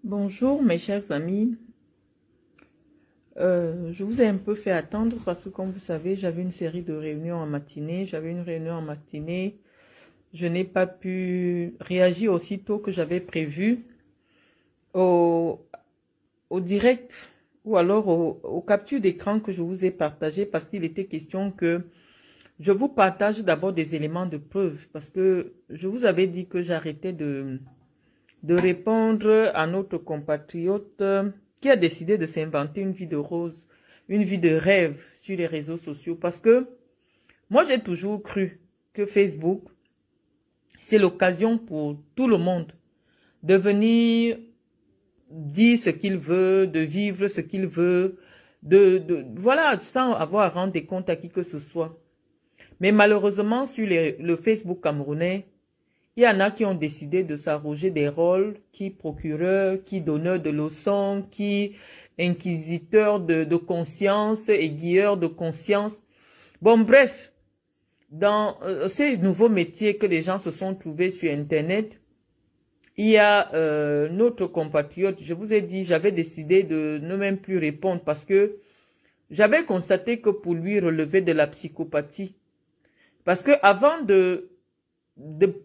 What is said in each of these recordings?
Bonjour mes chers amis. Je vous ai un peu fait attendre parce que comme vous savez, j'avais une série de réunions en matinée. Je n'ai pas pu réagir aussitôt que j'avais prévu au, au direct ou alors aux captures d'écran que je vous ai partagé parce qu'il était question que je vous partage d'abord des éléments de preuve parce que je vous avais dit que j'arrêtais de répondre à notre compatriote qui a décidé de s'inventer une vie de rose, une vie de rêve sur les réseaux sociaux. Parce que moi, j'ai toujours cru que Facebook, c'est l'occasion pour tout le monde de venir dire ce qu'il veut, de vivre ce qu'il veut, voilà, sans avoir à rendre des comptes à qui que ce soit. Mais malheureusement, sur le Facebook camerounais, il y en a qui ont décidé de s'arroger des rôles, qui procureurs, qui donneurs de leçons, qui inquisiteurs de conscience, aiguilleurs de conscience. Bon, bref, dans ces nouveaux métiers que les gens se sont trouvés sur Internet, il y a notre compatriote, je vous ai dit, j'avais décidé de ne même plus répondre parce que j'avais constaté que pour lui relevait de la psychopathie. Parce que avant de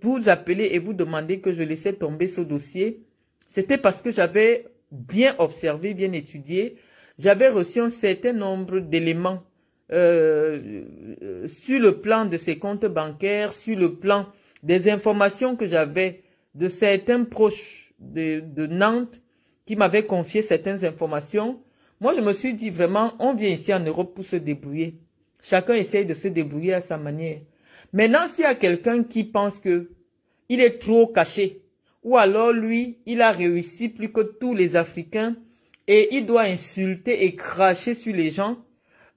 vous appeler et vous demander que je laissais tomber ce dossier, c'était parce que j'avais bien observé, bien étudié, j'avais reçu un certain nombre d'éléments sur le plan de ses comptes bancaires, sur le plan des informations que j'avais de certains proches de Nantes qui m'avaient confié certaines informations. Moi, je me suis dit vraiment, on vient ici en Europe pour se débrouiller. Chacun essaye de se débrouiller à sa manière. Maintenant, s'il y a quelqu'un qui pense que il est trop caché, ou alors lui, il a réussi plus que tous les Africains et il doit insulter et cracher sur les gens,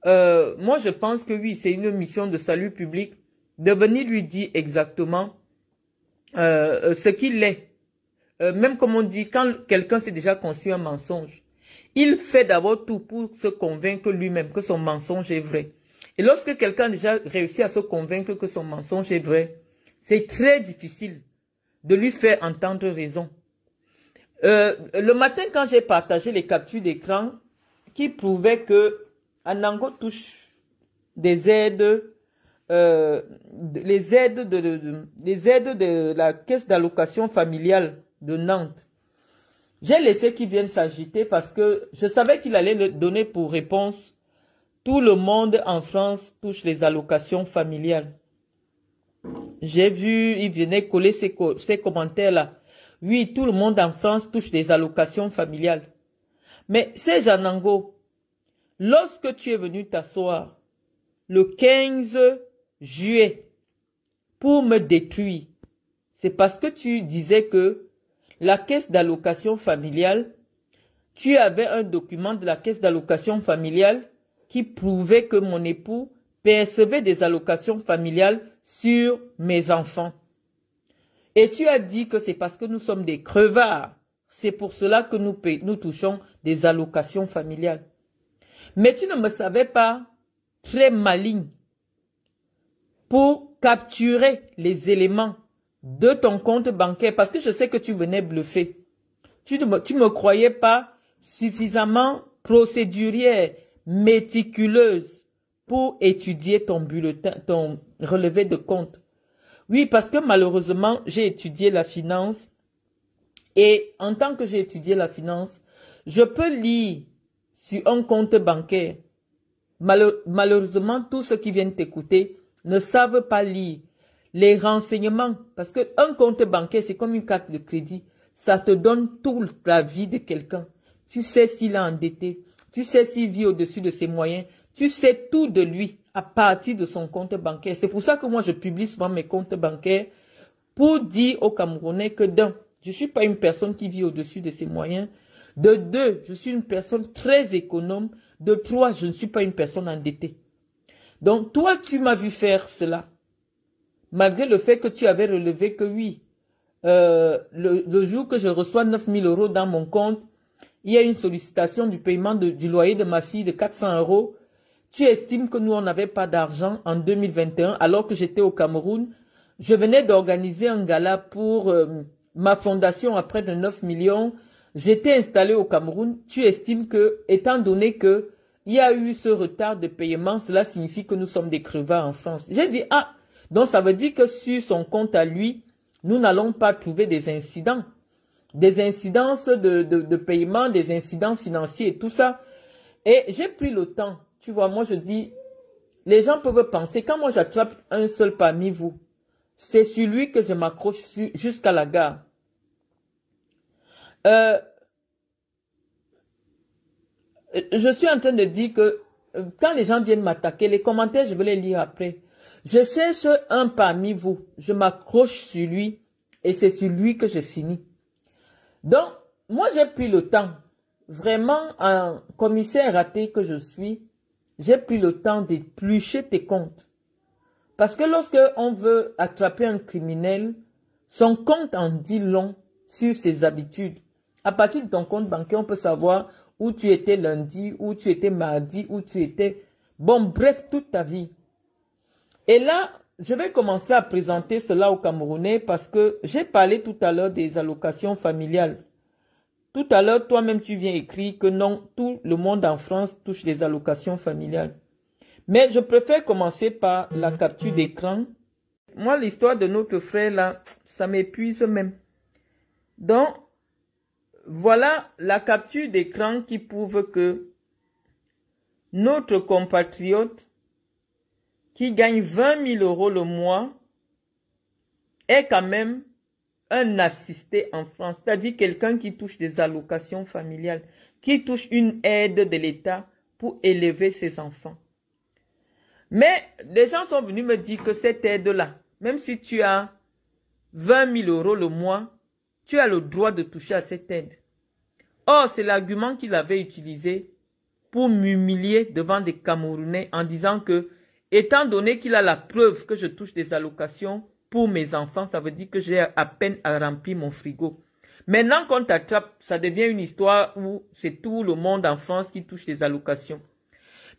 moi je pense que oui, c'est une mission de salut public de venir lui dire exactement ce qu'il est. Même comme on dit, quand quelqu'un s'est déjà conçu un mensonge, il fait d'abord tout pour se convaincre lui-même que son mensonge est vrai. Et lorsque quelqu'un a déjà réussi à se convaincre que son mensonge est vrai, c'est très difficile de lui faire entendre raison. Le matin, quand j'ai partagé les captures d'écran qui prouvaient que Anango touche des aides, les aides de la caisse d'allocation familiale de Nantes, j'ai laissé qu'il vienne s'agiter parce que je savais qu'il allait le donner pour réponse. Tout le monde en France touche les allocations familiales. J'ai vu, il venait coller ces commentaires-là. Oui, tout le monde en France touche des allocations familiales. Mais c'est Janango, lorsque tu es venu t'asseoir le 15 juillet pour me détruire, c'est parce que tu disais que la caisse d'allocation familiale, tu avais un document de la caisse d'allocation familiale qui prouvait que mon époux percevait des allocations familiales sur mes enfants. Et tu as dit que c'est parce que nous sommes des crevards. C'est pour cela que nous touchons des allocations familiales. Mais tu ne me savais pas très maligne pour capturer les éléments de ton compte bancaire parce que je sais que tu venais bluffer. Tu ne me croyais pas suffisamment procédurière, méticuleuse pour étudier ton bulletin, ton relevé de compte. Oui, parce que malheureusement, j'ai étudié la finance et en tant que j'ai étudié la finance, je peux lire sur un compte bancaire. Malheureusement, tous ceux qui viennent t'écouter ne savent pas lire les renseignements parce qu'un compte bancaire, c'est comme une carte de crédit. Ça te donne toute la vie de quelqu'un. Tu sais s'il est endetté. Tu sais s'il vit au-dessus de ses moyens. Tu sais tout de lui à partir de son compte bancaire. C'est pour ça que moi, je publie souvent mes comptes bancaires pour dire aux Camerounais que d'un, je ne suis pas une personne qui vit au-dessus de ses moyens. De deux, je suis une personne très économe. De trois, je ne suis pas une personne endettée. Donc, toi, tu m'as vu faire cela. Malgré le fait que tu avais relevé que oui, le jour que je reçois 9 000 € dans mon compte, il y a une sollicitation du paiement du loyer de ma fille de 400 €. Tu estimes que nous, on n'avait pas d'argent en 2021 alors que j'étais au Cameroun. Je venais d'organiser un gala pour ma fondation à près de 9 millions. j'étais installé au Cameroun, tu estimes que, étant donné que il y a eu ce retard de paiement, cela signifie que nous sommes des crevards en France. J'ai dit, ah, donc ça veut dire que sur son compte à lui, nous n'allons pas trouver des incidents. Des incidences de paiement, des incidents financiers et tout ça. Et j'ai pris le temps. Tu vois, moi je dis, les gens peuvent penser, quand moi j'attrape un seul parmi vous, c'est sur lui que je m'accroche jusqu'à la gare. Je suis en train de dire que quand les gens viennent m'attaquer, les commentaires, je vais les lire après. Je cherche un parmi vous, je m'accroche sur lui et c'est sur lui que je finis. Donc, moi j'ai pris le temps, vraiment un commissaire raté que je suis, j'ai pris le temps d'éplucher tes comptes. Parce que lorsque on veut attraper un criminel, son compte en dit long sur ses habitudes. À partir de ton compte bancaire, on peut savoir où tu étais lundi, où tu étais mardi, où tu étais... Bon, bref, toute ta vie. Et là, je vais commencer à présenter cela aux Camerounais parce que j'ai parlé tout à l'heure des allocations familiales. Tout à l'heure, toi-même, tu viens écrire que non, tout le monde en France touche les allocations familiales. Mais je préfère commencer par la capture d'écran. Moi, l'histoire de notre frère, là, ça m'épuise même. Donc, voilà la capture d'écran qui prouve que notre compatriote qui gagne 20 000 € le mois est quand même un assisté en France. C'est-à-dire quelqu'un qui touche des allocations familiales, qui touche une aide de l'État pour élever ses enfants. Mais les gens sont venus me dire que cette aide-là, même si tu as 20 000 € le mois, tu as le droit de toucher à cette aide. Or, c'est l'argument qu'il avait utilisé pour m'humilier devant des Camerounais en disant que, étant donné qu'il a la preuve que je touche des allocations pour mes enfants, ça veut dire que j'ai à peine à remplir mon frigo. Maintenant qu'on t'attrape, ça devient une histoire où c'est tout le monde en France qui touche des allocations.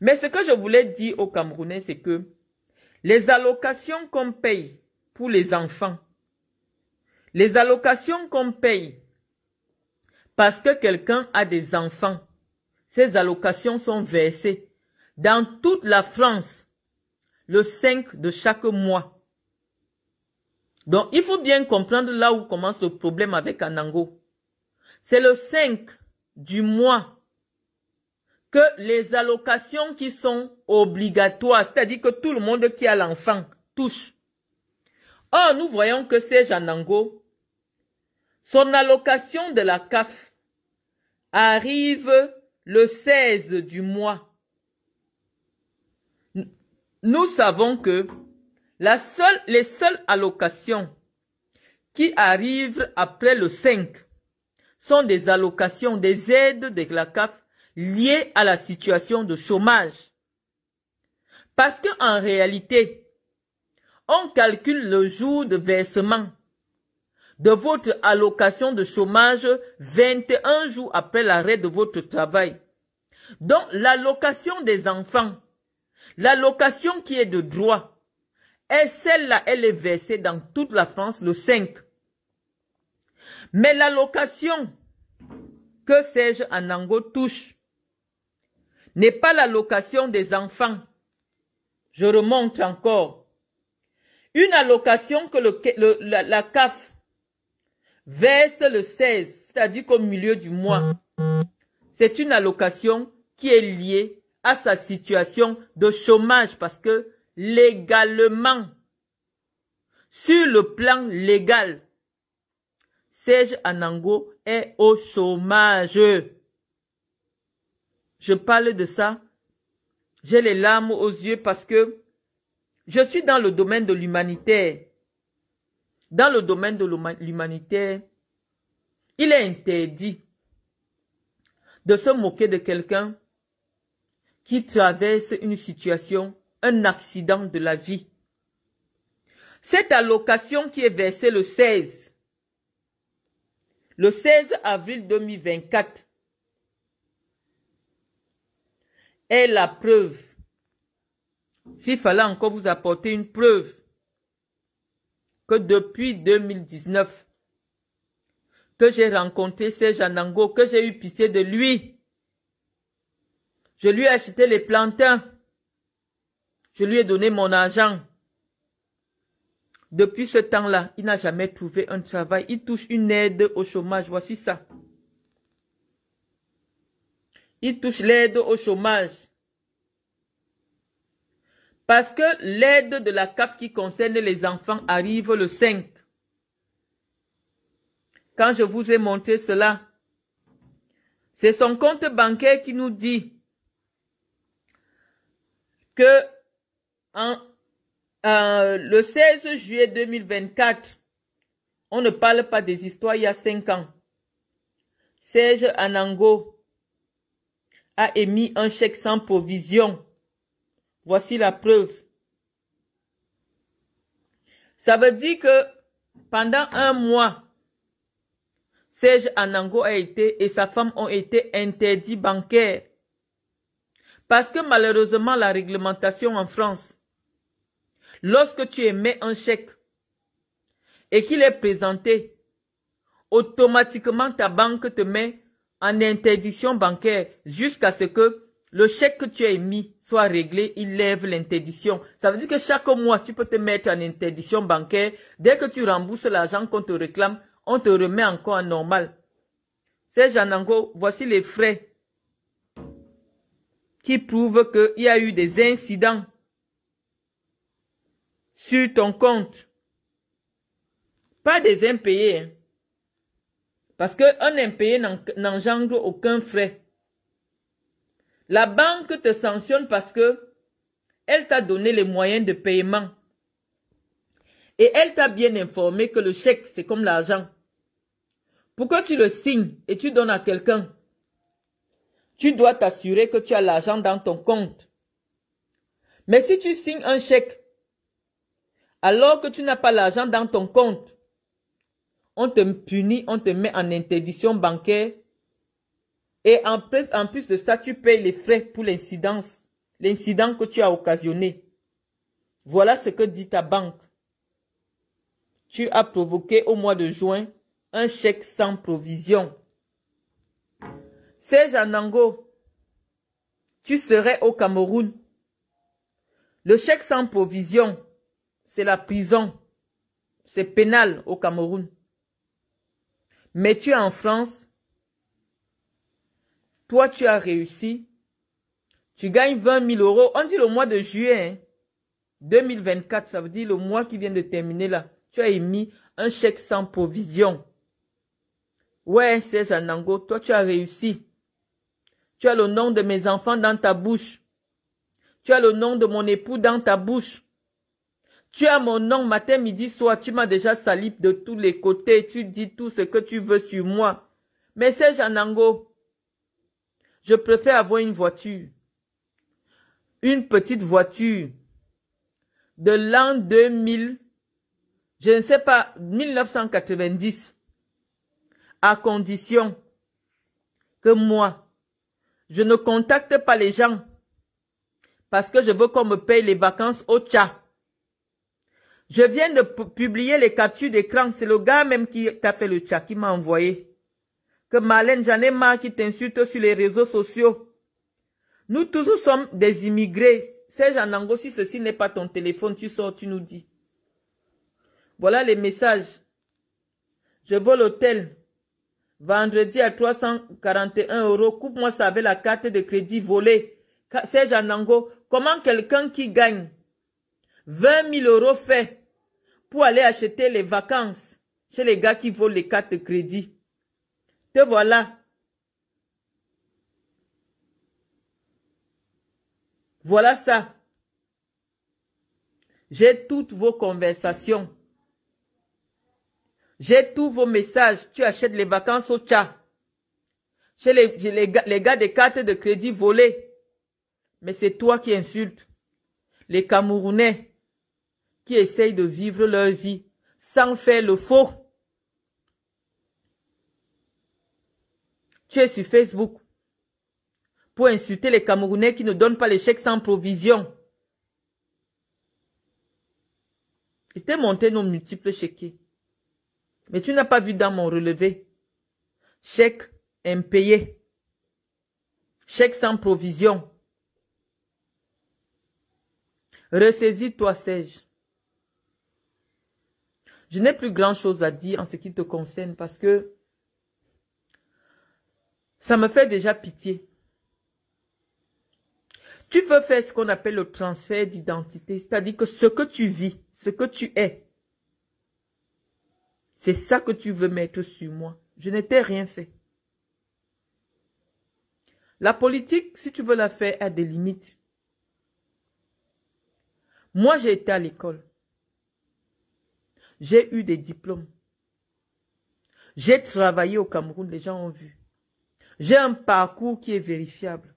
Mais ce que je voulais dire aux Camerounais, c'est que les allocations qu'on paye pour les enfants, les allocations qu'on paye parce que quelqu'un a des enfants, ces allocations sont versées dans toute la France le 5 de chaque mois. Donc, il faut bien comprendre là où commence le problème avec Anango. C'est le 5 du mois que les allocations qui sont obligatoires, c'est-à-dire que tout le monde qui a l'enfant touche. Or, nous voyons que Serge Anango, son allocation de la CAF arrive le 16 du mois. Nous savons que les seules allocations qui arrivent après le 5 sont des allocations, des aides de la CAF liées à la situation de chômage. Parce qu'en réalité, on calcule le jour de versement de votre allocation de chômage 21 jours après l'arrêt de votre travail. Donc, l'allocation des enfants, l'allocation qui est de droit, celle-là, elle est versée dans toute la France le 5. Mais l'allocation que Serge Anango touche n'est pas l'allocation des enfants. Je remonte encore. Une allocation que la CAF verse le 16, c'est-à-dire qu'au milieu du mois, c'est une allocation qui est liée à sa situation de chômage parce que légalement, sur le plan légal, Serge Anango est au chômage. Je parle de ça, j'ai les larmes aux yeux parce que je suis dans le domaine de l'humanitaire. Dans le domaine de l'humanitaire, il est interdit de se moquer de quelqu'un qui traverse une situation, un accident de la vie. Cette allocation qui est versée le 16 avril 2024 est la preuve. S'il fallait encore vous apporter une preuve que depuis 2019, que j'ai rencontré Serge Anango, que j'ai eu pitié de lui. Je lui ai acheté les plantains. Je lui ai donné mon argent. Depuis ce temps-là, il n'a jamais trouvé un travail. Il touche une aide au chômage. Voici ça. Il touche l'aide au chômage. Parce que l'aide de la CAF qui concerne les enfants arrive le 5. Quand je vous ai montré cela, c'est son compte bancaire qui nous dit que le 16 juillet 2024, on ne parle pas des histoires il y a 5 ans. Serge Anango a émis un chèque sans provision. Voici la preuve. Ça veut dire que pendant un mois, Serge Anango a été et sa femme ont été interdits bancaires. Parce que malheureusement, la réglementation en France, lorsque tu émets un chèque et qu'il est présenté, automatiquement ta banque te met en interdiction bancaire jusqu'à ce que le chèque que tu as émis soit réglé, il lève l'interdiction. Ça veut dire que chaque mois, tu peux te mettre en interdiction bancaire. Dès que tu rembourses l'argent qu'on te réclame, on te remet encore en normal. Serge Anango, voici les frais qui prouvent qu'il y a eu des incidents sur ton compte. Pas des impayés. Hein. Parce qu'un impayé n'engendre aucun frais. La banque te sanctionne parce que elle t'a donné les moyens de paiement. Et elle t'a bien informé que le chèque, c'est comme l'argent. Pour que tu le signes et tu donnes à quelqu'un, tu dois t'assurer que tu as l'argent dans ton compte. Mais si tu signes un chèque, alors que tu n'as pas l'argent dans ton compte, on te punit, on te met en interdiction bancaire. Et en plus de ça, tu payes les frais pour l'incident que tu as occasionné. Voilà ce que dit ta banque. Tu as provoqué au mois de juin un chèque sans provision. Serge Anango, tu serais au Cameroun. Le chèque sans provision, c'est la prison. C'est pénal au Cameroun. Mais tu es en France. Toi, tu as réussi. Tu gagnes 20 000 euros. On dit le mois de juillet. Hein, 2024, ça veut dire le mois qui vient de terminer là. Tu as émis un chèque sans provision. Ouais, Serge Anango, toi, tu as réussi. Tu as le nom de mes enfants dans ta bouche. Tu as le nom de mon époux dans ta bouche. Tu as mon nom matin, midi, soir. Tu m'as déjà sali de tous les côtés. Tu dis tout ce que tu veux sur moi. Mais Serge Anango, je préfère avoir une voiture. Une petite voiture de l'an 2000, je ne sais pas, 1990, à condition que moi, je ne contacte pas les gens parce que je veux qu'on me paye les vacances au Tchad. Je viens de publier les captures d'écran. C'est le gars même qui t'a fait le Tchad qui m'a envoyé. Que Marlène, j'en ai marre qui t'insulte sur les réseaux sociaux. Nous tous sommes des immigrés. Serge Anango, si ceci n'est pas ton téléphone, tu sors, tu nous dis. Voilà les messages. Je vole l'hôtel. Vendredi à 341 €. Coupe-moi ça avec la carte de crédit volée. Serge Anango, comment quelqu'un qui gagne 20 000 € fait pour aller acheter les vacances chez les gars qui volent les cartes de crédit? Te voilà. Voilà ça. J'ai toutes vos conversations. J'ai tous vos messages. Tu achètes les vacances au Tchad. Chez les gars des cartes de crédit volées. Mais c'est toi qui insultes les Camerounais qui essayent de vivre leur vie sans faire le faux. Tu es sur Facebook pour insulter les Camerounais qui ne donnent pas les chèques sans provision. Je t'ai montré nos multiples chéquiers. Mais tu n'as pas vu dans mon relevé chèque impayé, chèque sans provision. Ressaisis-toi, Serge. Je n'ai plus grand chose à dire en ce qui te concerne parce que ça me fait déjà pitié. Tu veux faire ce qu'on appelle le transfert d'identité, c'est-à-dire que ce que tu vis, ce que tu es, c'est ça que tu veux mettre sur moi. Je n'étais rien fait. La politique, si tu veux la faire, a des limites. Moi, j'ai été à l'école. J'ai eu des diplômes. J'ai travaillé au Cameroun, les gens ont vu. J'ai un parcours qui est vérifiable.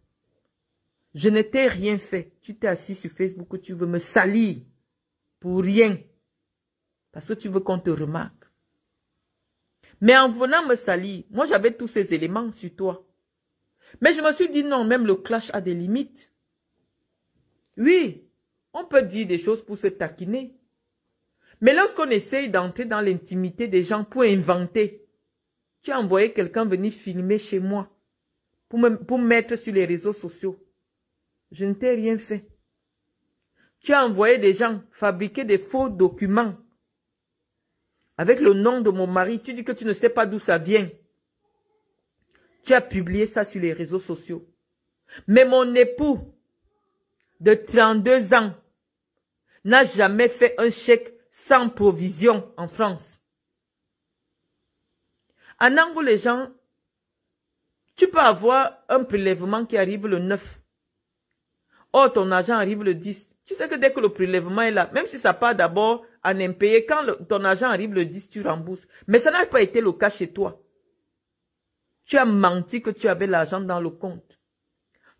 Je ne t'ai rien fait. Tu t'es assis sur Facebook, tu veux me salir pour rien. Parce que tu veux qu'on te remarque. Mais en venant me salir, moi j'avais tous ces éléments sur toi. Mais je me suis dit non, même le clash a des limites. Oui, on peut dire des choses pour se taquiner. Mais lorsqu'on essaye d'entrer dans l'intimité des gens pour inventer, tu as envoyé quelqu'un venir filmer chez moi pour me mettre sur les réseaux sociaux. Je ne t'ai rien fait. Tu as envoyé des gens fabriquer des faux documents avec le nom de mon mari. Tu dis que tu ne sais pas d'où ça vient. Tu as publié ça sur les réseaux sociaux. Mais mon époux de 32 ans n'a jamais fait un chèque sans provision en France. En Ango, les gens, tu peux avoir un prélèvement qui arrive le 9. Or, ton argent arrive le 10. Tu sais que dès que le prélèvement est là, même si ça part d'abord en impayé, quand ton argent arrive le 10, tu rembourses. Mais ça n'a pas été le cas chez toi. Tu as menti que tu avais l'argent dans le compte.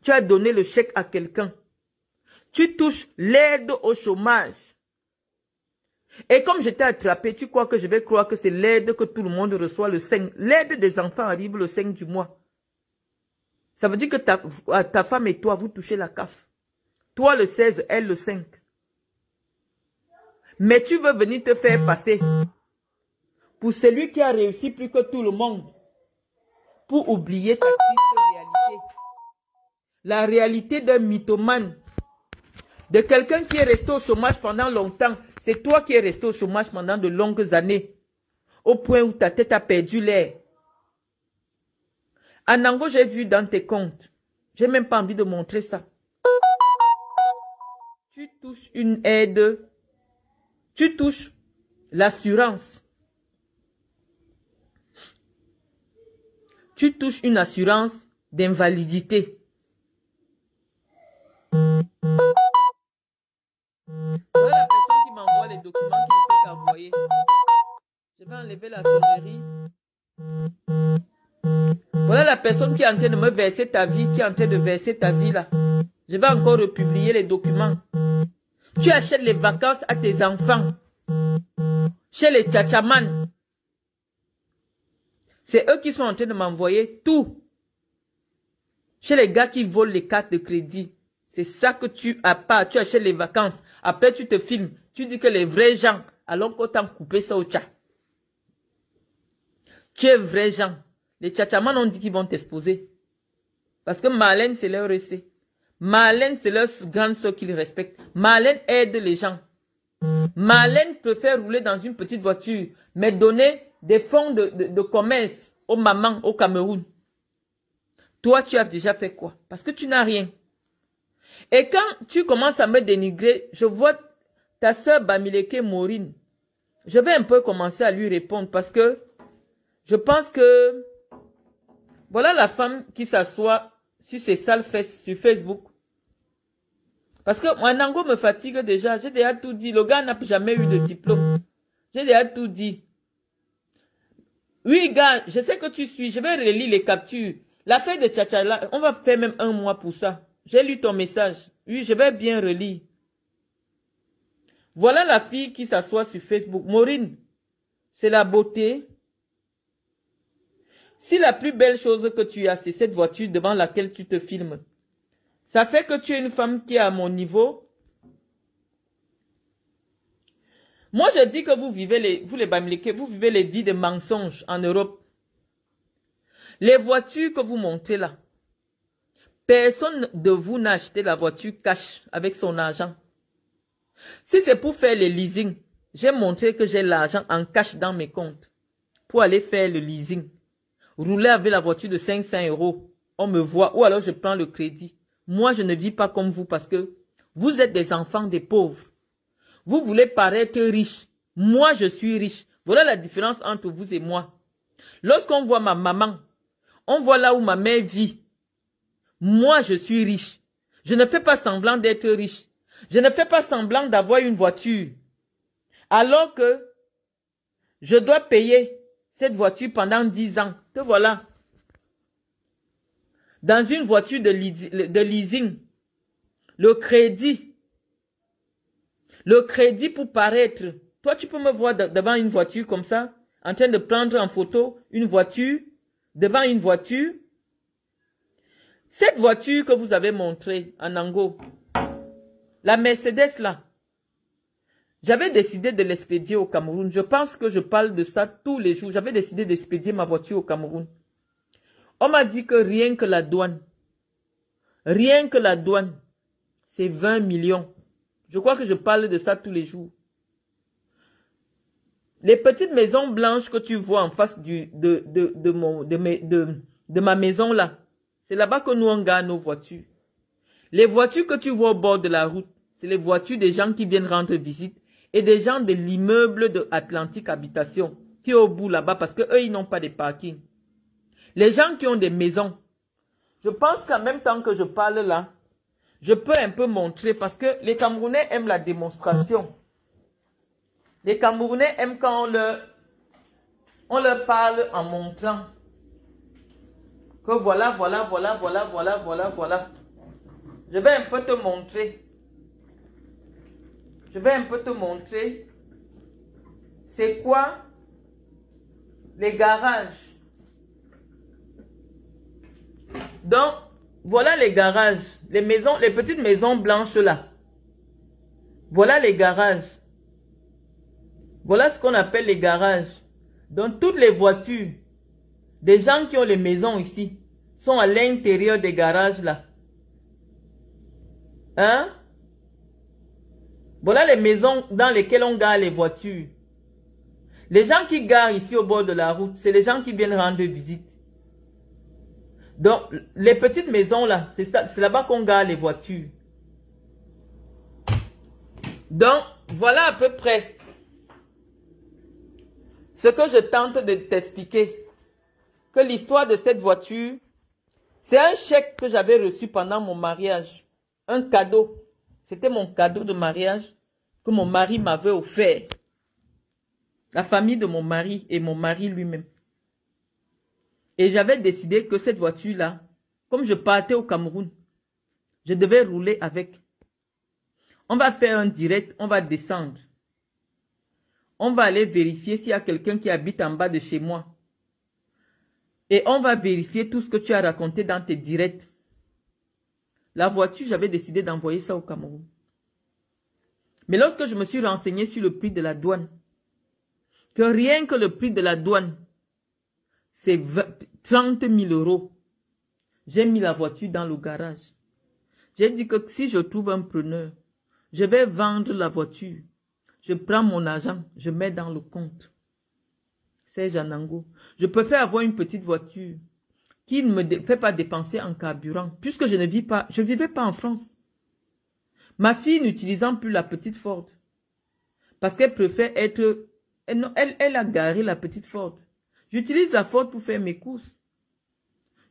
Tu as donné le chèque à quelqu'un. Tu touches l'aide au chômage. Et comme je t'ai attrapé, tu crois que je vais croire que c'est l'aide que tout le monde reçoit le 5. L'aide des enfants arrive le 5 du mois. Ça veut dire que ta femme et toi, vous touchez la CAF. Toi le 16, elle le 5. Mais tu veux venir te faire passer pour celui qui a réussi plus que tout le monde. Pour oublier ta triste réalité. La réalité d'un mythomane. De quelqu'un qui est resté au chômage pendant longtemps. C'est toi qui es resté au chômage pendant de longues années. Au point où ta tête a perdu l'air. En Ango, j'ai vu dans tes comptes. J'ai même pas envie de montrer ça. Tu touches une aide. Tu touches l'assurance. Tu touches une assurance d'invalidité. Voilà la personne qui m'envoie les documents qui ne peut qu'envoyer. Je vais enlever la sonnerie. Voilà la personne qui est en train de me verser ta vie, qui est en train de verser ta vie là. Je vais encore republier les documents. Tu achètes les vacances à tes enfants. Chez les tchatchaman. C'est eux qui sont en train de m'envoyer tout. Chez les gars qui volent les cartes de crédit. C'est ça que tu as pas. Tu achètes les vacances. Après, tu te filmes. Tu dis que les vrais gens, alors qu'on t'a coupé ça au tcha. Tu es vrais gens. Les tchatchaman ont dit qu'ils vont t'exposer. Parce que Marlène, c'est leur essai. Marlène, c'est leur grande soeur qu'ils respectent. Marlène aide les gens. Marlène préfère rouler dans une petite voiture, mais donner des fonds de commerce aux mamans au Cameroun. Toi, tu as déjà fait quoi? Parce que tu n'as rien. Et quand tu commences à me dénigrer, je vois ta soeur Bamileke Maureen. Je vais un peu commencer à lui répondre parce que je pense que voilà la femme qui s'assoit sur ses sales fesses sur Facebook. Parce que mon Ango me fatigue déjà. J'ai déjà tout dit. Le gars n'a jamais eu de diplôme. J'ai déjà tout dit. Oui, gars, je sais que tu suis. Je vais relire les captures. L'affaire de Tchatchala, on va faire même 1 mois pour ça. J'ai lu ton message. Oui, je vais bien relire. Voilà la fille qui s'assoit sur Facebook. Maureen, c'est la beauté. Si la plus belle chose que tu as, c'est cette voiture devant laquelle tu te filmes, ça fait que tu es une femme qui est à mon niveau. Moi, je dis que vous vivez les Bamileke, vous vivez les vies de mensonges en Europe. Les voitures que vous montrez là, personne de vous n'a acheté la voiture cash avec son argent. Si c'est pour faire le leasing, j'ai montré que j'ai l'argent en cash dans mes comptes pour aller faire le leasing. Rouler avec la voiture de 500 €, on me voit, ou alors je prends le crédit. Moi, je ne vis pas comme vous parce que vous êtes des enfants des pauvres. Vous voulez paraître riche. Moi, je suis riche. Voilà la différence entre vous et moi. Lorsqu'on voit ma maman, on voit là où ma mère vit. Moi, je suis riche. Je ne fais pas semblant d'être riche. Je ne fais pas semblant d'avoir une voiture. Alors que je dois payer cette voiture pendant 10 ans. Te voilà. Dans une voiture de leasing. Le crédit pour paraître. Toi, tu peux me voir devant une voiture comme ça, en train de prendre en photo une voiture, devant une voiture. Cette voiture que vous avez montrée en Ango, la Mercedes là, j'avais décidé de l'expédier au Cameroun. Je pense que je parle de ça tous les jours. J'avais décidé d'expédier ma voiture au Cameroun. On m'a dit que rien que la douane, c'est 20 millions. Je crois que je parle de ça tous les jours. Les petites maisons blanches que tu vois en face de ma maison là, c'est là-bas que nous on gagne nos voitures. Les voitures que tu vois au bord de la route, c'est les voitures des gens qui viennent rendre visite et des gens de l'immeuble de Atlantique Habitation qui est au bout là-bas parce qu'eux, ils n'ont pas de parking. Les gens qui ont des maisons, je pense qu'en même temps que je parle là, je peux un peu montrer parce que les Camerounais aiment la démonstration. Les Camerounais aiment quand on leur parle en montrant que voilà. Je vais un peu te montrer. C'est quoi les garages. Donc, voilà les garages. Les maisons, les petites maisons blanches là. Voilà les garages. Voilà ce qu'on appelle les garages. Donc, toutes les voitures des gens qui ont les maisons ici sont à l'intérieur des garages là. Hein? Voilà les maisons dans lesquelles on gare les voitures. Les gens qui garent ici au bord de la route, c'est les gens qui viennent rendre visite. Donc, les petites maisons là, c'est là-bas qu'on gare les voitures. Donc, voilà à peu près ce que je tente de t'expliquer. Que l'histoire de cette voiture, c'est un chèque que j'avais reçu pendant mon mariage. Un cadeau. C'était mon cadeau de mariage que mon mari m'avait offert. La famille de mon mari et mon mari lui-même. Et j'avais décidé que cette voiture-là, comme je partais au Cameroun, je devais rouler avec. On va faire un direct, on va descendre. On va aller vérifier s'il y a quelqu'un qui habite en bas de chez moi. Et on va vérifier tout ce que tu as raconté dans tes directs. La voiture, j'avais décidé d'envoyer ça au Cameroun. Mais lorsque je me suis renseigné sur le prix de la douane, que rien que le prix de la douane, c'est 30 000 €, j'ai mis la voiture dans le garage. J'ai dit que si je trouve un preneur, je vais vendre la voiture. Je prends mon argent, je mets dans le compte. C'est Janango. Je préfère avoir une petite voiture qui ne me fait pas dépenser en carburant, puisque je ne vivais pas en France. Ma fille n'utilisant plus la petite Ford, parce qu'elle préfère être... Elle a garé la petite Ford. J'utilise la Ford pour faire mes courses.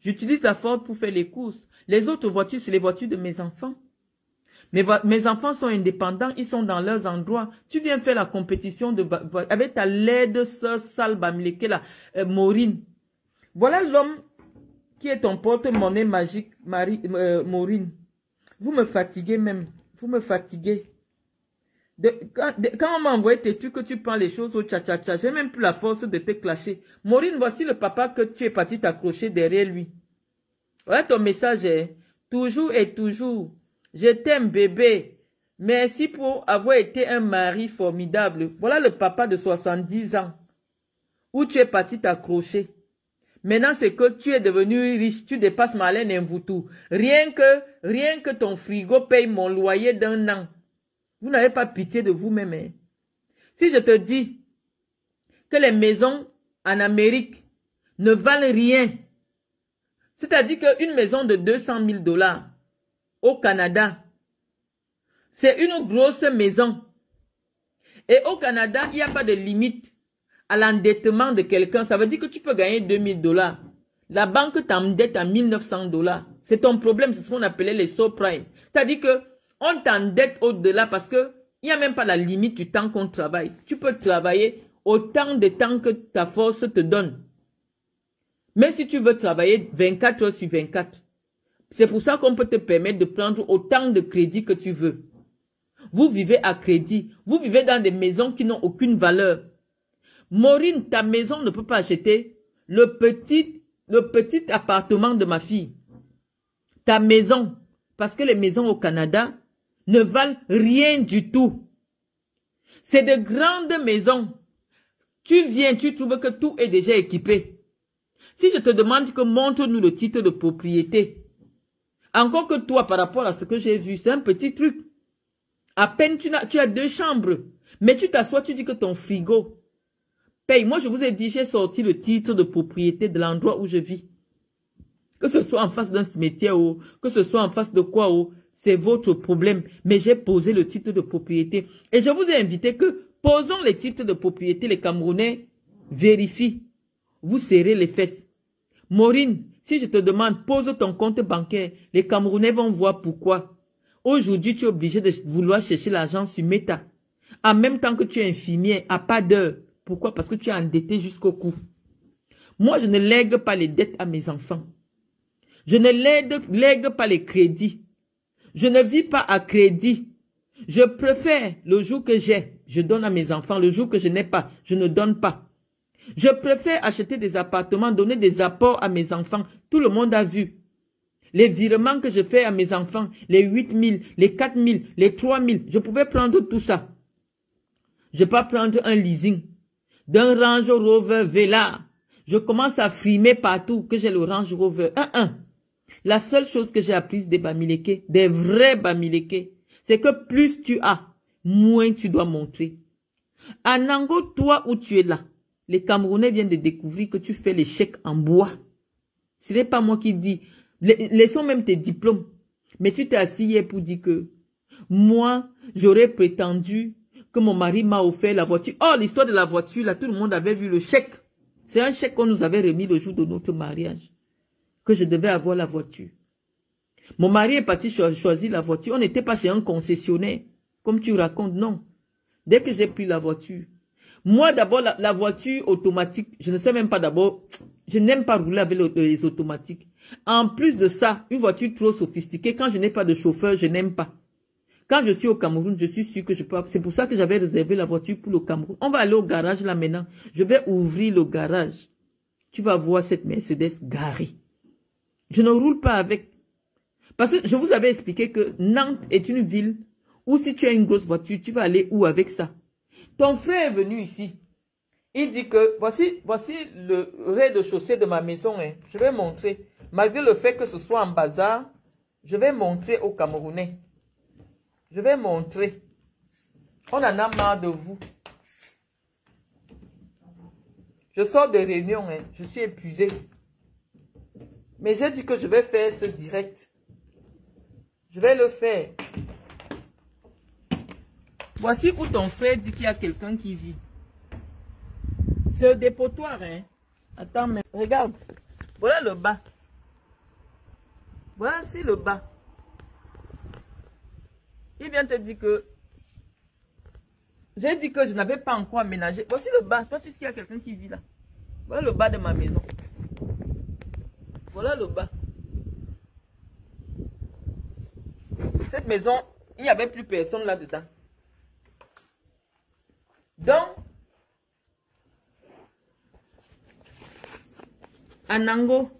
J'utilise la Ford pour faire les courses. Les autres voitures, c'est les voitures de mes enfants. Mes enfants sont indépendants, ils sont dans leurs endroits. Tu viens faire la compétition avec ta laide sœur sale Bamileke là, Maureen. Voilà l'homme qui est ton porte-monnaie magique, Maureen. Vous me fatiguez même. Vous me fatiguez. Quand on m'a envoyé tes trucs, que tu prends les choses au tcha-tcha-tcha, j'ai même plus la force de te clasher. Maureen, voici le papa que tu es parti t'accrocher derrière lui. Voilà ton message est toujours et toujours. Je t'aime bébé. Merci pour avoir été un mari formidable. Voilà le papa de 70 ans. Où tu es parti t'accrocher. Maintenant, c'est que tu es devenu riche, tu dépasses Marlène Mvoutou. Rien que ton frigo paye mon loyer d'un an. Vous n'avez pas pitié de vous-même. Hein? Si je te dis que les maisons en Amérique ne valent rien, c'est-à-dire qu'une maison de 200 000 $ au Canada, c'est une grosse maison. Et au Canada, il n'y a pas de limite à l'endettement de quelqu'un. Ça veut dire que tu peux gagner 2000 $. La banque t'endette à 1900 $. C'est ton problème, c'est ce qu'on appelait les subprimes. C'est-à-dire que on t'endette au-delà parce que il n'y a même pas la limite du temps qu'on travaille. Tu peux travailler autant de temps que ta force te donne. Mais si tu veux travailler 24 heures sur 24, c'est pour ça qu'on peut te permettre de prendre autant de crédit que tu veux. Vous vivez à crédit. Vous vivez dans des maisons qui n'ont aucune valeur. Maureen, ta maison ne peut pas acheter le petit appartement de ma fille. Ta maison, parce que les maisons au Canada ne valent rien du tout. C'est de grandes maisons. Tu viens, tu trouves que tout est déjà équipé. Si je te demande que montre-nous le titre de propriété, encore que toi, par rapport à ce que j'ai vu, c'est un petit truc. À peine tu as 2 chambres, mais tu t'assois, tu dis que ton frigo paye. Moi, je vous ai dit, j'ai sorti le titre de propriété de l'endroit où je vis. Que ce soit en face d'un cimetière ou que ce soit en face de quoi, c'est votre problème. Mais j'ai posé le titre de propriété. Et je vous ai invité que, posons les titres de propriété, les Camerounais vérifient. Vous serrez les fesses. Maureen, si je te demande, pose ton compte bancaire, les Camerounais vont voir pourquoi. Aujourd'hui, tu es obligé de vouloir chercher l'argent sur Meta. En même temps que tu es infirmière, à pas d'heure. Pourquoi? Parce que tu es endetté jusqu'au cou. Moi, je ne lègue pas les dettes à mes enfants. Je ne lègue pas les crédits. Je ne vis pas à crédit. Je préfère le jour que j'ai, je donne à mes enfants. Le jour que je n'ai pas, je ne donne pas. Je préfère acheter des appartements, donner des apports à mes enfants. Tout le monde a vu. Les virements que je fais à mes enfants, les 8 000, les 4 000, les 3 000, je pouvais prendre tout ça. Je ne peux pas prendre un leasing d'un Range Rover Velar. Je commence à frimer partout que j'ai le Range Rover. La seule chose que j'ai apprise des Bamileke, des vrais Bamileke, c'est que plus tu as, moins tu dois montrer. À Nango, toi où tu es là, les Camerounais viennent de découvrir que tu fais les chèques en bois. Ce n'est pas moi qui dis. Laissons même tes diplômes. Mais tu t'es assis hier pour dire que moi, j'aurais prétendu que mon mari m'a offert la voiture. Oh, l'histoire de la voiture, là, tout le monde avait vu le chèque. C'est un chèque qu'on nous avait remis le jour de notre mariage. Que je devais avoir la voiture. Mon mari est parti choisir la voiture. On n'était pas chez un concessionnaire. Comme tu racontes, non. Dès que j'ai pris la voiture. Moi, d'abord, la voiture automatique, je ne sais même pas d'abord, je n'aime pas rouler avec les automatiques. En plus de ça, une voiture trop sophistiquée, quand je n'ai pas de chauffeur, je n'aime pas. Quand je suis au Cameroun, je suis sûr que je peux. C'est pour ça que j'avais réservé la voiture pour le Cameroun. On va aller au garage là maintenant. Je vais ouvrir le garage. Tu vas voir cette Mercedes garée. Je ne roule pas avec. Parce que je vous avais expliqué que Nantes est une ville où si tu as une grosse voiture, tu vas aller où avec ça? Ton frère est venu ici. Il dit que voici le rez-de-chaussée de ma maison. Hein. Je vais montrer. Malgré le fait que ce soit en bazar, je vais montrer aux Camerounais. Je vais montrer. On en a marre de vous. Je sors de réunion. Hein. Je suis épuisé. Mais j'ai dit que je vais faire ce direct. Je vais le faire. Voici où ton frère dit qu'il y a quelqu'un qui vit. C'est le dépotoir, hein. Attends, mais regarde. Voilà le bas. Voici le bas. Il vient te dire que... J'ai dit que je n'avais pas encore aménagé. Voici le bas. Toi, tu sais qu'il y a quelqu'un qui vit là. Voilà le bas de ma maison. Voilà le bas. Cette maison, il n'y avait plus personne là-dedans. Donc, Anango,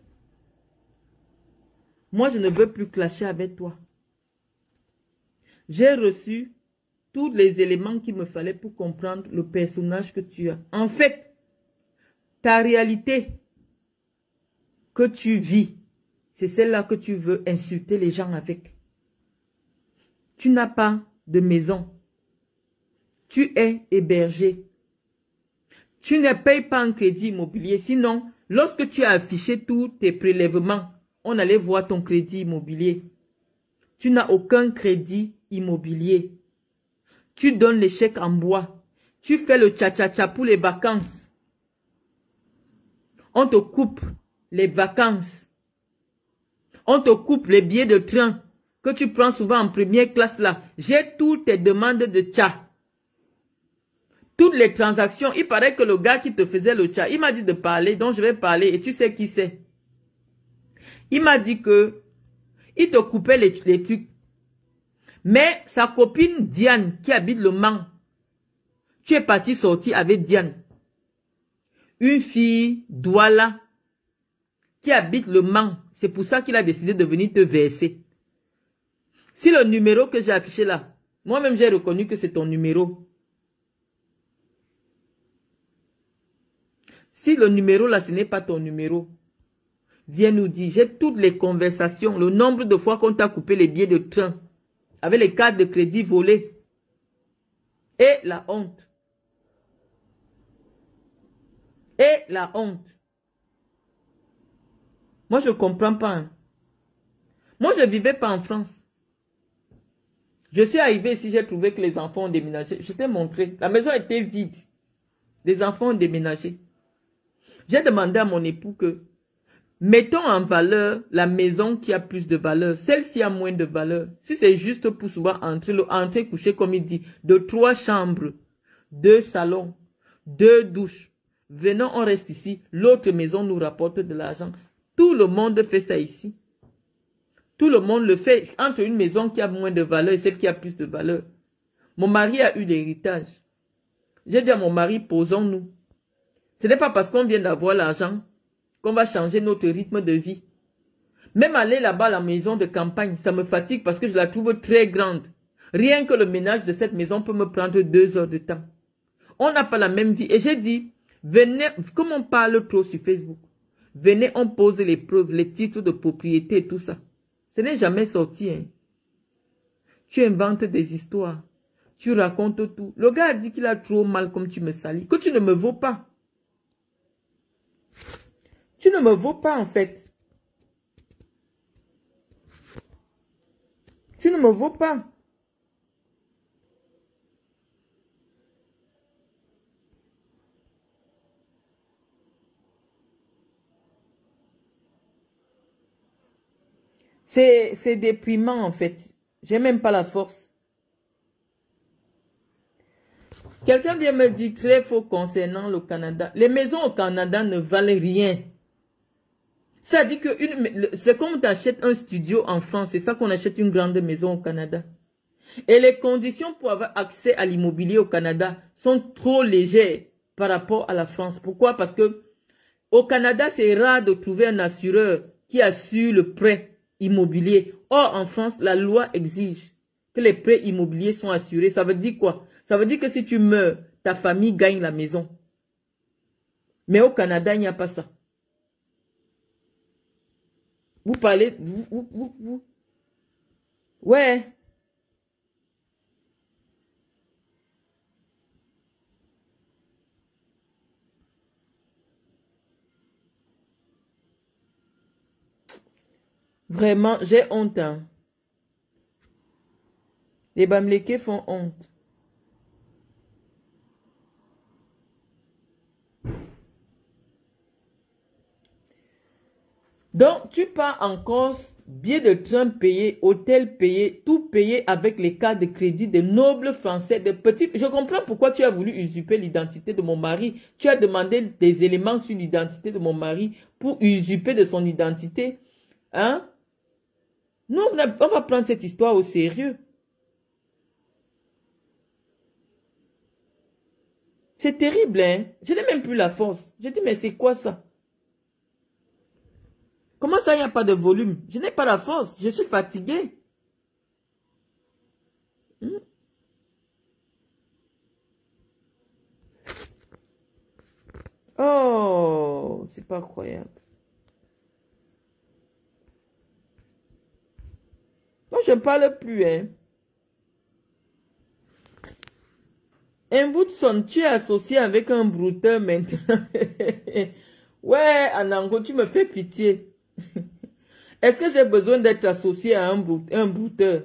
moi je ne veux plus clasher avec toi. J'ai reçu tous les éléments qu'il me fallait pour comprendre le personnage que tu as. En fait, ta réalité que tu vis, c'est celle-là que tu veux insulter les gens avec. Tu n'as pas de maison. Tu es hébergé. Tu ne payes pas un crédit immobilier. Sinon, lorsque tu as affiché tous tes prélèvements, on allait voir ton crédit immobilier. Tu n'as aucun crédit immobilier. Tu donnes les chèques en bois. Tu fais le tcha-tcha-tcha pour les vacances. On te coupe les vacances. On te coupe les billets de train que tu prends souvent en première classe là. J'ai toutes tes demandes de tcha. Toutes les transactions. Il paraît que le gars qui te faisait le tcha, il m'a dit de parler, donc je vais parler et tu sais qui c'est. Il m'a dit que il te coupait les trucs. Mais sa copine Diane qui habite le Mans, tu es parti sortir avec Diane. Une fille Douala qui habite le Mans. C'est pour ça qu'il a décidé de venir te verser. Si le numéro que j'ai affiché là, moi-même j'ai reconnu que c'est ton numéro. Si le numéro là, ce n'est pas ton numéro, viens nous dire. J'ai toutes les conversations, le nombre de fois qu'on t'a coupé les billets de train, avec les cartes de crédit volées. Et la honte. Et la honte. Moi, je ne comprends pas. Hein. Moi, je ne vivais pas en France. Je suis arrivé ici, j'ai trouvé que les enfants ont déménagé. Je t'ai montré. La maison était vide. Les enfants ont déménagé. J'ai demandé à mon époux que, mettons en valeur la maison qui a plus de valeur. Celle-ci a moins de valeur. Si c'est juste pour souvent entrer coucher, comme il dit, de 3 chambres, 2 salons, 2 douches. Venons, on reste ici. L'autre maison nous rapporte de l'argent. Tout le monde fait ça ici. Tout le monde le fait entre une maison qui a moins de valeur et celle qui a plus de valeur. Mon mari a eu l'héritage. J'ai dit à mon mari, posons-nous. Ce n'est pas parce qu'on vient d'avoir l'argent qu'on va changer notre rythme de vie. Même aller là-bas à la maison de campagne, ça me fatigue parce que je la trouve très grande. Rien que le ménage de cette maison peut me prendre 2 heures de temps. On n'a pas la même vie. Et j'ai dit, venez, comme on parle trop sur Facebook, venez, on pose les preuves, les titres de propriété et tout ça. Ce n'est jamais sorti. Hein. Tu inventes des histoires. Tu racontes tout. Le gars a dit qu'il a trop mal comme tu me salis. Que tu ne me vaux pas. Tu ne me vaux pas en fait. Tu ne me vaux pas. C'est déprimant en fait. J'ai même pas la force. Quelqu'un vient me dire très faux concernant le Canada. Les maisons au Canada ne valent rien. C'est-à-dire que c'est comme tu achètes un studio en France. C'est ça qu'on achète une grande maison au Canada. Et les conditions pour avoir accès à l'immobilier au Canada sont trop légères par rapport à la France. Pourquoi? Parce que au Canada, c'est rare de trouver un assureur qui assure le prêt immobilier. Or, en France, la loi exige que les prêts immobiliers sont assurés. Ça veut dire quoi? Ça veut dire que si tu meurs, ta famille gagne la maison. Mais au Canada, il n'y a pas ça. Vous parlez... Ouais. Vraiment, j'ai honte. Hein. Les Bamileke font honte. Donc, tu pars en Corse, billet de train payé, hôtel payé, tout payé avec les cartes de crédit des nobles français, des petits... Je comprends pourquoi tu as voulu usurper l'identité de mon mari. Tu as demandé des éléments sur l'identité de mon mari pour usurper de son identité. Hein? Nous, on va prendre cette histoire au sérieux. C'est terrible, hein? Je n'ai même plus la force. Je dis, mais c'est quoi ça? Comment ça, il n'y a pas de volume? Je n'ai pas la force. Je suis fatigué. Oh, c'est pas croyable. je ne parle plus, hein. Un Woodson, tu es associé avec un brouteur maintenant. Ouais, Anango, tu me fais pitié. Est-ce que j'ai besoin d'être associé à un brouteur?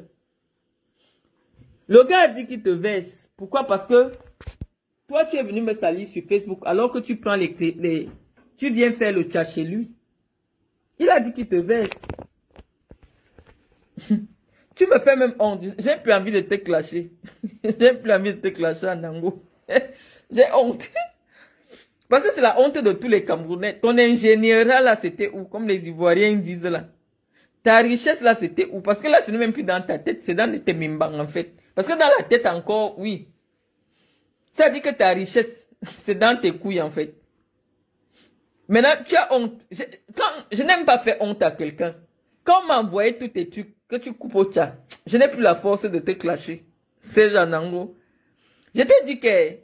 Le gars a dit qu'il te verse. Pourquoi? Parce que toi, tu es venu me salir sur Facebook alors que tu prends tu viens faire le chat chez lui. Il a dit qu'il te verse. Tu me fais même honte. J'ai plus envie de te clasher. J'ai plus envie de te clasher, Anango. J'ai honte. Parce que c'est la honte de tous les Camerounais. Ton ingénieur là, c'était où? Comme les Ivoiriens disent là. Ta richesse là, c'était où? Parce que là, ce n'est même plus dans ta tête, c'est dans tes mimbang en fait. Parce que dans la tête encore, oui. Ça dit que ta richesse, c'est dans tes couilles en fait. Maintenant, tu as honte. Je n'aime pas faire honte à quelqu'un. Quand on m'a envoyé tous tes trucs, que tu coupes au chat, je n'ai plus la force de te clasher. C'est Janango. Je t'ai dit que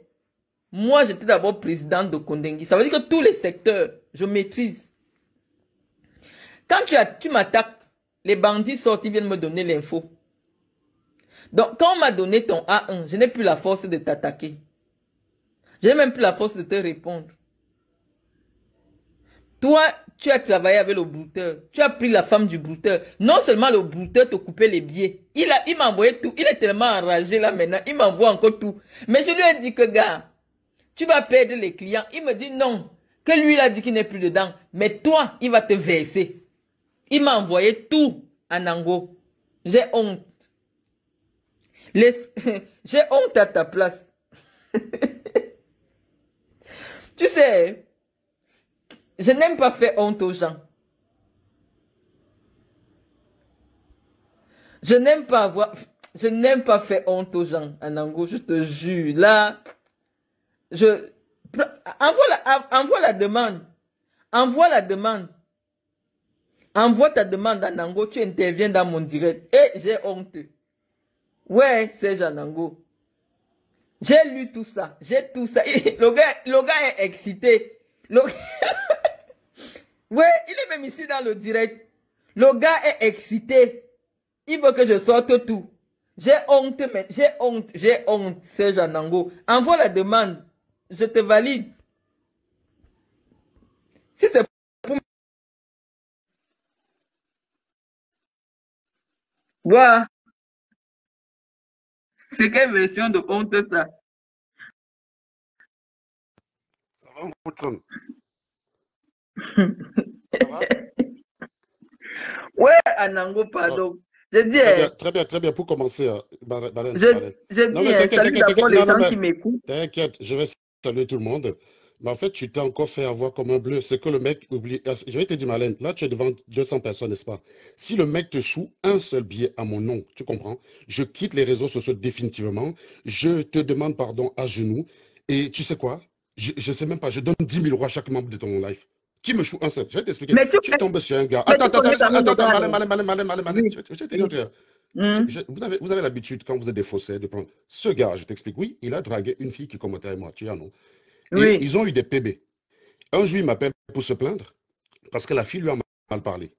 moi, j'étais d'abord présidente de Kondengui. Ça veut dire que tous les secteurs, je maîtrise. Quand tu m'attaques, les bandits sortent, ils viennent me donner l'info. Donc, quand on m'a donné ton A1, je n'ai plus la force de t'attaquer. Je n'ai même plus la force de te répondre. Toi, tu as travaillé avec le brouteur. Tu as pris la femme du brouteur. Non seulement le brouteur te coupait les billets. Il m'a envoyé tout. Il est tellement enragé là maintenant. Il m'envoie encore tout. Mais je lui ai dit que, gars, tu vas perdre les clients. Il me dit non. Que lui, il a dit qu'il n'est plus dedans. Mais toi, il va te verser. Il m'a envoyé tout à Nango. J'ai honte. J'ai honte à ta place. Tu sais, je n'aime pas faire honte aux gens. Je n'aime pas faire honte aux gens, Anango, je te jure. Là, envoie la demande. Envoie la demande. Envoie ta demande, Anango, tu interviens dans mon direct. Et j'ai honte. Ouais, c'est Janango. J'ai lu tout ça. J'ai tout ça. Le gars est excité. Ouais, il est même ici dans le direct. Le gars est excité. Il veut que je sorte tout. J'ai honte, mais j'ai honte, c'est Janango. Envoie la demande. Je te valide. Si c'est pour... Voilà. C'est quelle version de honte ça? Ça va, Woodson? Ça va? Ouais, Anango, pardon. Je dis, Très bien. Pour commencer, Marlène. je Non, dis, mais t'inquiète, salut d'abord les gens mais qui m'écoutent. t'inquiète, je vais saluer tout le monde. Mais en fait, tu t'es encore fait avoir comme un bleu. C'est que le mec oublie. Je vais te dire, Marlène, là, tu es devant 200 personnes, n'est-ce pas? Si le mec te choue un seul billet à mon nom, tu comprends? Je quitte les réseaux sociaux définitivement. Je te demande pardon à genoux. Et tu sais quoi? Je sais même pas, je donne 10 000 euros à chaque membre de ton live. Qui me choue un seul? Je vais t'expliquer. Mais Tu tombes sur un gars. mais tu Attends, connais quand même le gars, Malène. oui. Je vais te dire un truc. Vous avez l'habitude, quand vous êtes des faussaires, de prendre ce gars, je t'explique. Oui, il a dragué une fille qui commentait avec moi. Tu as non? Et Oui. ils ont eu des PB. Un jour, il m'appelle pour se plaindre parce que la fille lui a mal parlé.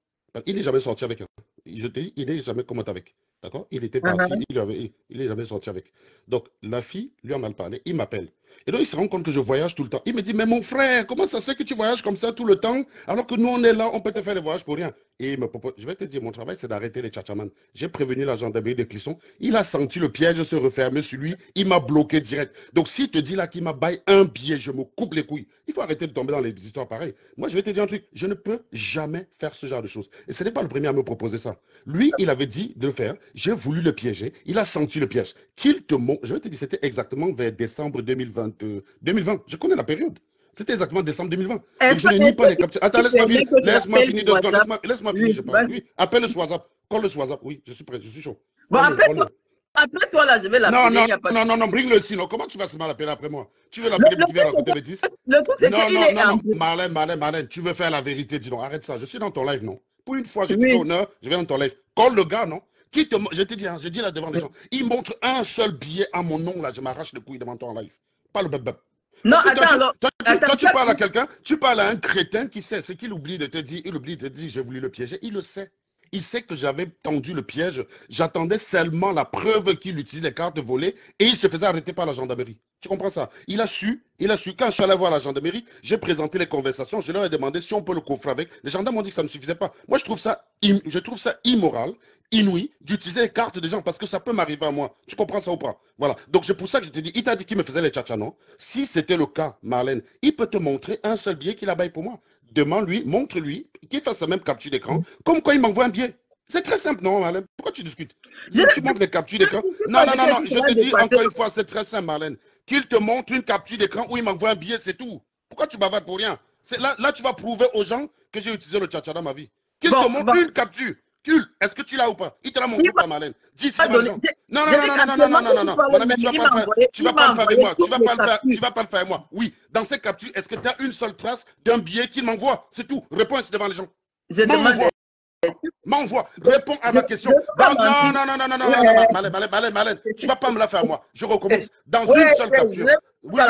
Il n'est jamais sorti avec elle. Je te dis, il n'est jamais commenté avec. D'accord? Il était parti, il n'est jamais sorti avec. Donc, la fille lui a mal parlé. Il m'appelle. Et donc, il se rend compte que je voyage tout le temps. Il me dit, mais mon frère, comment ça se fait que tu voyages comme ça tout le temps alors que nous, on est là, on peut te faire des voyages pour rien? Et il me propose, je vais te dire, mon travail, c'est d'arrêter les tchatchamans. J'ai prévenu la gendarmerie de Clisson. Il a senti le piège se refermer sur lui. Il m'a bloqué direct. Donc, s'il te dit là qu'il m'a baillé un billet, je me coupe les couilles. Il faut arrêter de tomber dans les histoires pareilles. Moi, je vais te dire un truc. Je ne peux jamais faire ce genre de choses. Et ce n'est pas le premier à me proposer ça. Lui, il avait dit de le faire. J'ai voulu le piéger. Il a senti le piège. Qu'il te montre. Je vais te dire, c'était exactement vers décembre 2020. Je connais la période. C'était exactement décembre 2020. Donc, je ne nie pas les captures. Attends, laisse-moi finir. Laisse-moi finir 2 secondes. Laisse-moi finir, je parle. Oui, appelle le WhatsApp. Call le WhatsApp. Oui, je suis prêt. Je suis chaud. Bon, après toi, là, je vais l'appeler. Non, bring-le sinon. Comment tu vas se mal appeler après moi? Tu veux l'appeler pour qu'il vienne raconter bêtises? Non, Marlène, tu veux faire la vérité, dis donc. Arrête ça. Je suis dans ton live, non? Pour une fois, je te fais honneur, je viens dans ton live. Call le gars, non? Je te dis, je dis là devant les gens. Il montre un seul billet à mon nom, là. Je m'arrache le couille devant toi en live. Pas le beb. Non, attends, Quand tu parles à quelqu'un, tu parles à un crétin qui sait ce qu'il oublie de te dire. Il oublie de te dire, j'ai voulu le piéger. Il le sait. Il sait que j'avais tendu le piège. J'attendais seulement la preuve qu'il utilise les cartes volées et il se faisait arrêter par la gendarmerie. Tu comprends ça? Il a su. Quand je suis allé voir la gendarmerie, j'ai présenté les conversations, je leur ai demandé si on peut le coffrer avec. Les gendarmes m'ont dit que ça ne suffisait pas. Moi, je trouve ça immoral, inouï, d'utiliser les cartes des gens parce que ça peut m'arriver à moi. Tu comprends ça ou pas? Voilà. Donc, c'est pour ça que je te dis, il t'a dit qu'il me faisait les tchatchas, non? Si c'était le cas, Marlène, il peut te montrer un seul billet qu'il a baillé pour moi. Demande-lui, montre-lui, qu'il fasse la même capture d'écran, comme quand il m'envoie un billet. C'est très simple, non, Marlène? Pourquoi tu discutes? Tu montres des captures d'écran? Non, je te dis encore une fois, c'est très simple, Marlène. Qu'il te montre une capture d'écran où il m'envoie un billet, c'est tout. Pourquoi tu bavardes pour rien? Là, tu vas prouver aux gens que j'ai utilisé le tchatcha dans ma vie. Qu'il te montre une capture. Est-ce que tu l'as ou pas? Il te l'a montré ou pas, Marlène? Dis c'est les gens. Non. Mon ami, tu vas pas le faire avec moi. Tu vas pas le faire avec moi. Oui, dans ces captures, est-ce que tu as une seule trace d'un billet qu'il m'envoie? C'est tout. Réponds ici devant les gens. M'envoie. Réponds à ma question. Non, Malène, tu vas pas me la faire moi. Je recommence. Dans une seule capture. Oui,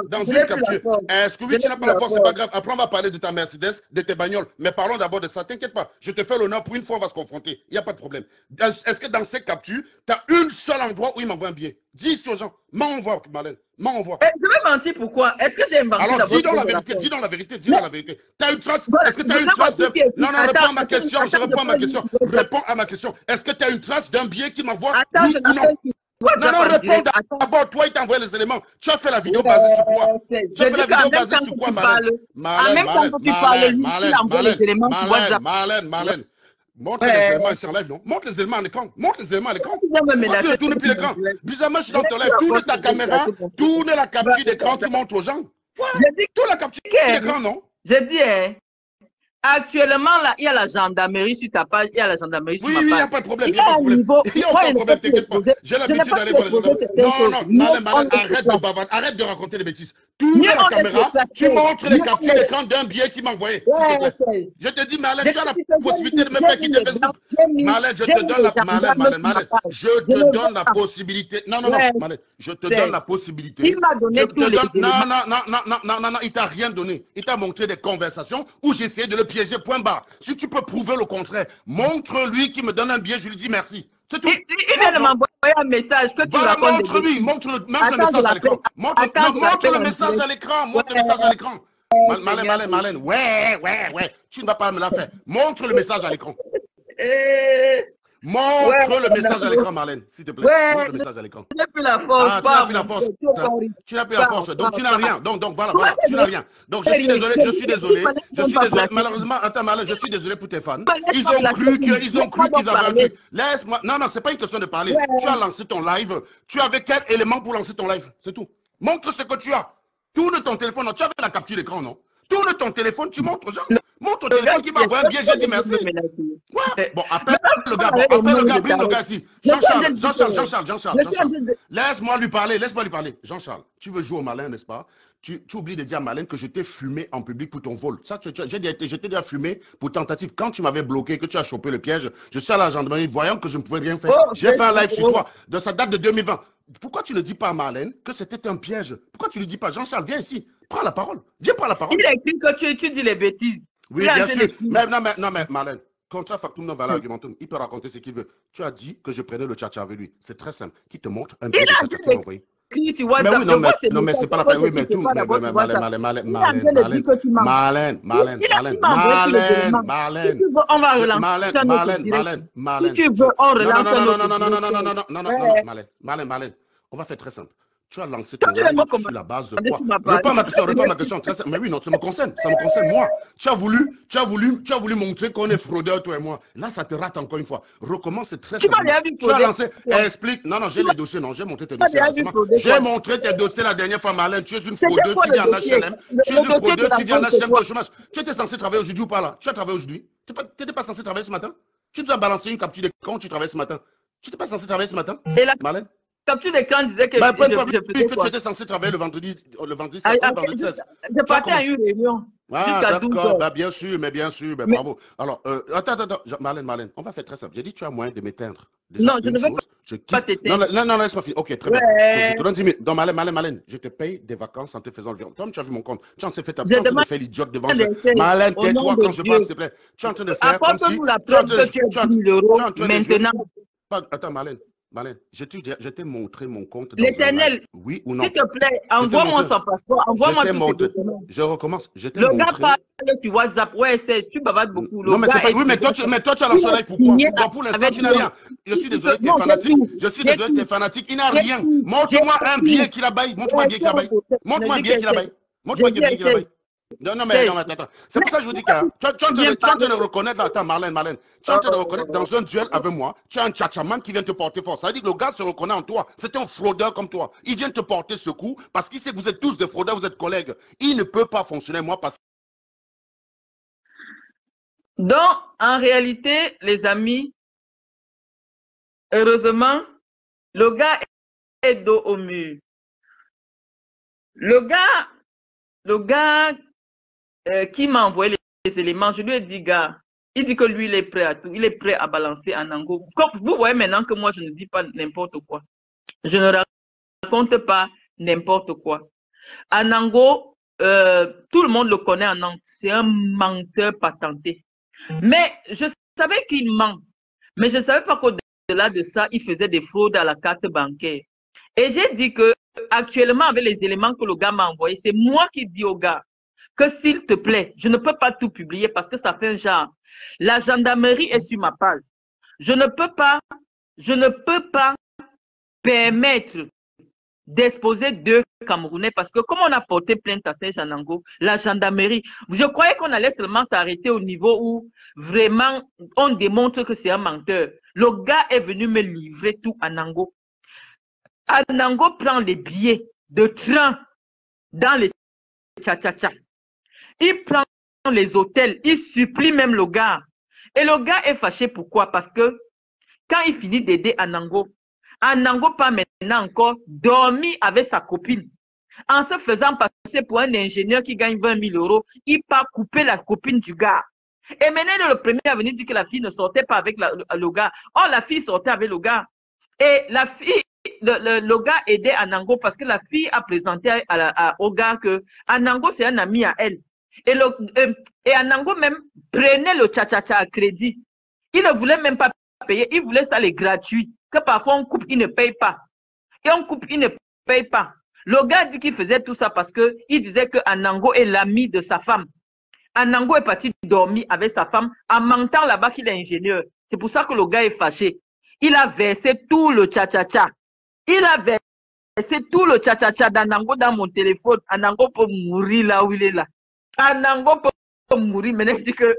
dans une capture. Est-ce que oui, tu n'as pas la force, c'est pas grave. Après, on va parler de ta Mercedes, de tes bagnoles. Mais parlons d'abord de ça. T'inquiète pas. Je te fais l'honneur. Pour une fois, on va se confronter. Il n'y a pas de problème. Est-ce que dans ces captures, tu as un seul endroit où il m'envoie un billet? Dis aux gens. M'envoie, Malène. M'envoie. Je vais mentir pourquoi? Est-ce que j'ai inventé? Alors, dis donc la vérité. Dis donc la vérité. T'as une trace? Est-ce que tu as une trace de... Non, réponds à ma question. Je réponds à ma question. Réponds à ma question. Est-ce que tu as une trace d'un billet qui m'envoie? Oui ou non? Non, réponds d'abord. Toi, il t'a envoyé les éléments. Tu as fait la vidéo basée sur quoi? Tu as fait la vidéo basée sur quoi, Marlène. Montre les éléments ici en live, non? Montre les éléments à l'écran. Pourquoi tu ne tournes plus l'écran? Bizarrement, je suis dans ton live. Tourne ta caméra, tourne la capture d'écran, tu montres aux gens. Tourne la capture d'écran, non? J'ai dit, actuellement, là, il y a la gendarmerie sur ta page, il y a la gendarmerie sur ma page. Oui, il n'y a pas de problème. Il n'y a aucun problème, t'inquiète pas. J'ai l'habitude d'aller voir les gendarmeries. Non, Malène, arrête de bavarder, arrête de raconter des bêtises. Tourne la caméra, tu montres les captures d'écran d'un billet qui m'a envoyé, s'il te plaît. Je te dis, Malène, tu as la possibilité de me faire quitter Facebook. Malène, je te donne la possibilité. Non, Malène, je te donne la possibilité. Il m'a donné tous les éléments. Non, il t'a rien donné. Il t'a montré des conversations où j'essayais de le piéger, point barre. Si tu peux prouver le contraire, montre-lui qui me donne un billet, je lui dis merci. C'est tout. Il vient de m'envoyer un message que tu racontes. Montre-lui, montre le message à l'écran. Montre le message à l'écran. Montre le message à l'écran. Malène. Ouais. Tu ne vas pas me la faire. Montre le message à l'écran. Montre le message à l'écran, Marlène, s'il te plaît. Montre le message à l'écran. Tu n'as plus la force. Tu n'as plus la force. Tu n'as plus la force. Donc, tu n'as rien. Donc, voilà. Tu n'as rien. Donc, je suis désolé. Malheureusement, attends, Marlène, je suis désolé pour tes fans. Ils ont cru qu'ils avaient un truc. Laisse-moi. Non, c'est pas une question de parler. Tu as lancé ton live. Tu avais quel élément pour lancer ton live? C'est tout. Montre ce que tu as. Tourne ton téléphone. Tu avais la capture d'écran, non? Tourne ton téléphone, tu montres aux gens. Montre ton téléphone qui m'envoie un billet, j'ai dit merci. Ouais. Bon, appelle le gars, bring le gars ici. Jean-Charles. Laisse-moi lui parler. Jean-Charles, tu veux jouer au malin, n'est-ce pas? Tu oublies de dire à Malène que je t'ai fumé en public pour ton vol. Ça, je t'ai déjà fumé pour tentative. Quand tu m'avais bloqué, que tu as chopé le piège, je suis à la gendarmerie, voyant que je ne pouvais rien faire. J'ai fait un live sur toi, de sa date de 2020. Pourquoi tu ne dis pas à Marlène que c'était un piège? Pourquoi tu ne lui dis pas, Jean-Charles, viens ici, prends la parole. Viens prendre la parole. Il a écrit que tu dis les bêtises. Oui, bien sûr. Mais Marlène, contrat factum non valeur argumentum, il peut raconter ce qu'il veut. Tu as dit que je prenais le tchatcha avec lui. C'est très simple. Qui te montre un peu de tchatcha qu'il m'a envoyé. Mais oui, non, mais c'est pas la peine. Oui, mais tout. Malène, on va faire très simple. Tu as lancé ton live sur la base de quoi? Réponds à ma question. Mais oui, non, ça me concerne moi. Tu as voulu montrer qu'on est fraudeur, toi et moi. Là, ça te rate encore une fois. Recommence, c'est très simple. Tu as lancé, explique. Non, j'ai les dossiers, non, j'ai montré tes dossiers. J'ai montré tes dossiers la dernière fois, Marlène. Tu es une fraudeuse qui vient en HLM. Tu es une fraudeuse qui vient en HLM de chômage. Tu étais censé travailler aujourd'hui ou pas là? Tu as travaillé aujourd'hui? Tu n'étais pas censé travailler ce matin? Tu nous as balancé une capture d'écran, tu travailles ce matin. Tu n'étais pas censé travailler ce matin, Marlène? Capture d'écran disait que je faisais quoi? Tu étais censé travailler le vendredi 16. Je partais à une réunion. Ah, jusqu'à 12 d'accord, heures. bah, bien sûr, mais Mais bravo. Alors, attends, Marlène, on va faire très simple. J'ai dit, tu as moyen de m'éteindre. Déjà, non, je une ne veux chose, je pas quitte. Non, t'éteindre. non, non, non, laisse-moi finir. Ok, très bien. Donc, je Ouais, te donne 10 000. Non, Marlène, je te paye des vacances en te faisant le virement. Tom, tu as vu mon compte. Tu es en train de faire, tu je es en train de demande faire l'idiote devant. des chèques Marlène, au nom tais-toi de quand je parle, Dieu. s'il te plaît. Tu es en train de faire comme si. Apporte-nous la Tu es en preuve train de, que tu as tu es en 10 000 tu es euros en train de jouer. maintenant. Attends, Marlène, je t'ai montré mon compte dans un live. L'Éternel, Oui ou s'il non? te plaît, Je t'ai envoie-moi montré. son passeport, Je envoie-moi t'ai tous ces montré. documents. Je recommence. Je t'ai Le gars montré. parle sur WhatsApp. Ouais, tu bavardes beaucoup. Le Non, mais c'est gars pas. est Oui, présent. mais toi, tu as Il lancé a live pourquoi? signé Donc, pour l'instant, avec tu n'as moi. rien. Je suis désolé, tu es Non, j'ai fanatique. tout. Je suis J'ai désolé, tu es tout. fanatique. Il n'a J'ai rien. tout. J'ai Montre-moi un billet tout. qu'il a baillé. Montre-moi un billet qu'il a baillé. Essaye, Montre-moi un ne dis billet qu'il a qu'essaye. baillé. Montre-moi J'ai un dit billet qu'il a essaye. baillé. Non, non, mais Essaye. non, attends. C'est Mais pour ça que je vous dis que pourquoi tu es en parler? train de reconnaître. Attends, Marlène. Tu es en train de reconnaître Oh. dans un duel avec moi. Tu as un tchatchaman qui vient te porter force. Ça veut dire que le gars se reconnaît en toi. C'est un fraudeur comme toi. Il vient te porter secours parce qu'il sait que vous êtes tous des fraudeurs, vous êtes collègues. Il ne peut pas fonctionner, moi, parce Donc, en réalité, les amis, heureusement, le gars est dos au mur. Le gars qui m'a envoyé les éléments, je lui ai dit, gars, il dit que lui, il est prêt à tout. Il est prêt à balancer en Ango. Comme vous voyez maintenant que moi, je ne dis pas n'importe quoi. Je ne raconte pas n'importe quoi. Anango, tout le monde le connaît en Nantes. C'est un menteur patenté. Mais je savais qu'il ment. Mais je ne savais pas qu'au-delà de ça, il faisait des fraudes à la carte bancaire. Et j'ai dit que actuellement, avec les éléments que le gars m'a envoyés, c'est moi qui dis au gars que s'il te plaît, je ne peux pas tout publier parce que ça fait un genre. La gendarmerie est sur ma page. Je ne peux pas permettre d'exposer deux Camerounais parce que comme on a porté plainte à Saint-Jean-Nango, la gendarmerie, je croyais qu'on allait seulement s'arrêter au niveau où vraiment on démontre que c'est un menteur. Le gars est venu me livrer tout à Nango. Anango prend les billets de train dans les tcha-tcha-tcha. Il prend les hôtels, il supplie même le gars. Et le gars est fâché pourquoi? Parce que quand il finit d'aider Anango pas maintenant encore dormi avec sa copine. En se faisant passer pour un ingénieur qui gagne 20 000 euros, il part couper la copine du gars. Et maintenant, le premier à venir dire que la fille ne sortait pas avec le gars. Or, la fille sortait avec le gars. Et la fille, le gars aidait Anango parce que la fille a présenté au gars que Anango, c'est un ami à elle. Et Anango même prenait le tcha-tcha-tcha à crédit. Il ne voulait même pas payer, il voulait ça les gratuits. Que parfois on coupe, il ne paye pas. Et on coupe, il ne paye pas. Le gars dit qu'il faisait tout ça parce qu'il disait que Anango est l'ami de sa femme. Anango est parti dormir avec sa femme en mentant là-bas qu'il est ingénieur. C'est pour ça que le gars est fâché. Il a versé tout le tcha-tcha-tcha. Il a versé tout le tcha-tcha-tcha d'Anango dans mon téléphone. Anango peut mourir là où il est là. Anango peut mourir. Maintenant, il dit que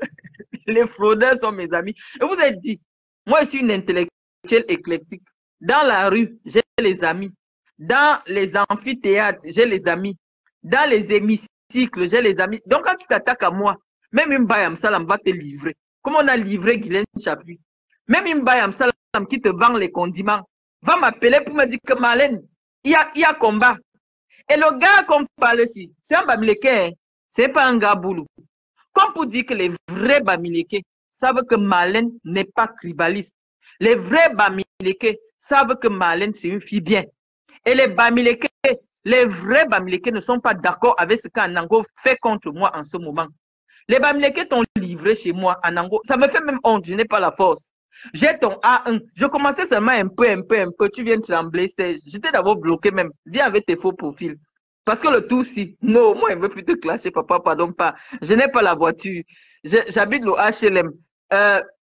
les fraudeurs sont mes amis. Et vous avez dit, moi, je suis une intellectuelle éclectique. Dans la rue, j'ai les amis. Dans les amphithéâtres, j'ai les amis. Dans les hémicycles, j'ai les amis. Donc, quand tu t'attaques à moi, même une Bayam Salam va te livrer. Comme on a livré Guylaine Chapuis. Même une Bayam Salam qui te vend les condiments va m'appeler pour me dire que Marlène, il y a combat. Et le gars qu'on parle ici, c'est un Bamileke, c'est pas un gars boulou. Comme pour dire que les vrais Bamileke savent que Marlène n'est pas tribaliste. Les vrais Bamileke savent que Marlène, c'est une fille bien. Et les Bamileke, les vrais Bamileke ne sont pas d'accord avec ce qu'Anango fait contre moi en ce moment. Les Bamileke t'ont livré chez moi, Anango. Ça me fait même honte, je n'ai pas la force. J'ai ton A1. Je commençais seulement un peu. Tu viens trembler, Serge. J'étais d'abord bloqué même. Viens avec tes faux profils. Parce que le tout, si. Non, moi, il veut plus te clasher, papa, pardon pas. Je n'ai pas la voiture. J'habite le HLM.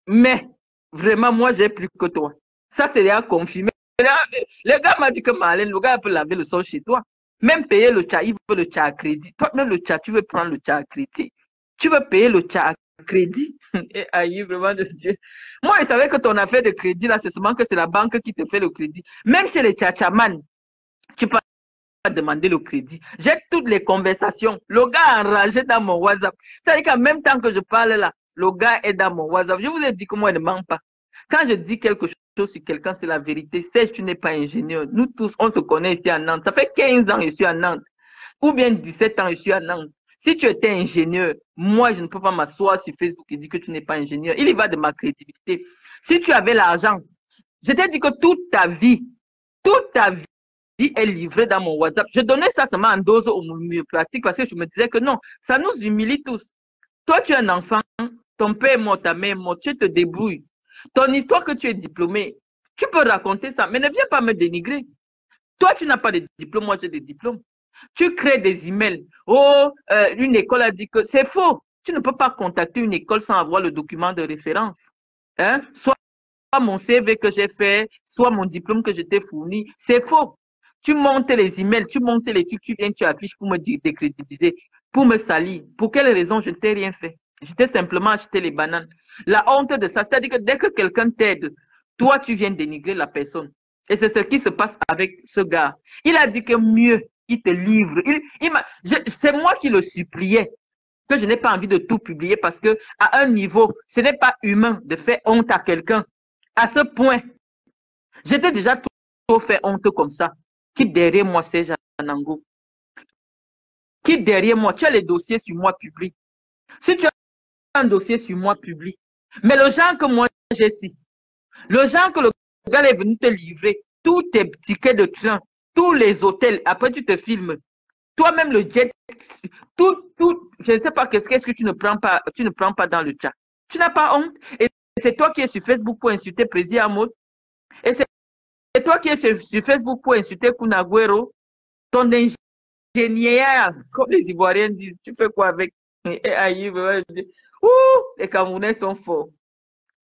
Mais, vraiment, moi, j'ai plus que toi. Ça, c'est déjà confirmé. Le gars m'a dit que Marlène, le gars peut laver le sol chez toi. Même payer le tcha, il veut le tcha à crédit. Toi, même le tcha, tu veux prendre le tcha à crédit. Tu veux payer le tcha à crédit. Et aïe, vraiment de Dieu. Moi, je savais que ton affaire de crédit, là, c'est seulement que c'est la banque qui te fait le crédit. Même chez les tchatchaman, tu peux demander le crédit. J'ai toutes les conversations. Le gars a enragé dans mon WhatsApp. C'est-à-dire qu'en même temps que je parle là, le gars est dans mon WhatsApp. Je vous ai dit que moi, il ne ment pas. Quand je dis quelque chose sur quelqu'un, c'est la vérité. Serge, tu n'es pas ingénieur. Nous tous, on se connaît ici à Nantes. Ça fait 15 ans que je suis à Nantes. Ou bien 17 ans que je suis à Nantes. Si tu étais ingénieur, moi, je ne peux pas m'asseoir sur Facebook et dire que tu n'es pas ingénieur. Il y va de ma créativité. Si tu avais l'argent, je t'ai dit que toute ta vie est livrée dans mon WhatsApp. Je donnais ça seulement en dose homéopathique parce que je me disais que non, ça nous humilie tous. Toi, tu es un enfant, ton père est mort, ta mère est morte, tu te débrouilles. Ton histoire que tu es diplômé, tu peux raconter ça, mais ne viens pas me dénigrer. Toi, tu n'as pas de diplôme, moi j'ai des diplômes. Tu crées des emails. Oh, une école a dit que c'est faux. Tu ne peux pas contacter une école sans avoir le document de référence. Hein? Soit mon CV que j'ai fait, soit mon diplôme que je t'ai fourni. C'est faux. Tu montes les emails, tu montes les trucs, tu viens, tu affiches pour me décrédibiliser, pour me salir. Pour quelle raison je ne t'ai rien fait? Je t'ai simplement acheté les bananes. La honte de ça, c'est-à-dire que dès que quelqu'un t'aide, toi, tu viens dénigrer la personne. Et c'est ce qui se passe avec ce gars. Il a dit que mieux, il te livre. C'est moi qui le suppliais, que je n'ai pas envie de tout publier parce que à un niveau, ce n'est pas humain de faire honte à quelqu'un. À ce point, j'étais déjà trop fait honte comme ça. Qui derrière moi, c'est Janango? Qui derrière moi? Tu as les dossiers sur moi public. Si tu as un dossier sur moi public, mais le genre que moi j'ai ici, le genre que le gars est venu te livrer, tous tes tickets de train, tous les hôtels, après tu te filmes. Toi-même le jet, tout, je ne sais pas qu'est-ce que tu ne prends pas dans le chat. Tu n'as pas honte. Et c'est toi qui es sur Facebook pour insulter Président Amod. Et c'est toi qui es sur Facebook pour insulter Kunagüero. Ton ingénieur, comme les Ivoiriens disent, tu fais quoi avec? Ouh, les Camerounais sont forts.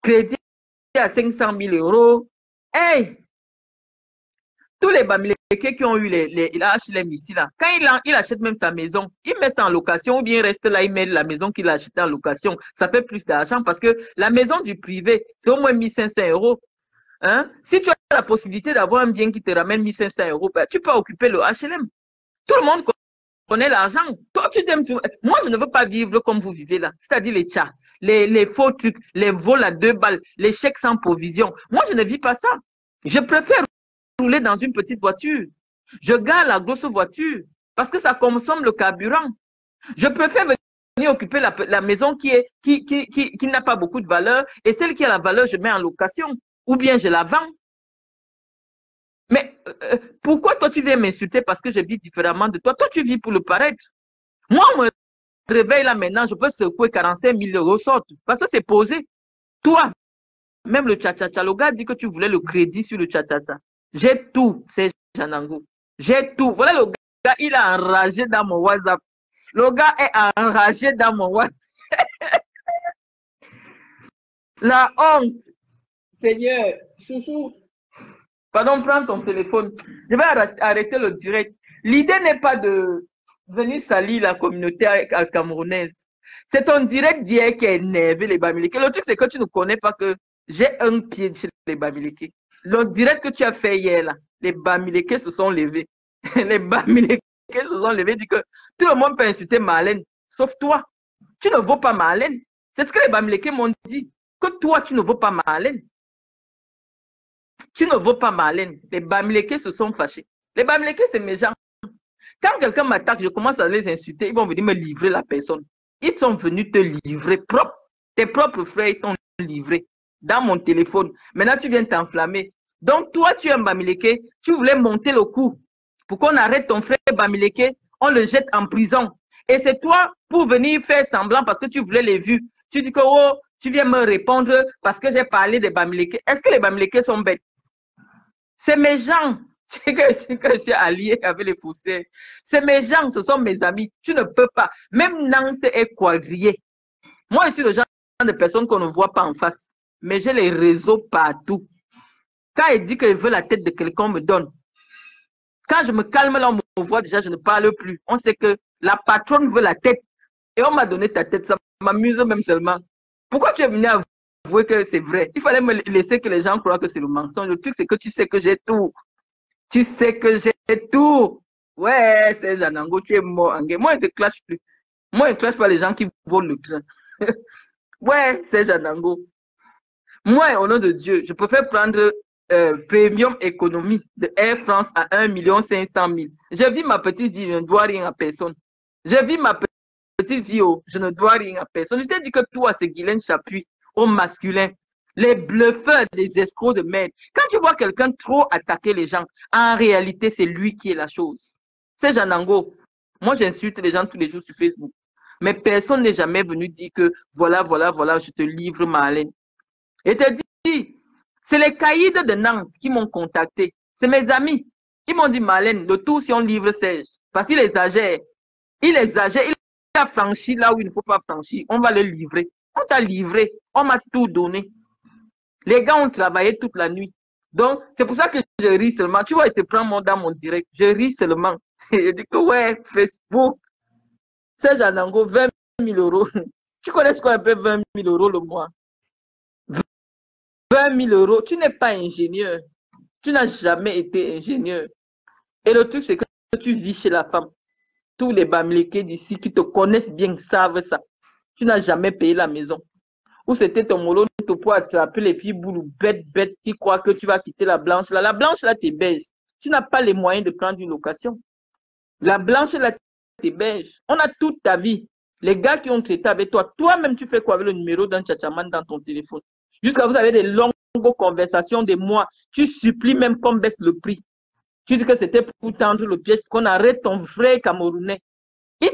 Crédit à 500 000 euros. Hey! Tous les Bamileke qui ont eu les HLM ici, là, quand il achète même sa maison, il met ça en location ou bien il reste là, il met la maison qu'il a achetée en location. Ça fait plus d'argent parce que la maison du privé, c'est au moins 1500 euros. Hein? Si tu as la possibilité d'avoir un bien qui te ramène 1500 euros, ben, tu peux occuper le HLM. Tout le monde connaît l'argent. Toi, tu t'aimes. Moi, je ne veux pas vivre comme vous vivez là. C'est-à-dire les chats, les faux trucs, les vols à 2 balles, les chèques sans provision. Moi, je ne vis pas ça. Je préfère rouler dans une petite voiture. Je garde la grosse voiture parce que ça consomme le carburant. Je préfère venir occuper la maison qui n'a pas beaucoup de valeur et celle qui a la valeur, je mets en location ou bien je la vends. Mais pourquoi toi tu viens m'insulter parce que je vis différemment de toi? Toi tu vis pour le paraître. Moi, on me réveille là maintenant, je peux secouer 45 000 euros sortent parce que c'est posé. Toi, même le tcha-tcha-tcha, le gars dit que tu voulais le crédit sur le tcha-tcha-tcha. J'ai tout, c'est Janango. J'ai tout. Voilà le gars, il est enragé dans mon WhatsApp. Le gars est enragé dans mon WhatsApp. La honte. Seigneur, chouchou. Pardon, prends ton téléphone. Je vais arrêter le direct. L'idée n'est pas de venir salir la communauté camerounaise. C'est ton direct d'hier qui a énervé les Bamileke. Le truc, c'est que tu ne connais pas que j'ai un pied chez les Bamileke. Le direct que tu as fait hier, là, les Bamileke se sont levés. Les Bamileke se sont levés, dit que tout le monde peut insulter Marlène, sauf toi. Tu ne vaux pas Marlène. C'est ce que les Bamileke m'ont dit. Que toi, tu ne vaux pas Marlène. Tu ne vaux pas Marlène. Les Bamileke se sont fâchés. Les Bamileke, c'est mes gens. Quand quelqu'un m'attaque, je commence à les insulter. Ils vont venir me livrer la personne. Ils sont venus te livrer propre. Tes propres frères, ils t'ont livré dans mon téléphone. Maintenant, tu viens t'enflammer. Donc, toi, tu es un Bamileke. Tu voulais monter le coup pour qu'on arrête ton frère Bamileke. On le jette en prison. Et c'est toi pour venir faire semblant parce que tu voulais les vues. Tu dis que, oh, tu viens me répondre parce que j'ai parlé des Bamileke. Est-ce que les Bamileke sont bêtes? C'est mes gens. C'est que je suis allié avec les Foussés. C'est mes gens, ce sont mes amis. Tu ne peux pas. Même Nantes est quadrillé. Moi, je suis le genre de personne qu'on ne voit pas en face. Mais j'ai les réseaux partout. Quand il dit qu'il veut la tête de quelqu'un, on me donne. Quand je me calme là, on me voit déjà, je ne parle plus. On sait que la patronne veut la tête. Et on m'a donné ta tête. Ça m'amuse même seulement. Pourquoi tu es venu avouer que c'est vrai? Il fallait me laisser que les gens croient que c'est le mensonge. Le truc, c'est que tu sais que j'ai tout. Tu sais que j'ai tout. Ouais, c'est Janango, tu es mort en guerre. Moi, je ne te clash plus. Moi, je ne clash pas les gens qui volent le train. Ouais, c'est Janango. Moi, au nom de Dieu, je préfère prendre Premium Économie de Air France à 1 500 000. Je vis ma petite vie, je ne dois rien à personne. Je vis ma petite vie, oh, je ne dois rien à personne. Je t'ai dit que toi, c'est Guylaine Chapuis, au masculin. Les bluffeurs, les escrocs de merde. Quand tu vois quelqu'un trop attaquer les gens, en réalité, c'est lui qui est la chose. C'est Janango. Moi, j'insulte les gens tous les jours sur Facebook. Mais personne n'est jamais venu dire que voilà, je te livre ma haleine. Et te dit, c'est les caïds de Nantes qui m'ont contacté. C'est mes amis. Ils m'ont dit, Marlène, le tout si on livre Serge. Parce qu'il exagère. Il exagère. Il a franchi là où il ne faut pas franchir. On va le livrer. On t'a livré. On m'a tout donné. Les gars ont travaillé toute la nuit. Donc, c'est pour ça que je ris seulement. Tu vois, il te prend dans mon direct. Je ris seulement. Je dis que ouais, Facebook, Serge Anango, 20 000 euros. Tu connais ce qu'on appelle 20 000 euros le mois? 20 000 euros. Tu n'es pas ingénieur. Tu n'as jamais été ingénieur. Et le truc, c'est que tu vis chez la femme. Tous les Bamileke d'ici qui te connaissent bien savent ça. Tu n'as jamais payé la maison. Ou c'était ton mollo pour attraper les filles boulou bêtes qui croient que tu vas quitter la blanche là. La blanche là, t'es beige. Tu n'as pas les moyens de prendre une location. La blanche là, t'es beige. On a toute ta vie. Les gars qui ont traité avec toi, toi-même, tu fais quoi avec le numéro d'un tchatchaman dans ton téléphone? Jusqu'à vous avez des longues conversations des mois. Tu supplies même qu'on baisse le prix. Tu dis que c'était pour tendre le piège, qu'on arrête ton vrai Camerounais. Il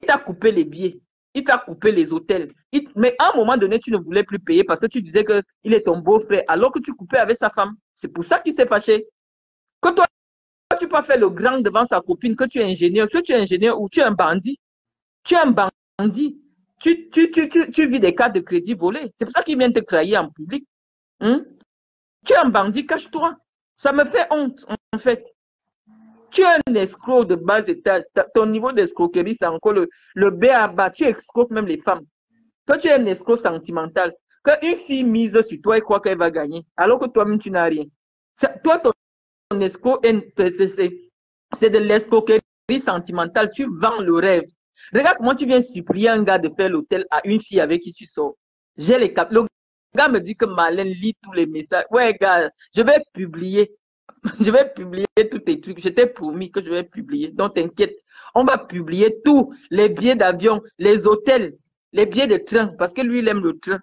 t'a coupé les billets. Il t'a coupé les hôtels. Mais à un moment donné, tu ne voulais plus payer parce que tu disais qu'il est ton beau-frère alors que tu coupais avec sa femme. C'est pour ça qu'il s'est fâché. Que toi, tu peux faire le grand devant sa copine, que tu es ingénieur, ou tu es un bandit. Tu es un bandit. Tu vis des cartes de crédit volées. C'est pour ça qu'il vient te trahir en public. Tu es un bandit, cache-toi. Ça me fait honte, en fait. Tu es un escroc de bas étage. Ton niveau d'escroquerie, c'est encore le B.A.B.A. Tu escroques même les femmes. Toi, tu es un escroc sentimental. Qu'une fille mise sur toi et croit qu'elle va gagner, alors que toi-même, tu n'as rien. Toi, ton escroc, c'est de l'escroquerie sentimentale. Tu vends le rêve. Regarde comment tu viens supplier un gars de faire l'hôtel à une fille avec qui tu sors. J'ai les cap. Le gars me dit que Marlène lit tous les messages. Ouais, gars, je vais publier. Je vais publier tous tes trucs. Je t'ai promis que je vais publier. Donc, t'inquiète. On va publier tous les billets d'avion, les hôtels, les billets de train, parce que lui, il aime le train.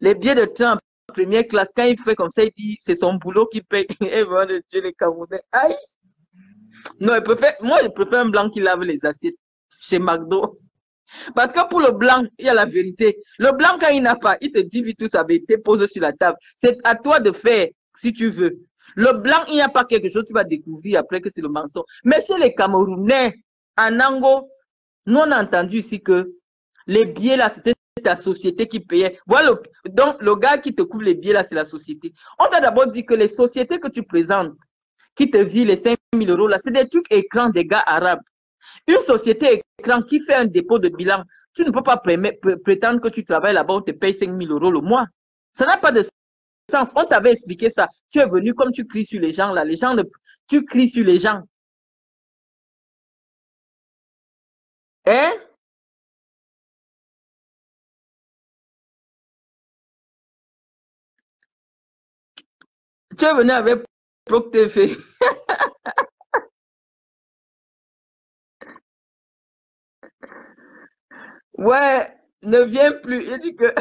Les billets de train en première classe, quand il fait comme ça, il dit c'est son boulot qui paye. Et voilà, Dieu, les Camerounais. Aïe! Non, moi, je préfère un blanc qui lave les assiettes chez McDo. Parce que pour le blanc, il y a la vérité. Le blanc, quand il n'a pas, il te dit vite toute sa vérité, pose sur la table. C'est à toi de faire, si tu veux. Le blanc, il n'y a pas quelque chose, tu vas découvrir après que c'est le mensonge. Mais chez les Camerounais, en Ango, nous on a entendu ici que les billets là, c'était ta société qui payait. Voilà, donc le gars qui te couvre les billets là, c'est la société. On t'a d'abord dit que les sociétés que tu présentes, qui te vit les 5 000 euros là, c'est des trucs écrans des gars arabes. Une société écran qui fait un dépôt de bilan, tu ne peux pas prétendre que tu travailles là-bas, on te paye 5 000 euros le mois. Ça n'a pas de sens. On t'avait expliqué ça. Tu es venu comme tu cries sur les gens là. Les gens, tu cries sur les gens. Hein? Tu es venu avec Proc TV. Ouais, ne viens plus. Il dit que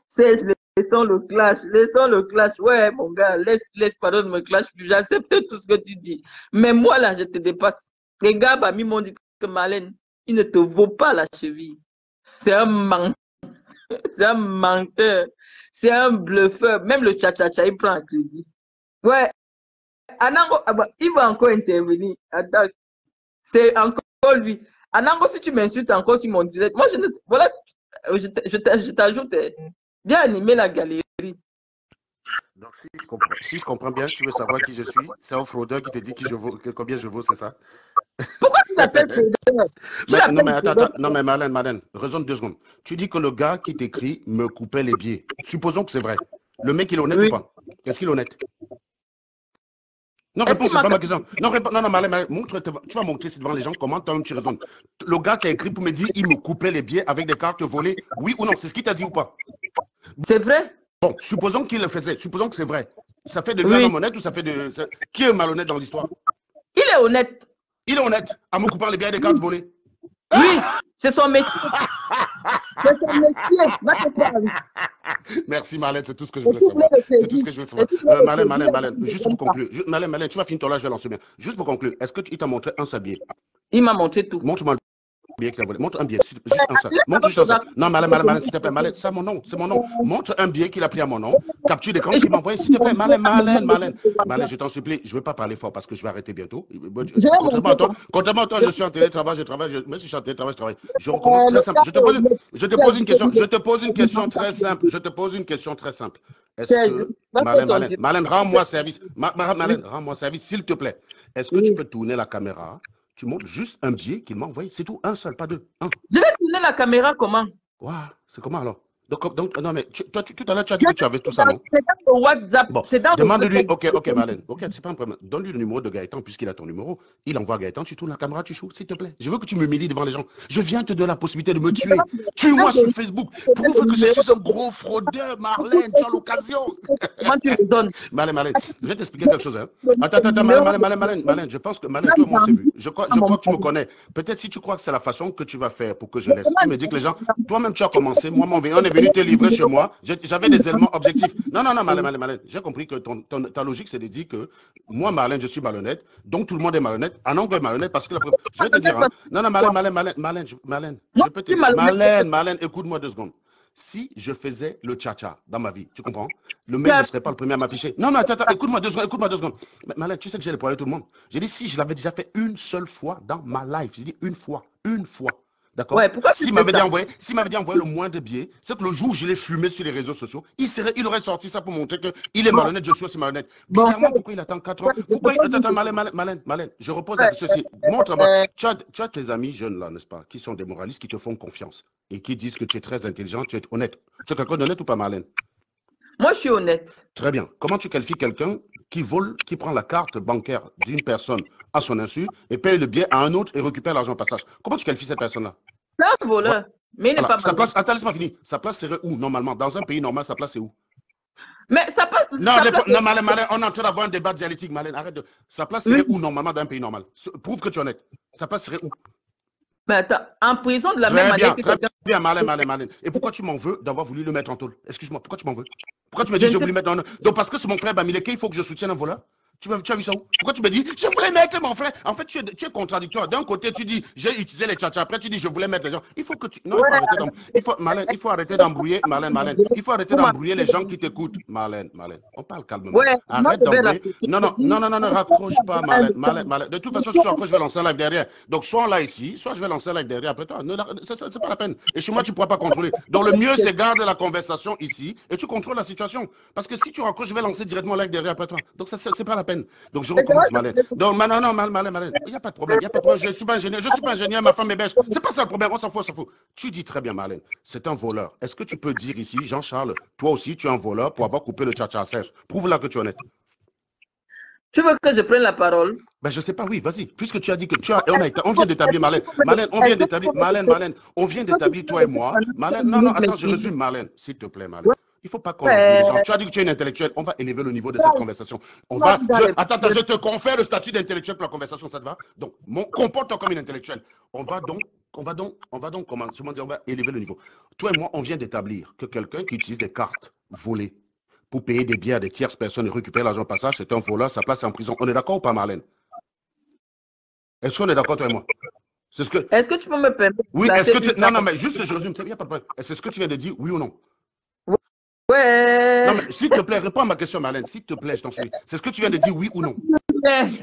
c'est laissons le clash, laissons le clash. Ouais, mon gars, laisse pardon, me clash plus. J'accepte tout ce que tu dis. Mais moi, là, je te dépasse. Les gars, bah, m'ont dit que Marlène, il ne te vaut pas la cheville. C'est un menteur. C'est un menteur. C'est un bluffeur. Même le tcha-tcha-tcha, il prend un crédit. Ouais. Anango, ah bah, il va encore intervenir. Attends. C'est encore lui. Anango, si tu m'insultes encore sur mon direct, moi, voilà, je t'ajoute. Bien animer la galerie. Donc, si je comprends bien, tu veux savoir qui je suis, c'est un fraudeur qui te dit combien je vaux, c'est ça? Pourquoi tu t'appelles fraudeur? Non, mais attends, non, mais Marlène, raisonne 2 secondes. Tu dis que le gars qui t'écrit me coupait les billets. Supposons que c'est vrai. Le mec, il est honnête ou pas? Est-ce qu'il est honnête? Non, réponds, c'est pas ma question. Non, Marlène, tu vas montrer devant les gens comment toi-même tu raisonnes. Le gars t'a écrit pour me dire il me coupait les billets avec des cartes volées. Oui ou non? C'est ce qu'il t'a dit ou pas? C'est vrai? Bon, supposons qu'il le faisait. Supposons que c'est vrai. Ça fait de lui un homme honnête ou ça fait de. Qui est malhonnête dans l'histoire? Il est honnête. Il est honnête en me coupant les biens des cartes volées. Oui, c'est son métier. C'est son métier. Va te faire. Merci Marlène, c'est tout ce que je voulais savoir. C'est tout ce que je voulais savoir. Marlène, juste pour conclure. Marlène, tu vas finir ton là, je vais lancer bien. Juste pour conclure, est-ce qu'il t'a montré un seul billet? Il m'a montré tout. Montre-moi le billet qu'il a volé. Montre un billet, juste un seul. Montre juste un seul. Non, Marlène, s'il te plaît, Marlène, c'est mon nom, c'est mon nom. Montre un billet qu'il a pris à mon nom. Capture d'écran qu'il m'a envoyé, s'il te plaît. Marlène, je t'en supplie, je ne veux pas parler fort parce que je vais arrêter bientôt. Contrairement à toi, je suis en télétravail, même si je suis en télétravail, je travaille. Je recommence très simple. Je te pose une question très simple. Est-ce que, Marlène, rends-moi service. Marlène, rends-moi service, s'il te plaît. Est-ce que tu peux tourner la caméra? Tu montres juste un billet qu'il m'a envoyé. C'est tout, un seul, pas deux. Un. Je vais tourner la caméra comment? Waouh, c'est comment alors? Donc, non, mais toi, tout à l'heure, tu as dit que tu avais tout ça, non? C'est dans le WhatsApp. Bon, demande-lui, ok, Marlène, ok, c'est pas un problème. Donne-lui le numéro de Gaëtan, puisqu'il a ton numéro. Il envoie Gaëtan, tu tournes la caméra, tu joues, s'il te plaît. Je veux que tu m'humilies devant les gens. Je viens te donner la possibilité de me tuer. Tue-moi sur Facebook. Prouve que je suis un gros fraudeur, Marlène, tu as l'occasion. Comment tu raisonnes? Marlène, je vais t'expliquer quelque chose. Hein. Attends, Marlène, je pense que, Marlène, toi, moi, c'est vu. Je crois que tu me connais. Peut-être si tu crois que c'est la façon que tu vas faire pour que je laisse. Tu me dis que les gens, toi-même, tu as commencé. Moi, on est venu te livrer chez moi. J'avais des éléments objectifs. Non, Marlène, j'ai compris que ta logique, c'est de dire que moi, Marlène, je suis malhonnête, donc tout le monde est malhonnête. Ah non, est malhonnête parce que je vais te dire, hein. Non, Marlène, je peux te dire. Marlène, écoute-moi 2 secondes. Si je faisais le tcha-tcha dans ma vie, tu comprends? Le mec ne serait pas le premier à m'afficher. Non, attends, écoute-moi 2 secondes. Marlène, tu sais que j'ai pour tout le monde. J'ai dit, si je l'avais déjà fait une seule fois dans ma life, j'ai dit une fois. D'accord? Ouais, pourquoi s'il m'avait dit envoyer le moins de billets, c'est que le jour où je l'ai fumé sur les réseaux sociaux, il aurait sorti ça pour montrer qu'il est malhonnête, je suis aussi malhonnête. Bizarrement, pourquoi il attend 4 ans? Attends, Marlène, je repose à ceci. Montre-moi. Tu as tes amis jeunes là, n'est-ce pas, qui sont des moralistes, qui te font confiance et qui disent que tu es très intelligent, tu es honnête. Tu es quelqu'un d'honnête ou pas, Marlène? Moi, je suis honnête. Très bien. Comment tu qualifies quelqu'un qui vole, qui prend la carte bancaire d'une personne à son insu et paye le billet à un autre et récupère l'argent au passage? Comment tu qualifies cette personne-là? C'est un voleur. Mais il n'est pas sa place, attends, laisse-moi finir. Sa place serait où, normalement? Dans un pays normal, sa place, c'est où? Mais ça passe. Non, Marlène, on est en train d'avoir un débat dialectique, Marlène. Arrête de. Sa place serait où, normalement, dans un pays normal? Prouve que tu es honnête. Sa place serait où? Mais attends, en prison de la même manière que très bien, Marlène. Et pourquoi tu m'en veux d'avoir voulu le mettre en tôle? Excuse-moi, pourquoi tu m'en veux? Pourquoi tu me dis que j'ai voulu mettre en... Donc, parce que c'est mon frère Bamileke, il faut que je soutienne un voleur? Tu as vu ça où? Pourquoi tu me dis, je voulais mettre mon frère? En fait, tu es contradictoire. D'un côté, tu dis, j'ai utilisé les tchatchas. Après, tu dis, je voulais mettre les gens. Il faut que tu. Non, il faut arrêter d'embrouiller, Marlène. Il faut arrêter d'embrouiller les gens qui t'écoutent, Marlène. On parle calmement. Arrête d'embrouiller. Non, raccroche pas, Marlène. De toute façon, soit je vais lancer un live derrière. Donc, soit là ici, soit je vais lancer un live derrière après toi. C'est pas la peine. Et chez moi, tu ne pourras pas contrôler. Donc, le mieux, c'est garder la conversation ici et tu contrôles la situation. Parce que si tu raccroches, je vais lancer directement un live derrière après toi. Donc, c'est pas la peine. Donc, je recommence, Marlène. Donc, Marlène, il n'y a pas de problème. Je ne suis pas ingénieur, ma femme est belge. C'est pas ça le problème, on s'en fout. Tu dis très bien, Marlène, c'est un voleur. Est-ce que tu peux dire ici, Jean-Charles, toi aussi, tu es un voleur pour avoir coupé le tcha-tcha à Serge? Prouve-là que tu es honnête. Tu veux que je prenne la parole? Ben, je sais pas, oui, vas-y. Puisque tu as dit que on vient d'établir, Marlène, on vient d'établir, toi et moi. Marlène, non, attends, je résume, Marlène, s'il te plaît, Marlène. Il ne faut pas qu'on les gens. Tu as dit que tu es une intellectuelle. On va élever le niveau de cette conversation. Attends, je te confère le statut d'intellectuel pour la conversation, ça te va? Donc, comporte-toi comme une intellectuelle. On va donc commencer, on va élever le niveau. Toi et moi, on vient d'établir que quelqu'un qui utilise des cartes volées pour payer des billets à des tierces personnes et récupérer l'argent au passage, c'est un voleur, sa place est en prison. On est d'accord ou pas, Marlène? Est-ce qu'on est d'accord, toi et moi? Est-ce que tu peux me permettre? Oui, non, mais juste, je résume, il n'y a pas de problème. Est-ce que tu viens de dire oui ou non? Ouais. Non, mais s'il te plaît, réponds à ma question, Marlène. S'il te plaît, je t'en supplie. C'est ce que tu viens de dire, oui ou non?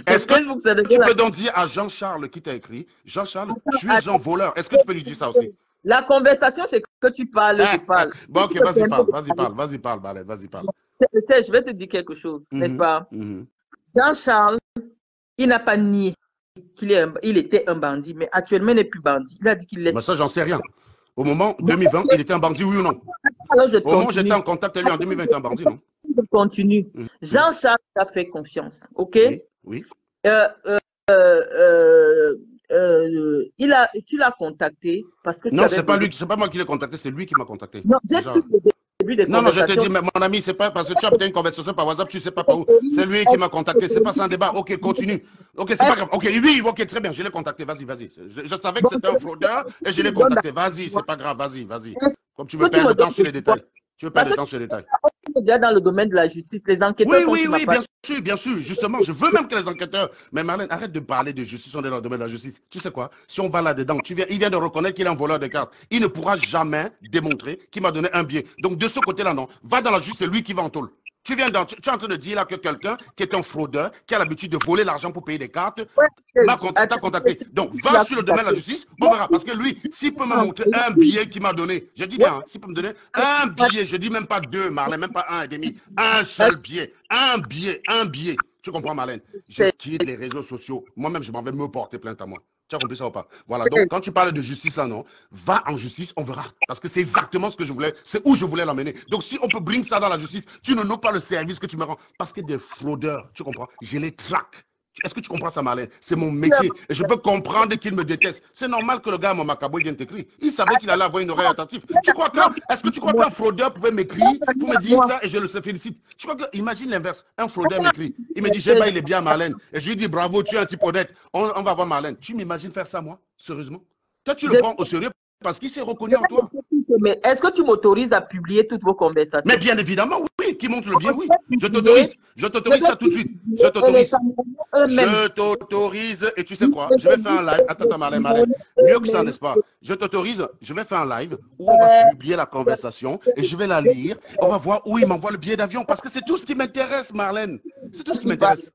Est-ce que tu peux donc dire à Jean-Charles qui t'a écrit, Jean-Charles, tu es un voleur? Est-ce que tu peux lui dire ça aussi? La conversation, c'est que tu parles, je parle. Bon, ok, vas-y, parle, Marlène, vas-y, parle. Je vais te dire quelque chose, n'est-ce pas? Jean-Charles, il n'a pas nié qu'il était un bandit, mais actuellement, il n'est plus bandit. Il a dit qu'il laisse. Mais ça, j'en sais rien. Au moment 2020, il était un bandit, oui ou non? Alors, au moment où j'étais en contact avec lui en 2020, il était un bandit, non? Je continue. Jean-Charles t'a fait confiance, ok? Oui. Tu l'as contacté parce que non, c'est pas moi qui l'ai contacté, c'est lui qui m'a contacté. Non, j'ai toutes les début des Non, non, je te conversations. dis, mais mon ami, c'est pas parce que tu as peut-être une conversation par WhatsApp, tu sais pas par où. C'est lui qui m'a contacté. C'est pas sans débat. Ok, continue. Ok, c'est pas grave. Ok, oui, ok, très bien. Je l'ai contacté. Vas-y, vas-y. Je savais que Bon, c'était un fraudeur et je tu l'ai me donnes contacté. Vas-y, la- c'est pas grave. Vas-y, vas-y. Est-ce Comme tu veux que tu perdre me le temps donnes sur le les droit? détails. Tu veux perdre Parce le que temps sur les détails. tu es déjà dans le domaine de la justice. Les enquêteurs Oui, sont oui, sur ma oui, page. bien sûr, bien sûr. Justement, je veux même que les enquêteurs. Mais Marlène, arrête de parler de justice, on est dans le domaine de la justice. Tu sais quoi? Si on va là-dedans, il vient de reconnaître qu'il est un voleur de cartes. Il ne pourra jamais démontrer qu'il m'a donné un billet. Donc, de ce côté-là, non. Va dans la justice, c'est lui qui va en tôle. Tu es en train de dire là que quelqu'un qui est un fraudeur, qui a l'habitude de voler l'argent pour payer des cartes, Ouais, t'a attends, contacté. Donc, tu va l'as sur le domaine de la contacté. justice, on verra. Parce que lui, s'il peut me montrer un billet qu'il m'a donné, je dis Ouais, bien, hein, s'il peut me donner un billet, je dis même pas deux, Marlène, même pas un et demi, un seul billet, un billet, un billet. Tu comprends, Marlène? Je quitte les réseaux sociaux. Moi-même, je m'en vais me porter plainte à moi. Tu as compris ça ou pas? Voilà, donc quand tu parles de justice là, non, va en justice, on verra. Parce que c'est exactement ce que je voulais, c'est où je voulais l'amener. Donc si on peut bring ça dans la justice, tu ne notes pas le service que tu me rends. Parce que des fraudeurs, tu comprends, je les traque. Est-ce que tu comprends ça, Marlène? C'est mon métier. Et je peux comprendre qu'il me déteste. C'est normal que le gars, mon macabo, il vienne t'écrire. Il savait qu'il allait avoir une oreille attentive. Est-ce que tu crois qu'un fraudeur pouvait m'écrire pour me dire ça et je le félicite? Tu crois que, imagine l'inverse. Un fraudeur m'écrit. Il me dit, Jéba, il est bien, Marlène. Et je lui dis, bravo, tu es un type honnête. On va voir Marlène. Tu m'imagines faire ça, moi? Sérieusement? Toi, tu le prends au sérieux parce qu'il s'est reconnu en toi. Mais est-ce que tu m'autorises à publier toutes vos Mais conversations? bien évidemment, oui, qui montre le bien, oui. Je t'autorise. Je t'autorise ça tout de suite. Je Et les t'autorise. Camerounais eux-mêmes. Je t'autorise. Et tu sais quoi? Je vais faire un live. Attends, Marlène, Marlène. Mieux que ça, n'est-ce pas? Je t'autorise. Je vais faire un live où on va publier la conversation et je vais la lire. On va voir où il m'envoie le billet d'avion parce que c'est tout ce qui m'intéresse, Marlène. C'est tout ce qui m'intéresse.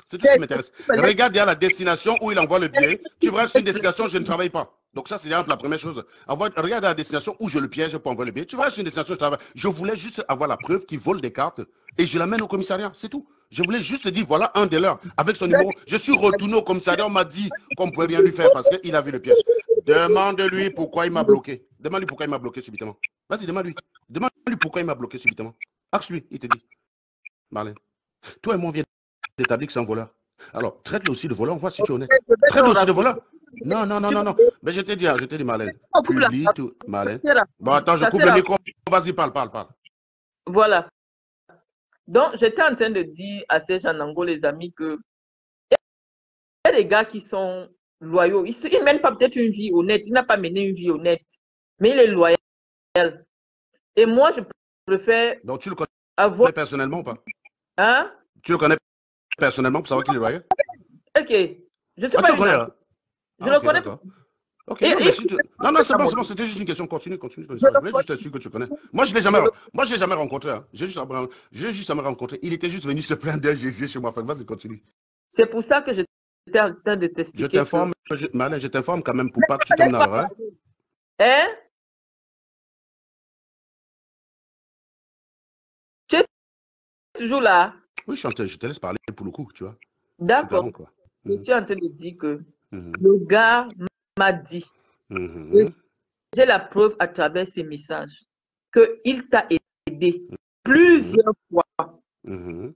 C'est tout ce qui m'intéresse. Regarde, il y a la destination où il envoie le billet. Tu verras sur une destination, je ne travaille pas. Donc ça, c'est la première chose. Regarde la destination où je le piège pour envoyer le billet. Tu verras sur une destination, je travaille. Je voulais juste avoir la preuve qu'il vole des cartes et je l'amène au commissariat. C'est tout. Je voulais juste dire, voilà un des leurs avec son numéro. Je suis retourné au commissariat, on m'a dit qu'on ne pouvait rien lui faire parce qu'il a vu le piège. Demande-lui pourquoi il m'a bloqué. Demande-lui pourquoi il m'a bloqué subitement. Vas-y, demande-lui. Demande-lui pourquoi il m'a bloqué subitement. Axe-lui, il te dit. Marlène, toi et moi, on vient d'établir que c'est un voleur. Alors, traite-le aussi de voleur, on voit si tu es honnête. Traite-le aussi de voleur. Non, non, non, non, non. Mais je t'ai dit, Marlène. Publie tout. Marlène. Bon, attends, je coupe le micro. Vas-y, parle, parle, parle. Voilà. Donc, j'étais en train de dire à ces gens Nango, les amis, que il y a des gars qui sont loyaux. Il ne mène pas peut-être une vie honnête. Il n'a pas mené une vie honnête. Mais il est loyal. Et moi, je préfère Donc, tu le connais avoir... personnellement ou pas? Hein? Tu le connais personnellement pour savoir qu'il est loyal? Ok. Je sais pas. Tu le connais, là? Je le connais pas. Ok, non, mais si tu... Non, c'est bon, c'était juste une question. Continue. Je voulais juste être sûr que tu connais. Moi, je ne l'ai jamais rencontré. Hein. J'ai juste jamais rencontré. Il était juste venu se plaindre d'un Jésus chez moi. Vas-y, continue. C'est pour ça que j'étais en train de t'expliquer. Je t'informe quand même pour pas que tu tombes dans l'erreur. Hein? Tu es toujours là? Oui, je te laisse parler pour le coup, tu vois. D'accord. Je suis en train de dire que le gars m'a dit, j'ai la preuve à travers ses messages, qu'il t'a aidé plusieurs fois.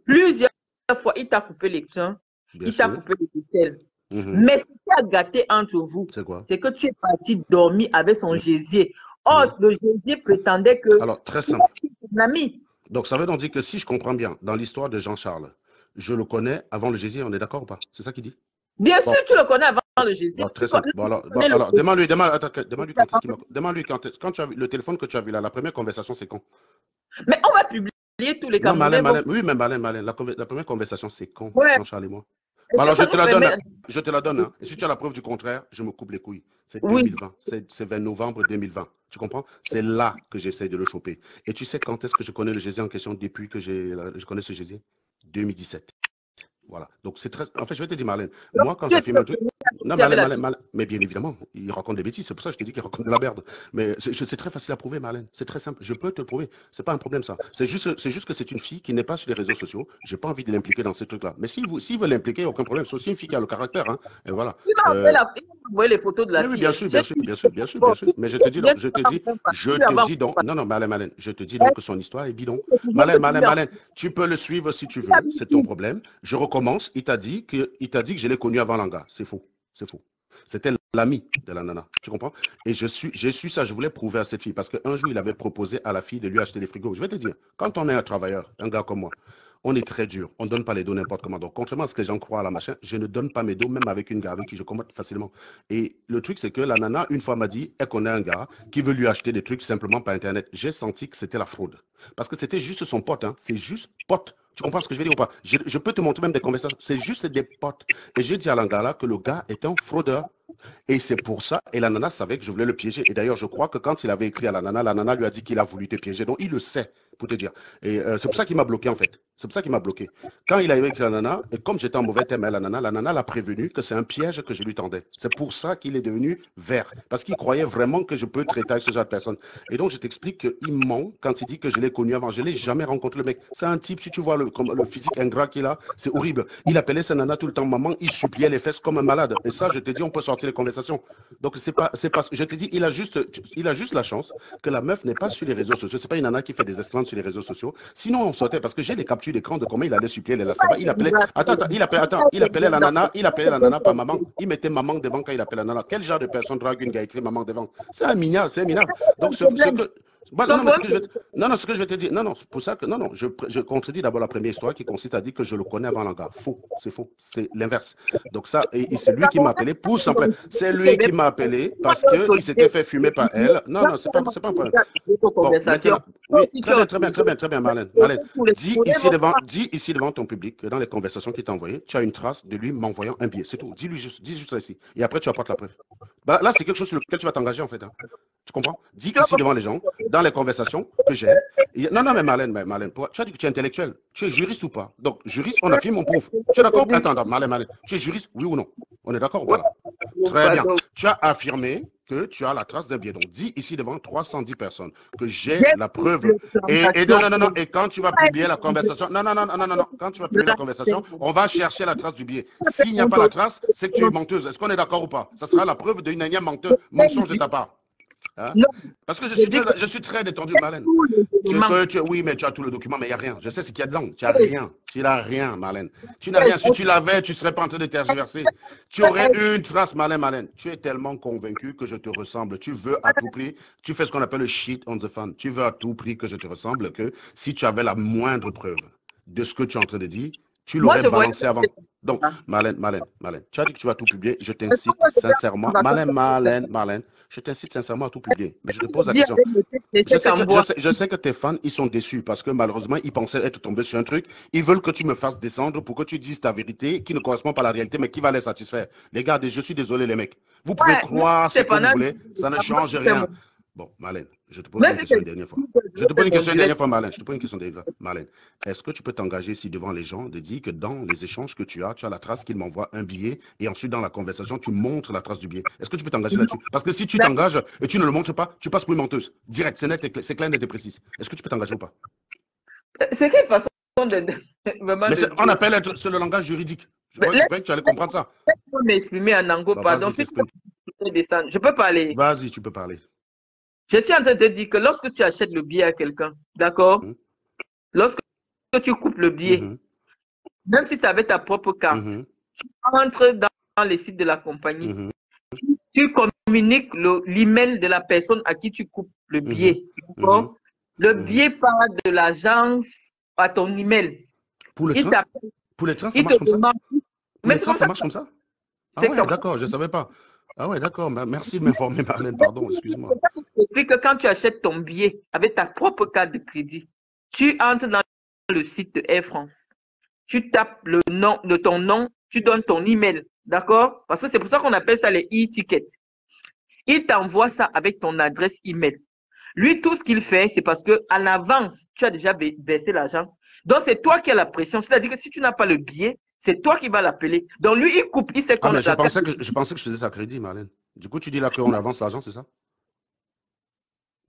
Plusieurs fois, il t'a coupé les trains, il t'a coupé les hôtels. Mais ce qui a gâté entre vous, c'est que tu es parti dormir avec son gésier. Or, le gésier prétendait que... Alors, très simple. Ton ami. Donc, ça veut donc dire que si je comprends bien, dans l'histoire de Jean-Charles, je le connais avant le gésier, on est d'accord ou pas? C'est ça qu'il dit? Bien sûr, tu le connais avant le gésier. Bon, très simple. Bon, alors demande-lui quand tu as vu le téléphone que tu as vu là, la première conversation, c'est quand? Mais on va publier tous les Camerounais. Oui, mais Marlène, la première conversation, c'est quand? Ouais. Jean-Charles et moi. Bon, alors, je te la donne. Je te la donne. Hein. Et si tu as la preuve du contraire, je me coupe les couilles. C'est 2020. C'est 20 novembre 2020. Tu comprends? C'est là que j'essaie de le choper. Et tu sais quand est-ce que je connais le gésier en question depuis que je connais ce gésier? 2017. Voilà. Donc, c'est très... En fait, je vais te dire, Marlène, moi, quand ça filme un truc... Non, Marlène, mais bien évidemment, il raconte des bêtises. C'est pour ça que je te dis qu'il raconte de la merde. Mais c'est très facile à prouver, Marlène. C'est très simple. Je peux te le prouver. C'est pas un problème, ça. C'est juste que c'est une fille qui n'est pas sur les réseaux sociaux. J'ai pas envie de l'impliquer dans ces trucs-là. Mais s'il veut l'impliquer, aucun problème. C'est aussi une fille qui a le caractère. Hein. Et voilà. Il m'a envoyé les photos de la fille. Oui, bien sûr. Mais je te dis donc... Non, Marlène, je te dis donc que son histoire est bidon. Marlène, tu peux le suivre si tu veux. C'est ton problème. Je recommence. Il t'a dit que je l'ai connu avant Langa. C'est faux. C'était l'ami de la nana. Tu comprends? Et j'ai su ça, je voulais prouver à cette fille parce qu'un jour, il avait proposé à la fille de lui acheter des frigos. Je vais te dire, quand on est un travailleur, un gars comme moi, on est très dur. On ne donne pas les dos n'importe comment. Donc, contrairement à ce que les gens croient à la machin, je ne donne pas mes dos, même avec une gars avec qui je combatte facilement. Et le truc, c'est que la nana, une fois, m'a dit, elle connaît un gars qui veut lui acheter des trucs simplement par Internet. J'ai senti que c'était la fraude. Parce que c'était juste son pote. Hein. C'est juste pote. Tu comprends ce que je veux dire ou pas? Je peux te montrer même des conversations. C'est juste des potes. Et j'ai dit à l'angala que le gars est un fraudeur. Et c'est pour ça, et la nana savait que je voulais le piéger. Et d'ailleurs, je crois que quand il avait écrit à la nana lui a dit qu'il a voulu te piéger. Donc, il le sait, pour te dire. Et c'est pour ça qu'il m'a bloqué, en fait. C'est pour ça qu'il m'a bloqué. Quand il a écrit à la nana, et comme j'étais en mauvais thème à la nana l'a prévenu que c'est un piège que je lui tendais. C'est pour ça qu'il est devenu vert. Parce qu'il croyait vraiment que je peux traiter avec ce genre de personne. Et donc, je t'explique qu'il ment quand il dit que je l'ai connu avant. Je ne l'ai jamais rencontré, le mec. C'est un type, si tu vois le physique ingrat qu'il a, c'est horrible. Il appelait sa nana tout le temps maman, il suppliait les fesses comme un malade. Et ça, je te dis, on peut sortir les conversations. Donc, c'est pas, je te dis, il a juste la chance que la meuf n'est pas sur les réseaux sociaux. C'est pas une nana qui fait des esclandres sur les réseaux sociaux. Sinon, on sortait, parce que j'ai les captures d'écran de comment il allait supplier les lascivas. Il appelait, il appelait la nana par maman. Il mettait maman devant quand il appelait la nana. Quel genre de personne drague une gars écrit maman devant? C'est un minable, c'est un minable. Donc, ce que, bah, non, mais ce que je vais te dire, non, c'est pour ça que, non, je contredis d'abord la première histoire qui consiste à dire que je le connais avant l'anga. Faux, c'est l'inverse. Donc ça, et c'est lui qui m'a appelé pour simplement, c'est lui qui m'a appelé parce qu'il s'était fait fumer par elle. Non, c'est pas un problème. Bon, maintenant, oui, très bien, Marlène. Dis ici devant ton public que dans les conversations qu'il t'a envoyées, tu as une trace de lui m'envoyant un billet, c'est tout. Dis juste ça ici. Et après, tu apportes la preuve. Bah, là, c'est quelque chose sur lequel tu vas t'engager, en fait. Hein. Tu comprends? Dis ici devant les gens, dans les conversations que j'ai. Non, mais Marlène, tu as dit que tu es intellectuel. Tu es juriste ou pas? Donc, juriste, on affirme, on prouve. Tu es d'accord? Attends, Marlène, tu es juriste, oui ou non? On est d'accord? Voilà. Très bien. Tu as affirmé que tu as la trace d'un billet. Donc, dis ici devant 310 personnes que j'ai la preuve. Non. Et quand tu vas publier la conversation, non. Quand tu vas publier la conversation, on va chercher la trace du billet. S'il n'y a pas la trace, c'est que tu es menteuse. Est-ce qu'on est d'accord ou pas? Ça sera la preuve d'une énième mensonge de ta part. Hein? Parce que je suis très détendu, Marlène. Oui, mais tu as tout le document, mais il n'y a rien. Je sais ce qu'il y a dedans. Tu n'as rien. Tu n'as rien, Marlène. Tu n'as rien. Si tu l'avais, tu ne serais pas en train de tergiverser. Tu aurais une trace, Marlène. Tu es tellement convaincu que je te ressemble. Tu veux à tout prix. Tu fais ce qu'on appelle le shit on the fan. Tu veux à tout prix que je te ressemble, que si tu avais la moindre preuve de ce que tu es en train de dire, tu l'aurais balancé avant. Donc, Marlène, tu as dit que tu vas tout publier. Je t'incite sincèrement. Marlène, je t'incite sincèrement à tout publier. Mais je te pose la question. Je sais que tes fans, ils sont déçus parce que malheureusement, ils pensaient être tombés sur un truc. Ils veulent que tu me fasses descendre pour que tu dises ta vérité qui ne correspond pas à la réalité, mais qui va les satisfaire. Les gars, je suis désolé, les mecs. Vous pouvez croire ce que vous voulez. Ça ne change rien. Bon, Marlène, je te pose une question une dernière fois. Marlène, est-ce que tu peux t'engager ici devant les gens de dire que dans les échanges que tu as la trace qu'il m'envoie un billet et ensuite dans la conversation, tu montres la trace du billet? Est-ce que tu peux t'engager là-dessus? Parce que si tu t'engages et tu ne le montres pas, tu passes pour une menteuse. Direct, c'est clair, net et précis. Est-ce que tu peux t'engager ou pas? C'est quelle façon on appelle c'est le langage juridique. Je croyais que tu allais comprendre ça. Je peux m'exprimer en anglais, pardon. Je peux parler. Vas-y, tu peux parler. Je suis en train de te dire que lorsque tu achètes le billet à quelqu'un, d'accord? Lorsque tu coupes le billet, même si c'est avec ta propre carte, tu entres dans les sites de la compagnie, tu communiques l'email de la personne à qui tu coupes le billet. Le billet part de l'agence à ton email. Pour les trains, ça marche comme ça? Pour les trains, ça marche comme ça? Ah ouais, d'accord, je ne savais pas. Ah ouais, d'accord. Merci de m'informer, Marlène. Pardon, excuse-moi. C'est que quand tu achètes ton billet avec ta propre carte de crédit, tu entres dans le site de Air France. Tu tapes le nom de ton nom, tu donnes ton email. D'accord? Parce que c'est pour ça qu'on appelle ça les e-tickets. Il t'envoie ça avec ton adresse email. Lui, tout ce qu'il fait, c'est parce qu'en avance, tu as déjà versé l'argent. Donc, c'est toi qui as la pression. C'est-à-dire que si tu n'as pas le billet, c'est toi qui vas l'appeler. Donc, lui, il coupe, il sait qu'on je pensais que je faisais ça à crédit, Marlène. Du coup, tu dis là qu'on avance l'argent, c'est ça?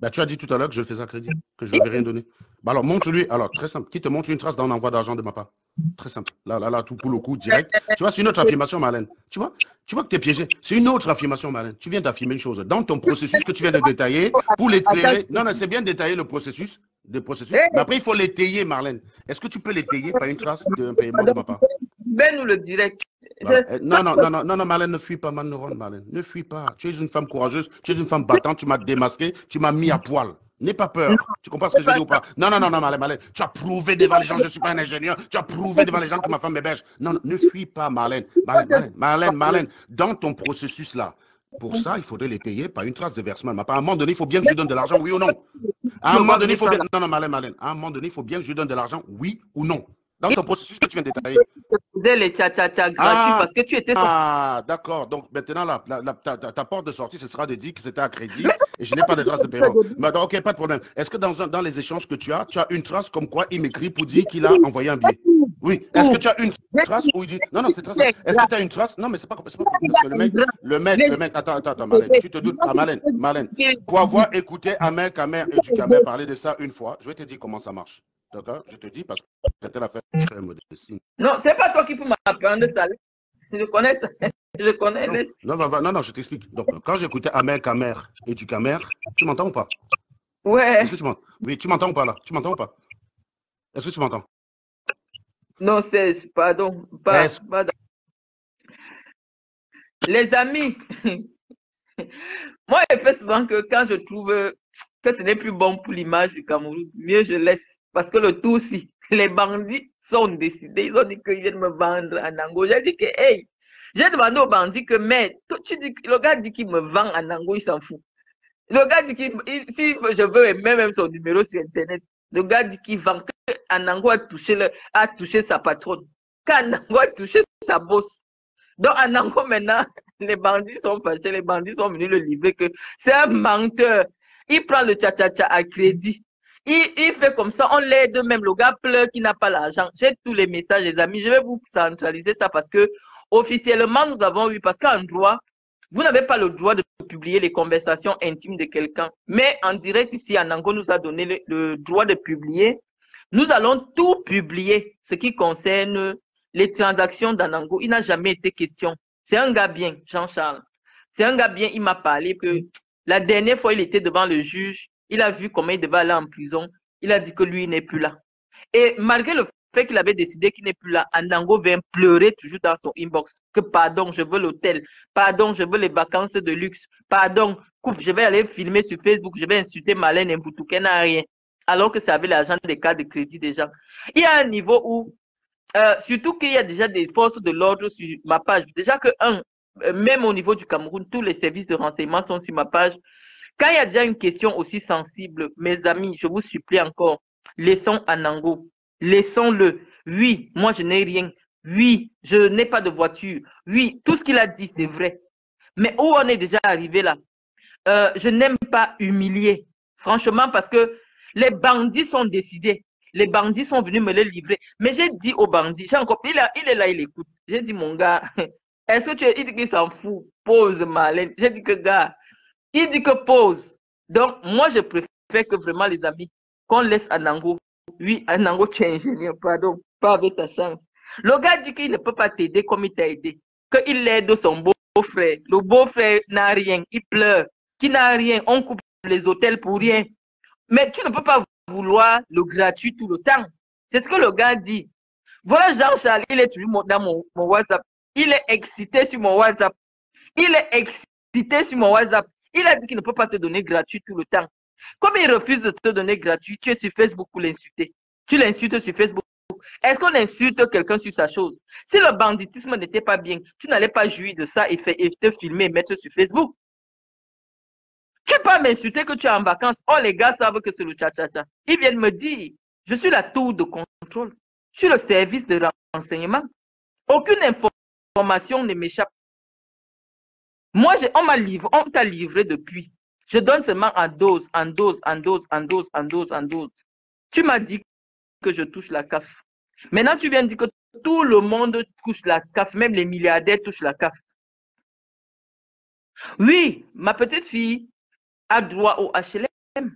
Ben, tu as dit tout à l'heure que je le faisais à crédit, que je ne lui avais rien donné. Ben alors, montre-lui, alors, très simple, qui te montre une trace d'un envoi d'argent de ma part? Très simple. Là, tout pour le coup, direct. Tu vois, c'est une autre affirmation, Marlène. Tu vois que tu es piégé. C'est une autre affirmation, Marlène. Tu viens d'affirmer une chose. Dans ton processus que tu viens de détailler, pour l'éclairer. Non, c'est bien de détailler le processus. Mais après, il faut l'étayer, Marlène. Est-ce que tu peux l'étayer par une trace d'un paiement de ma part? Mets-nous le direct. Voilà. Non, non, non, non, non, non, Marlène, ne fuis pas, Marlène. Ne fuis pas. Tu es une femme courageuse, tu es une femme battante, tu m'as démasqué, tu m'as mis à poil. N'aie pas Non, peur. Tu comprends ce que c'est je veux pas dire ou ça. pas? Non, non, non, non, Marlène. Tu as prouvé devant les gens, je ne suis pas un ingénieur. Tu as prouvé devant les gens que ma femme est belge. Non, non, ne fuis pas, Marlène. Dans ton processus là, pour ça, il faudrait les payer par une trace de versement. Mais à un moment donné, il faut bien que je lui donne de l'argent, oui ou non? À un Je moment vois donné, il venir faut ça bien. là. Non, non, Marlène. À un moment donné, il faut bien que je lui donne de l'argent, oui ou non? Dans Il ton processus que tu viens de détailler. faisait les tcha-tcha-tcha gratuits Ah, parce que tu étais son... d'accord. Donc maintenant, ta porte de sortie, ce sera de dire que c'était à Mais crédit et je n'ai pas de trace de paiement. Mais donc, ok, pas de problème. Est-ce que dans les échanges que tu as une trace comme quoi il m'écrit pour dire qu'il a envoyé un billet? Oui. Est-ce que tu as une trace où il dit. Non, non, c'est très simple. Est-ce que tu as une trace? Non, mais c'est pas compliqué. Parce que attends, Marlène, tu te doutes. Ah, Marlène, pour avoir écouté Amer et du Camer parler de ça une fois, je vais te dire comment ça marche. D'accord? Je te dis parce que c'était l'affaire très modeste. non, c'est pas toi qui peux m'apprendre ça. Je connais ça. Je connais Non, les... non, je t'explique. Donc, quand j'écoutais Ahmed Kamer et du Kamer, tu m'entends ou pas? Est-ce Ouais. que tu m'entends? Oui, tu m'entends ou pas là? Tu m'entends ou pas? Est-ce que tu m'entends? Non, c'est... Pardon. Est-ce Pardon. Les amis, moi, je fais souvent que quand je trouve que ce n'est plus bon pour l'image du Cameroun, mieux je laisse. Parce que le tout aussi, les bandits sont décidés. Ils ont dit qu'ils viennent me vendre en Ango. J'ai dit que, hey, j'ai demandé aux bandits que, mais, tu dis, le gars dit qu'il me vend en Ango, il s'en fout. Le gars dit qu'il, si je veux, même son numéro sur Internet, le gars dit qu'il vend, qu'Anango a touché sa patronne, qu'Anango a touché sa bosse. Donc, Anango, maintenant, les bandits sont fâchés, les bandits sont venus le livrer que c'est un menteur. Il prend le tcha-tcha-tcha à crédit. Il fait comme ça, on l'aide même. Le gars pleure qu'il n'a pas l'argent. J'ai tous les messages, les amis. Je vais vous centraliser ça parce que officiellement, nous avons eu, parce qu'en droit, vous n'avez pas le droit de publier les conversations intimes de quelqu'un. Mais en direct ici, Anango nous a donné le droit de publier. Nous allons tout publier, ce qui concerne les transactions d'Anango. Il n'a jamais été question. C'est un gars bien, Jean-Charles. C'est un gars bien, il m'a parlé que la dernière fois, il était devant le juge. Il a vu comment il devait aller en prison. Il a dit que lui, il n'est plus là. Et malgré le fait qu'il avait décidé qu'il n'est plus là, Anango vient pleurer toujours dans son inbox que pardon, je veux l'hôtel, pardon, je veux les vacances de luxe, pardon, coupe, je vais aller filmer sur Facebook, je vais insulter Marlène et Mvoutou, n'a rien. Alors que ça avait l'argent des cartes de crédit des gens. Il y a un niveau où, surtout qu'il y a déjà des forces de l'ordre sur ma page. Déjà que, même au niveau du Cameroun, tous les services de renseignement sont sur ma page. Quand il y a déjà une question aussi sensible, mes amis, je vous supplie encore, laissons Anango. Laissons-le. Oui, moi je n'ai rien. Oui, je n'ai pas de voiture. Oui, tout ce qu'il a dit, c'est vrai. Mais où on est déjà arrivé là? Je n'aime pas humilier. Franchement, parce que les bandits sont décidés. Les bandits sont venus me le livrer. Mais j'ai dit aux bandits, j'ai encore, il est là, il écoute. J'ai dit, mon gars, est-ce que tu es, il dit qu'il s'en fout. Pose, Marlène. J'ai dit que, gars, il dit que pose. Donc, moi, je préfère que vraiment, les amis, qu'on laisse Anango. Oui, Anango, tu es ingénieur, pardon, pas avec ta chance. Le gars dit qu'il ne peut pas t'aider comme il t'a aidé. Qu'il aide son beau-frère. Le beau-frère n'a rien, il pleure. Qui n'a rien, on coupe les hôtels pour rien. Mais tu ne peux pas vouloir le gratuit tout le temps. C'est ce que le gars dit. Voilà Jean-Charles, il est toujours dans mon WhatsApp. Il est excité sur mon WhatsApp. Il est excité sur mon WhatsApp. Il a dit qu'il ne peut pas te donner gratuit tout le temps. Comme il refuse de te donner gratuit, tu es sur Facebook pour l'insulter. Tu l'insultes sur Facebook. Est-ce qu'on insulte quelqu'un sur sa chose? Si le banditisme n'était pas bien, tu n'allais pas jouir de ça et te filmer et mettre sur Facebook. Tu ne peux pas m'insulter que tu es en vacances. Oh, les gars savent que c'est le tcha-tcha-tcha. Ils viennent me dire, je suis la tour de contrôle. Je suis le service de renseignement. Aucune information ne m'échappe. Moi, on t'a livré depuis. Je donne seulement en dose. Tu m'as dit que je touche la CAF. Maintenant, tu viens de dire que tout le monde touche la CAF, même les milliardaires touchent la CAF. Oui, ma petite fille a droit au HLM.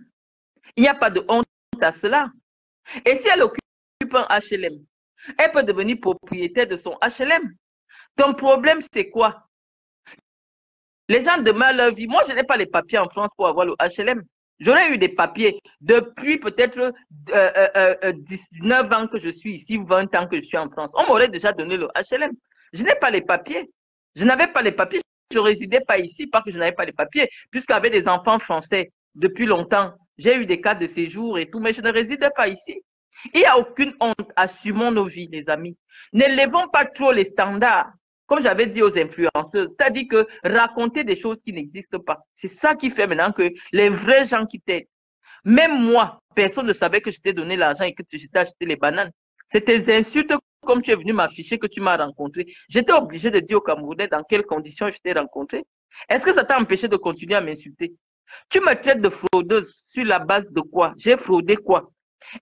Il n'y a pas de honte à cela. Et si elle occupe un HLM, elle peut devenir propriétaire de son HLM. Ton problème, c'est quoi? Les gens demandent leur vie. Moi, je n'ai pas les papiers en France pour avoir le HLM. J'aurais eu des papiers depuis peut-être 19 ans que je suis ici, 20 ans que je suis en France. On m'aurait déjà donné le HLM. Je n'ai pas les papiers. Je n'avais pas les papiers. Je ne résidais pas ici, pas que je n'avais pas les papiers, puisqu'avec des enfants français depuis longtemps. J'ai eu des cartes de séjour et tout, mais je ne résidais pas ici. Il n'y a aucune honte. Assumons nos vies, les amis. N'élevons pas trop les standards. Comme j'avais dit aux influenceurs, c'est-à-dire que raconter des choses qui n'existent pas. C'est ça qui fait maintenant que les vrais gens qui t'aident. Même moi, personne ne savait que je t'ai donné l'argent et que je t'ai acheté les bananes. C'est tes insultes, comme tu es venu m'afficher que tu m'as rencontré. J'étais obligé de dire aux Camerounais dans quelles conditions je t'ai rencontré. Est-ce que ça t'a empêché de continuer à m'insulter? Tu me traites de fraudeuse sur la base de quoi? J'ai fraudé quoi?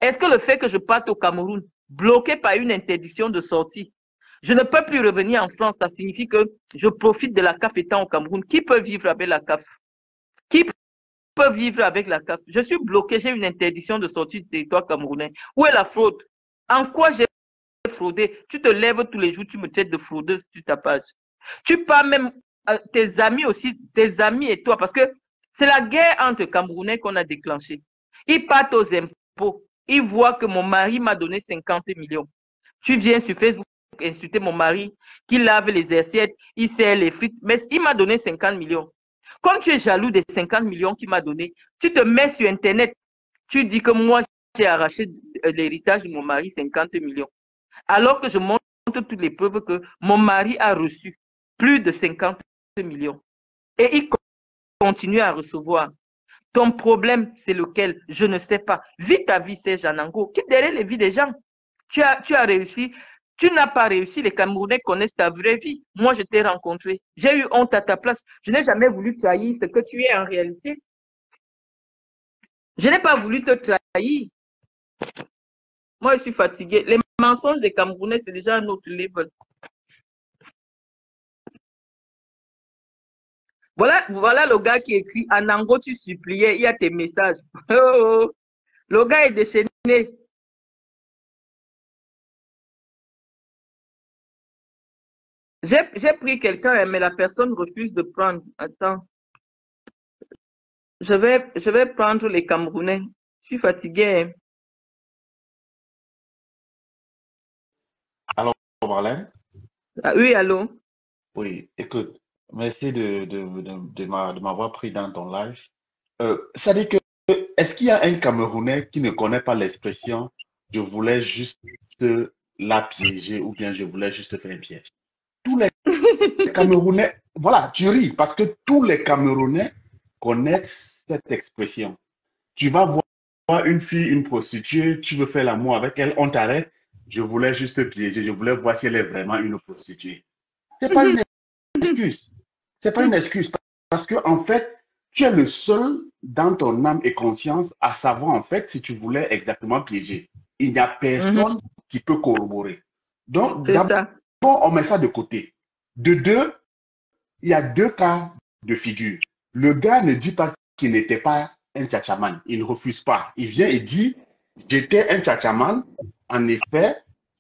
Est-ce que le fait que je parte au Cameroun, bloqué par une interdiction de sortie, je ne peux plus revenir en France, ça signifie que je profite de la CAF étant au Cameroun. Qui peut vivre avec la CAF? Qui peut vivre avec la CAF? Je suis bloqué, j'ai une interdiction de sortie du territoire camerounais. Où est la fraude? En quoi j'ai fraudé? Tu te lèves tous les jours, tu me traites de fraudeuse sur ta page. Tu parles même à tes amis aussi, tes amis et toi, parce que c'est la guerre entre Camerounais qu'on a déclenchée. Ils partent aux impôts. Ils voient que mon mari m'a donné 50 millions. Tu viens sur Facebook insulter mon mari qui lave les assiettes, il sert les frites, mais il m'a donné 50 millions. Comme tu es jaloux des 50 millions qu'il m'a donné, tu te mets sur Internet, tu dis que moi, j'ai arraché l'héritage de mon mari 50 millions. Alors que je montre toutes les preuves que mon mari a reçu plus de 50 millions. Et il continue à recevoir. Ton problème, c'est lequel? Je ne sais pas. Vis ta vie, Serge Anango. Quitte derrière les vies des gens. Tu as réussi. Tu n'as pas réussi. Les Camerounais connaissent ta vraie vie. Moi, je t'ai rencontré. J'ai eu honte à ta place. Je n'ai jamais voulu trahir ce que tu es en réalité. Je n'ai pas voulu te trahir. Moi, je suis fatiguée. Les mensonges des Camerounais, c'est déjà un autre level. Voilà le gars qui écrit « Anango, tu suppliais, il y a tes messages. » Oh, le gars est déchaîné. J'ai pris quelqu'un, mais la personne refuse de prendre. Attends, je vais prendre les Camerounais. Je suis fatiguée. Alors, Marlène, Ah, oui, allô? oui, écoute, merci de m'avoir pris dans ton live. Ça dit que, est-ce qu'il y a un Camerounais qui ne connaît pas l'expression je voulais juste la piéger ou bien je voulais juste faire un piège? Tous les Camerounais, voilà, tu ris parce que tous les Camerounais connaissent cette expression. Tu vas voir une fille, une prostituée, tu veux faire l'amour avec elle, on t'arrête. Je voulais juste piéger, je voulais voir si elle est vraiment une prostituée. C'est pas une excuse. C'est pas une excuse parce que en fait, tu es le seul dans ton âme et conscience à savoir en fait si tu voulais exactement piéger. Il n'y a personne qui peut corroborer. Donc, d'abord, on met ça de côté. De deux, il y a deux cas de figure. Le gars ne dit pas qu'il n'était pas un tchatchaman. Il ne refuse pas. Il vient et dit, j'étais un tchatchaman. En effet,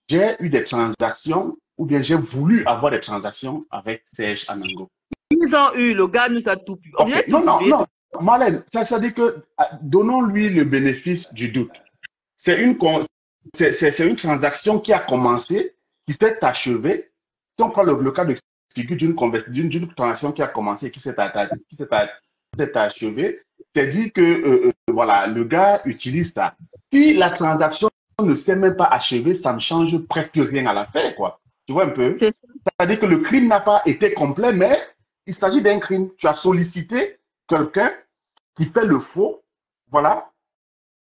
j'ai eu des transactions ou bien j'ai voulu avoir des transactions avec Serge Anango. Ils ont eu, le gars nous a tout pu. Okay. Non. Marlène, ça dit que donnons-lui le bénéfice du doute. C'est une transaction qui a commencé, qui s'est achevée. Si on prend le cas de figure d'une transaction qui a commencé et qui s'est achevée, c'est dit que voilà, le gars utilise ça. Si la transaction ne s'est même pas achevée, ça ne change presque rien à l'affaire, quoi. Tu vois un peu? C'est-à-dire que le crime n'a pas été complet, mais il s'agit d'un crime. Tu as sollicité quelqu'un qui fait le faux, voilà.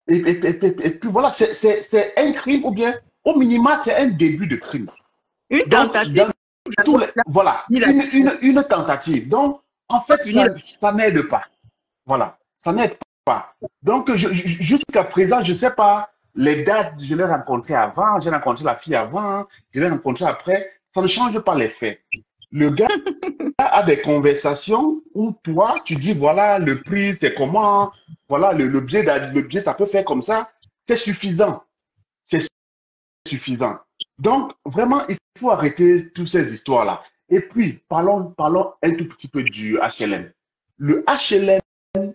Et puis voilà, c'est un crime ou bien au minimum, c'est un début de crime. Une tentative. Voilà, une tentative. Donc, en fait, ça n'aide pas. Voilà, ça n'aide pas. Donc, jusqu'à présent, je ne sais pas les dates, je l'ai rencontré avant, j'ai rencontré la fille avant, je l'ai rencontré après. Ça ne change pas les faits. Le gars a des conversations où toi, tu dis, voilà, le prix, c'est comment, voilà, le billet, ça peut faire comme ça. C'est suffisant. C'est suffisant. Donc, vraiment, il faut arrêter toutes ces histoires-là. Et puis, parlons un tout petit peu du HLM. Le HLM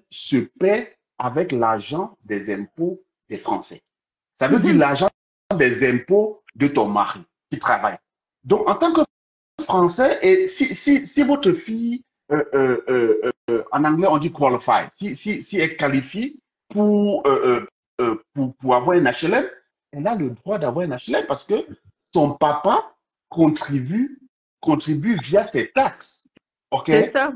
se paie avec l'argent des impôts des Français. Ça veut dire l'argent des impôts de ton mari qui travaille. Donc, en tant que français et si votre fille, en anglais on dit qualify, si elle qualifie pour avoir un HLM, elle a le droit d'avoir un HLM parce que son papa contribue via ses taxes. OK? C'est ça.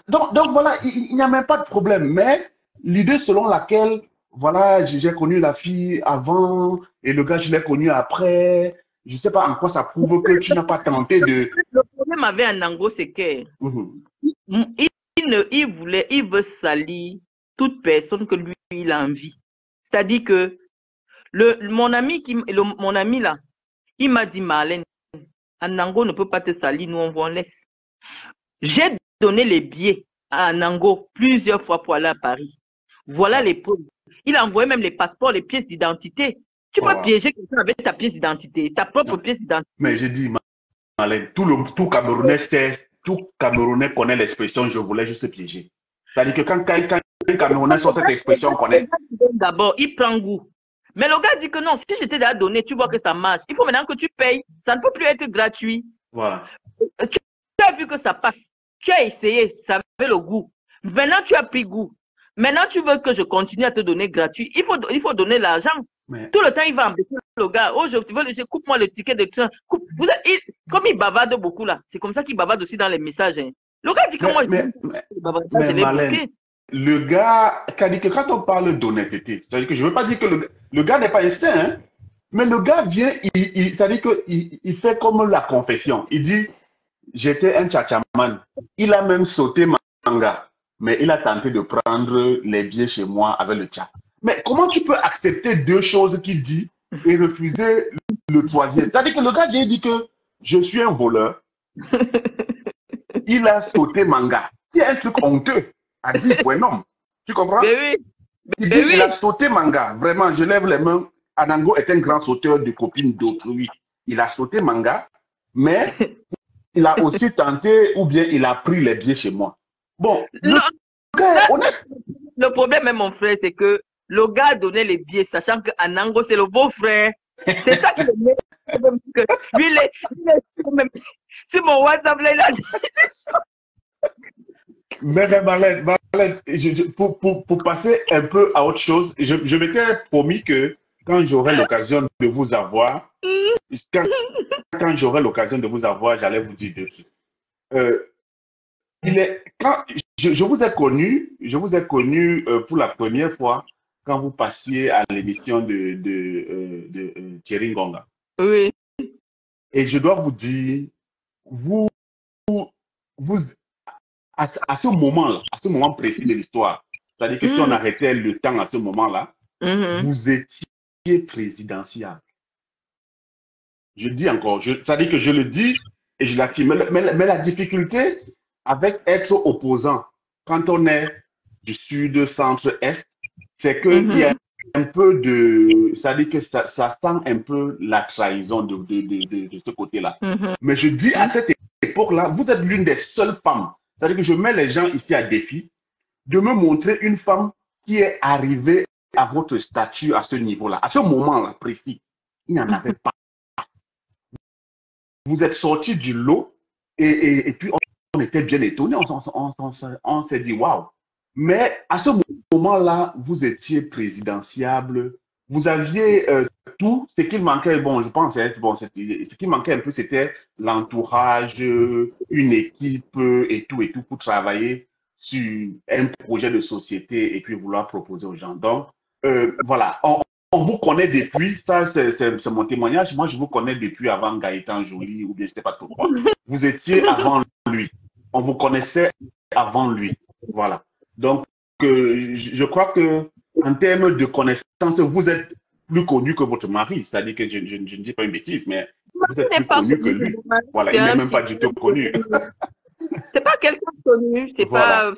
Donc voilà, il n'y a même pas de problème. Mais l'idée selon laquelle, voilà, j'ai connu la fille avant et le gars, je l'ai connu après, je ne sais pas en quoi ça prouve que tu n'as pas tenté de... Le problème avec Anango, c'est que il veut salir toute personne que lui, il a envie. C'est-à-dire que mon ami là, il m'a dit, Marlène, Anango ne peut pas te salir, nous on vous laisse. J'ai donné les billets à Anango plusieurs fois pour aller à Paris. Voilà les preuves. Il a envoyé même les passeports, les pièces d'identité. Tu peux piéger quelqu'un avec ta pièce d'identité, ta propre pièce d'identité. Mais j'ai dit, Marlène, tout Camerounais sait, tout Camerounais connaît l'expression « je voulais juste piéger ». C'est-à-dire que quand un Camerounais sort cette expression, on connaît. D'abord, il prend goût. Mais le gars dit que non, si je t'ai déjà donné, tu vois que ça marche. Il faut maintenant que tu payes. Ça ne peut plus être gratuit. Voilà. Tu as vu que ça passe. Tu as essayé, ça avait le goût. Maintenant, tu as pris goût. Maintenant, tu veux que je continue à te donner gratuit. Il faut donner l'argent. Mais... Tout le temps, il va embêter le gars. Oh, coupe-moi le ticket de train. Comme il bavarde beaucoup là, c'est comme ça qu'il bavarde aussi dans les messages. Hein. Le gars dit que Marlène, le gars, quand on parle d'honnêteté, c'est-à-dire que je ne veux pas dire que le gars n'est pas instinct, hein, mais le gars vient, c'est-à-dire qu'il fait comme la confession. Il dit, j'étais un tchatchaman. Il a même sauté manga, mais il a tenté de prendre les billets chez moi avec le tchat. Mais comment tu peux accepter deux choses qu'il dit et refuser le troisième? C'est-à-dire que le gars vient dire que je suis un voleur. Il a sauté manga. Il y a un truc honteux à dire pour un homme. Tu comprends? Oui. Il dit qu'il a sauté manga. Vraiment, je lève les mains. Anango est un grand sauteur de copines d'autrui. Il a sauté manga, mais il a aussi tenté ou bien il a pris les billets chez moi. Bon, le problème, mon frère, c'est que le gars a donné les billets, sachant que Anango, c'est le beau-frère. C'est ça qui le met. Lui, il est sur mon WhatsApp, là, il a dit. Mais Marlène, pour passer un peu à autre chose, je m'étais promis que quand j'aurai l'occasion de vous avoir, j'allais vous dire dessus. Quand je vous ai connu pour la première fois quand vous passiez à l'émission de Thierry Ngonga. Oui. Et je dois vous dire, à ce moment précis de l'histoire, c'est-à-dire que si on arrêtait le temps à ce moment-là, vous étiez présidentiable. Je dis encore, c'est-à-dire que je le dis et je l'affirme. Mais la difficulté avec être opposant, quand on est du sud, centre, est, c'est qu'il y a un peu de... C'est-à-dire que ça sent un peu la trahison de ce côté-là. Mais je dis à cette époque-là, vous êtes l'une des seules femmes. C'est-à-dire que je mets les gens ici à défi de me montrer une femme qui est arrivée à votre statut à ce niveau-là, à ce moment-là précis. Il n'y en avait pas. Vous êtes sorti du lot et puis on était bien étonnés. On s'est dit waouh. Mais à ce moment-là, vous étiez présidentiable. Vous aviez tout. Ce qu'il manquait, bon, je pense, ce qui manquait un peu, c'était l'entourage, une équipe et tout pour travailler sur un projet de société et puis vouloir proposer aux gens. Donc, voilà, on vous connaît depuis, ça c'est mon témoignage, moi je vous connais depuis avant Gaëtan Joly ou bien je ne sais pas trop quoi. Vous étiez avant lui, on vous connaissait avant lui, voilà. Donc, je crois que en termes de connaissance, vous êtes plus connu que votre mari, c'est-à-dire que je ne dis pas une bêtise, mais vous êtes plus connu que lui. Voilà, il n'est même pas du tout connu. C'est pas quelqu'un de connu, c'est pas...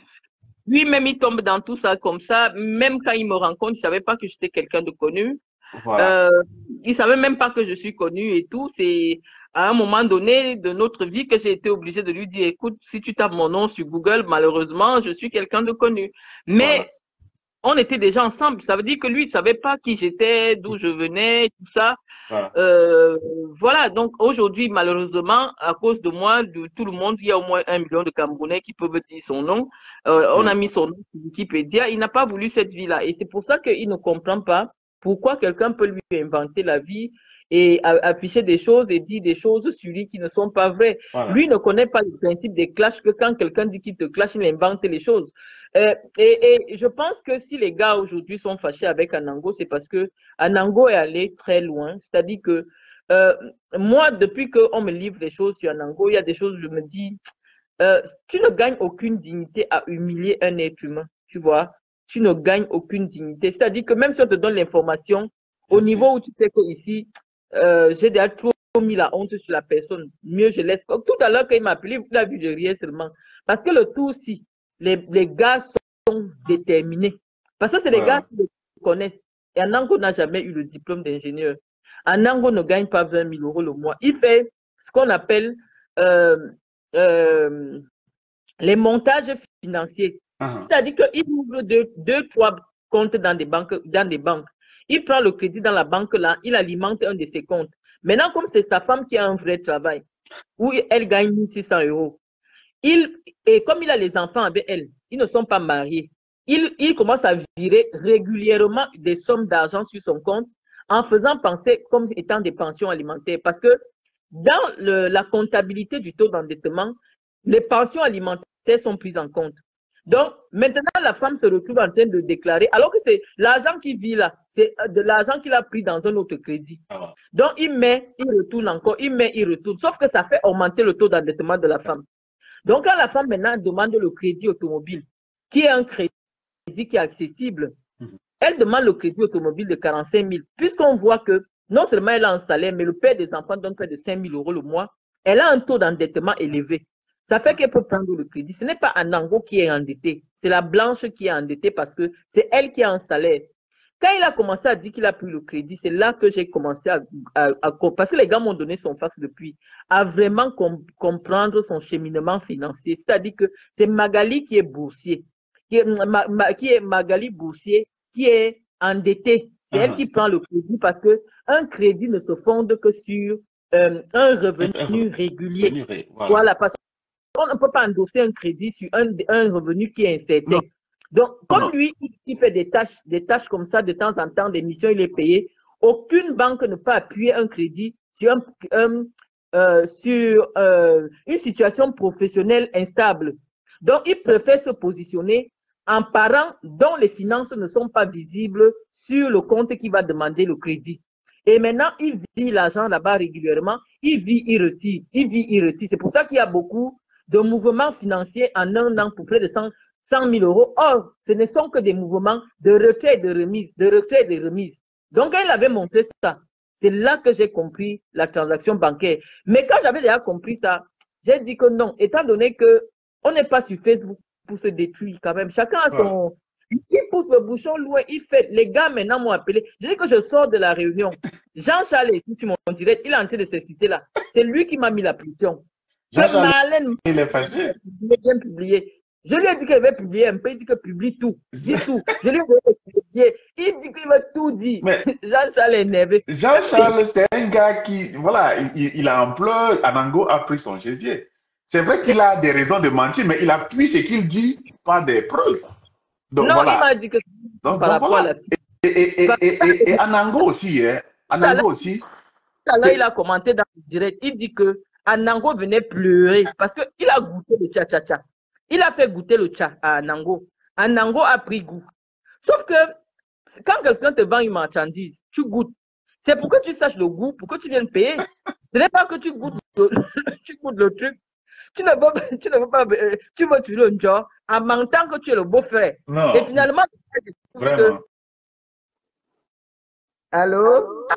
Lui-même, il tombe dans tout ça comme ça. Même quand il me rencontre, il ne savait pas que j'étais quelqu'un de connu. Voilà. Il ne savait même pas que je suis connu et tout. C'est à un moment donné de notre vie que j'ai été obligée de lui dire, écoute, si tu tapes mon nom sur Google, malheureusement, je suis quelqu'un de connu. Mais on était déjà ensemble. Ça veut dire que lui, il ne savait pas qui j'étais, d'où je venais, tout ça. Voilà. Voilà, donc aujourd'hui, malheureusement, à cause de moi, de tout le monde, il y a au moins 1 million de Camerounais qui peuvent dire son nom. On a mis son nom sur Wikipédia. Il n'a pas voulu cette vie-là. Et c'est pour ça qu'il ne comprend pas pourquoi quelqu'un peut lui inventer la vie et afficher des choses et dire des choses sur lui qui ne sont pas vraies. Voilà. Lui ne connaît pas le principe des clashs, que quand quelqu'un dit qu'il te clash, il invente les choses. Et je pense que si les gars aujourd'hui sont fâchés avec Anango, c'est parce que Anango est allé très loin. C'est-à-dire que moi, depuis qu'on me livre des choses sur Anango, il y a des choses où je me dis, tu ne gagnes aucune dignité à humilier un être humain, tu vois. Tu ne gagnes aucune dignité. C'est-à-dire que même si on te donne l'information, au niveau où tu sais que ici, j'ai déjà trop mis la honte sur la personne, mieux je laisse. Tout à l'heure, quand il m'a appelé, il a vu, je riais seulement. Parce que le tout, si, les gars sont déterminés. Parce que c'est les gars qui le connaissent. Et Anango n'a jamais eu le diplôme d'ingénieur. Anango ne gagne pas 20 000 € le mois. Il fait ce qu'on appelle les montages financiers. C'est-à-dire qu'il ouvre deux, trois comptes dans des banques. Il prend le crédit dans la banque là, il alimente un de ses comptes. Maintenant, comme c'est sa femme qui a un vrai travail, où elle gagne 1 600 €, et comme il a les enfants avec elle, ils ne sont pas mariés, il commence à virer régulièrement des sommes d'argent sur son compte en faisant penser comme étant des pensions alimentaires. Parce que dans la comptabilité du taux d'endettement, les pensions alimentaires sont prises en compte. Donc, maintenant, la femme se retrouve en train de déclarer, alors que c'est l'argent qui vit là, c'est de l'argent qu'il a pris dans un autre crédit. Donc, il met, il retourne encore, il met, il retourne. Sauf que ça fait augmenter le taux d'endettement de la femme. Donc, quand la femme maintenant demande le crédit automobile, qui est un crédit qui est accessible, elle demande le crédit automobile de 45 000, puisqu'on voit que non seulement elle a un salaire, mais le père des enfants donne près de 5 000 € le mois, elle a un taux d'endettement élevé. Ça fait qu'elle peut prendre le crédit. Ce n'est pas Anango qui est endetté, c'est la blanche qui est endettée parce que c'est elle qui a un salaire. Quand il a commencé à dire qu'il a pris le crédit, c'est là que j'ai commencé parce que les gars m'ont donné son fax depuis, à vraiment comprendre son cheminement financier. C'est-à-dire que c'est Magali qui est boursier, qui est Magali boursier, qui est endetté. C'est elle qui prend le crédit parce qu'un crédit ne se fonde que sur un revenu régulier. Voilà, parce qu'on ne peut pas endosser un crédit sur un revenu qui est incertain. Non. Donc, comme lui, il fait des tâches comme ça de temps en temps, des missions, il est payé. Aucune banque ne peut appuyer un crédit sur une situation professionnelle instable. Donc, il préfère se positionner en parent dont les finances ne sont pas visibles sur le compte qui va demander le crédit. Et maintenant, il vit l'argent là-bas régulièrement. Il vit, il retire. Il vit, il retire. C'est pour ça qu'il y a beaucoup de mouvements financiers en un an pour près de 100 000 €. Or, ce ne sont que des mouvements de retrait et de remise, de retrait et de remise. Donc, quand il avait montré ça, c'est là que j'ai compris la transaction bancaire. Mais quand j'avais déjà compris ça, j'ai dit que non, étant donné qu'on n'est pas sur Facebook pour se détruire quand même. Chacun a son... Il pousse le bouchon loin, il fait... Les gars maintenant m'ont appelé. Je dis que je sors de la réunion. Jean-Charles, si tu m'en dirais, il est en train de se citer là. C'est lui qui m'a mis la pression. Jean-Charles, il est fâché. Il est bien publié. Je lui ai dit qu'il va publier un peu, il dit que publie tout. Dis tout. Je lui ai dit publier. Il dit qu'il va tout dire. Jean-Charles est énervé. Jean-Charles, c'est un gars qui, voilà, il a un pleur. Anango a pris son gésier. C'est vrai qu'il a des raisons de mentir, mais il appuie ce qu'il dit par des preuves. Donc, non, voilà. Il m'a dit que donc, par rapport à la fille. Et Anango aussi, hein. Anango aussi. Tout à l'heure, il a commenté dans le direct. Il dit que Anango venait pleurer parce qu'il a goûté le tcha-tcha-tcha. Il a fait goûter le tcha à Anango. Anango a pris goût. Sauf que quand quelqu'un te vend une marchandise, tu goûtes. C'est pour que tu saches le goût, pour que tu viennes payer. Ce n'est pas que tu goûtes le truc. Tu ne veux pas, tu veux tuer le genre en mentant que tu es le beau-frère. Et finalement, vraiment. Allô?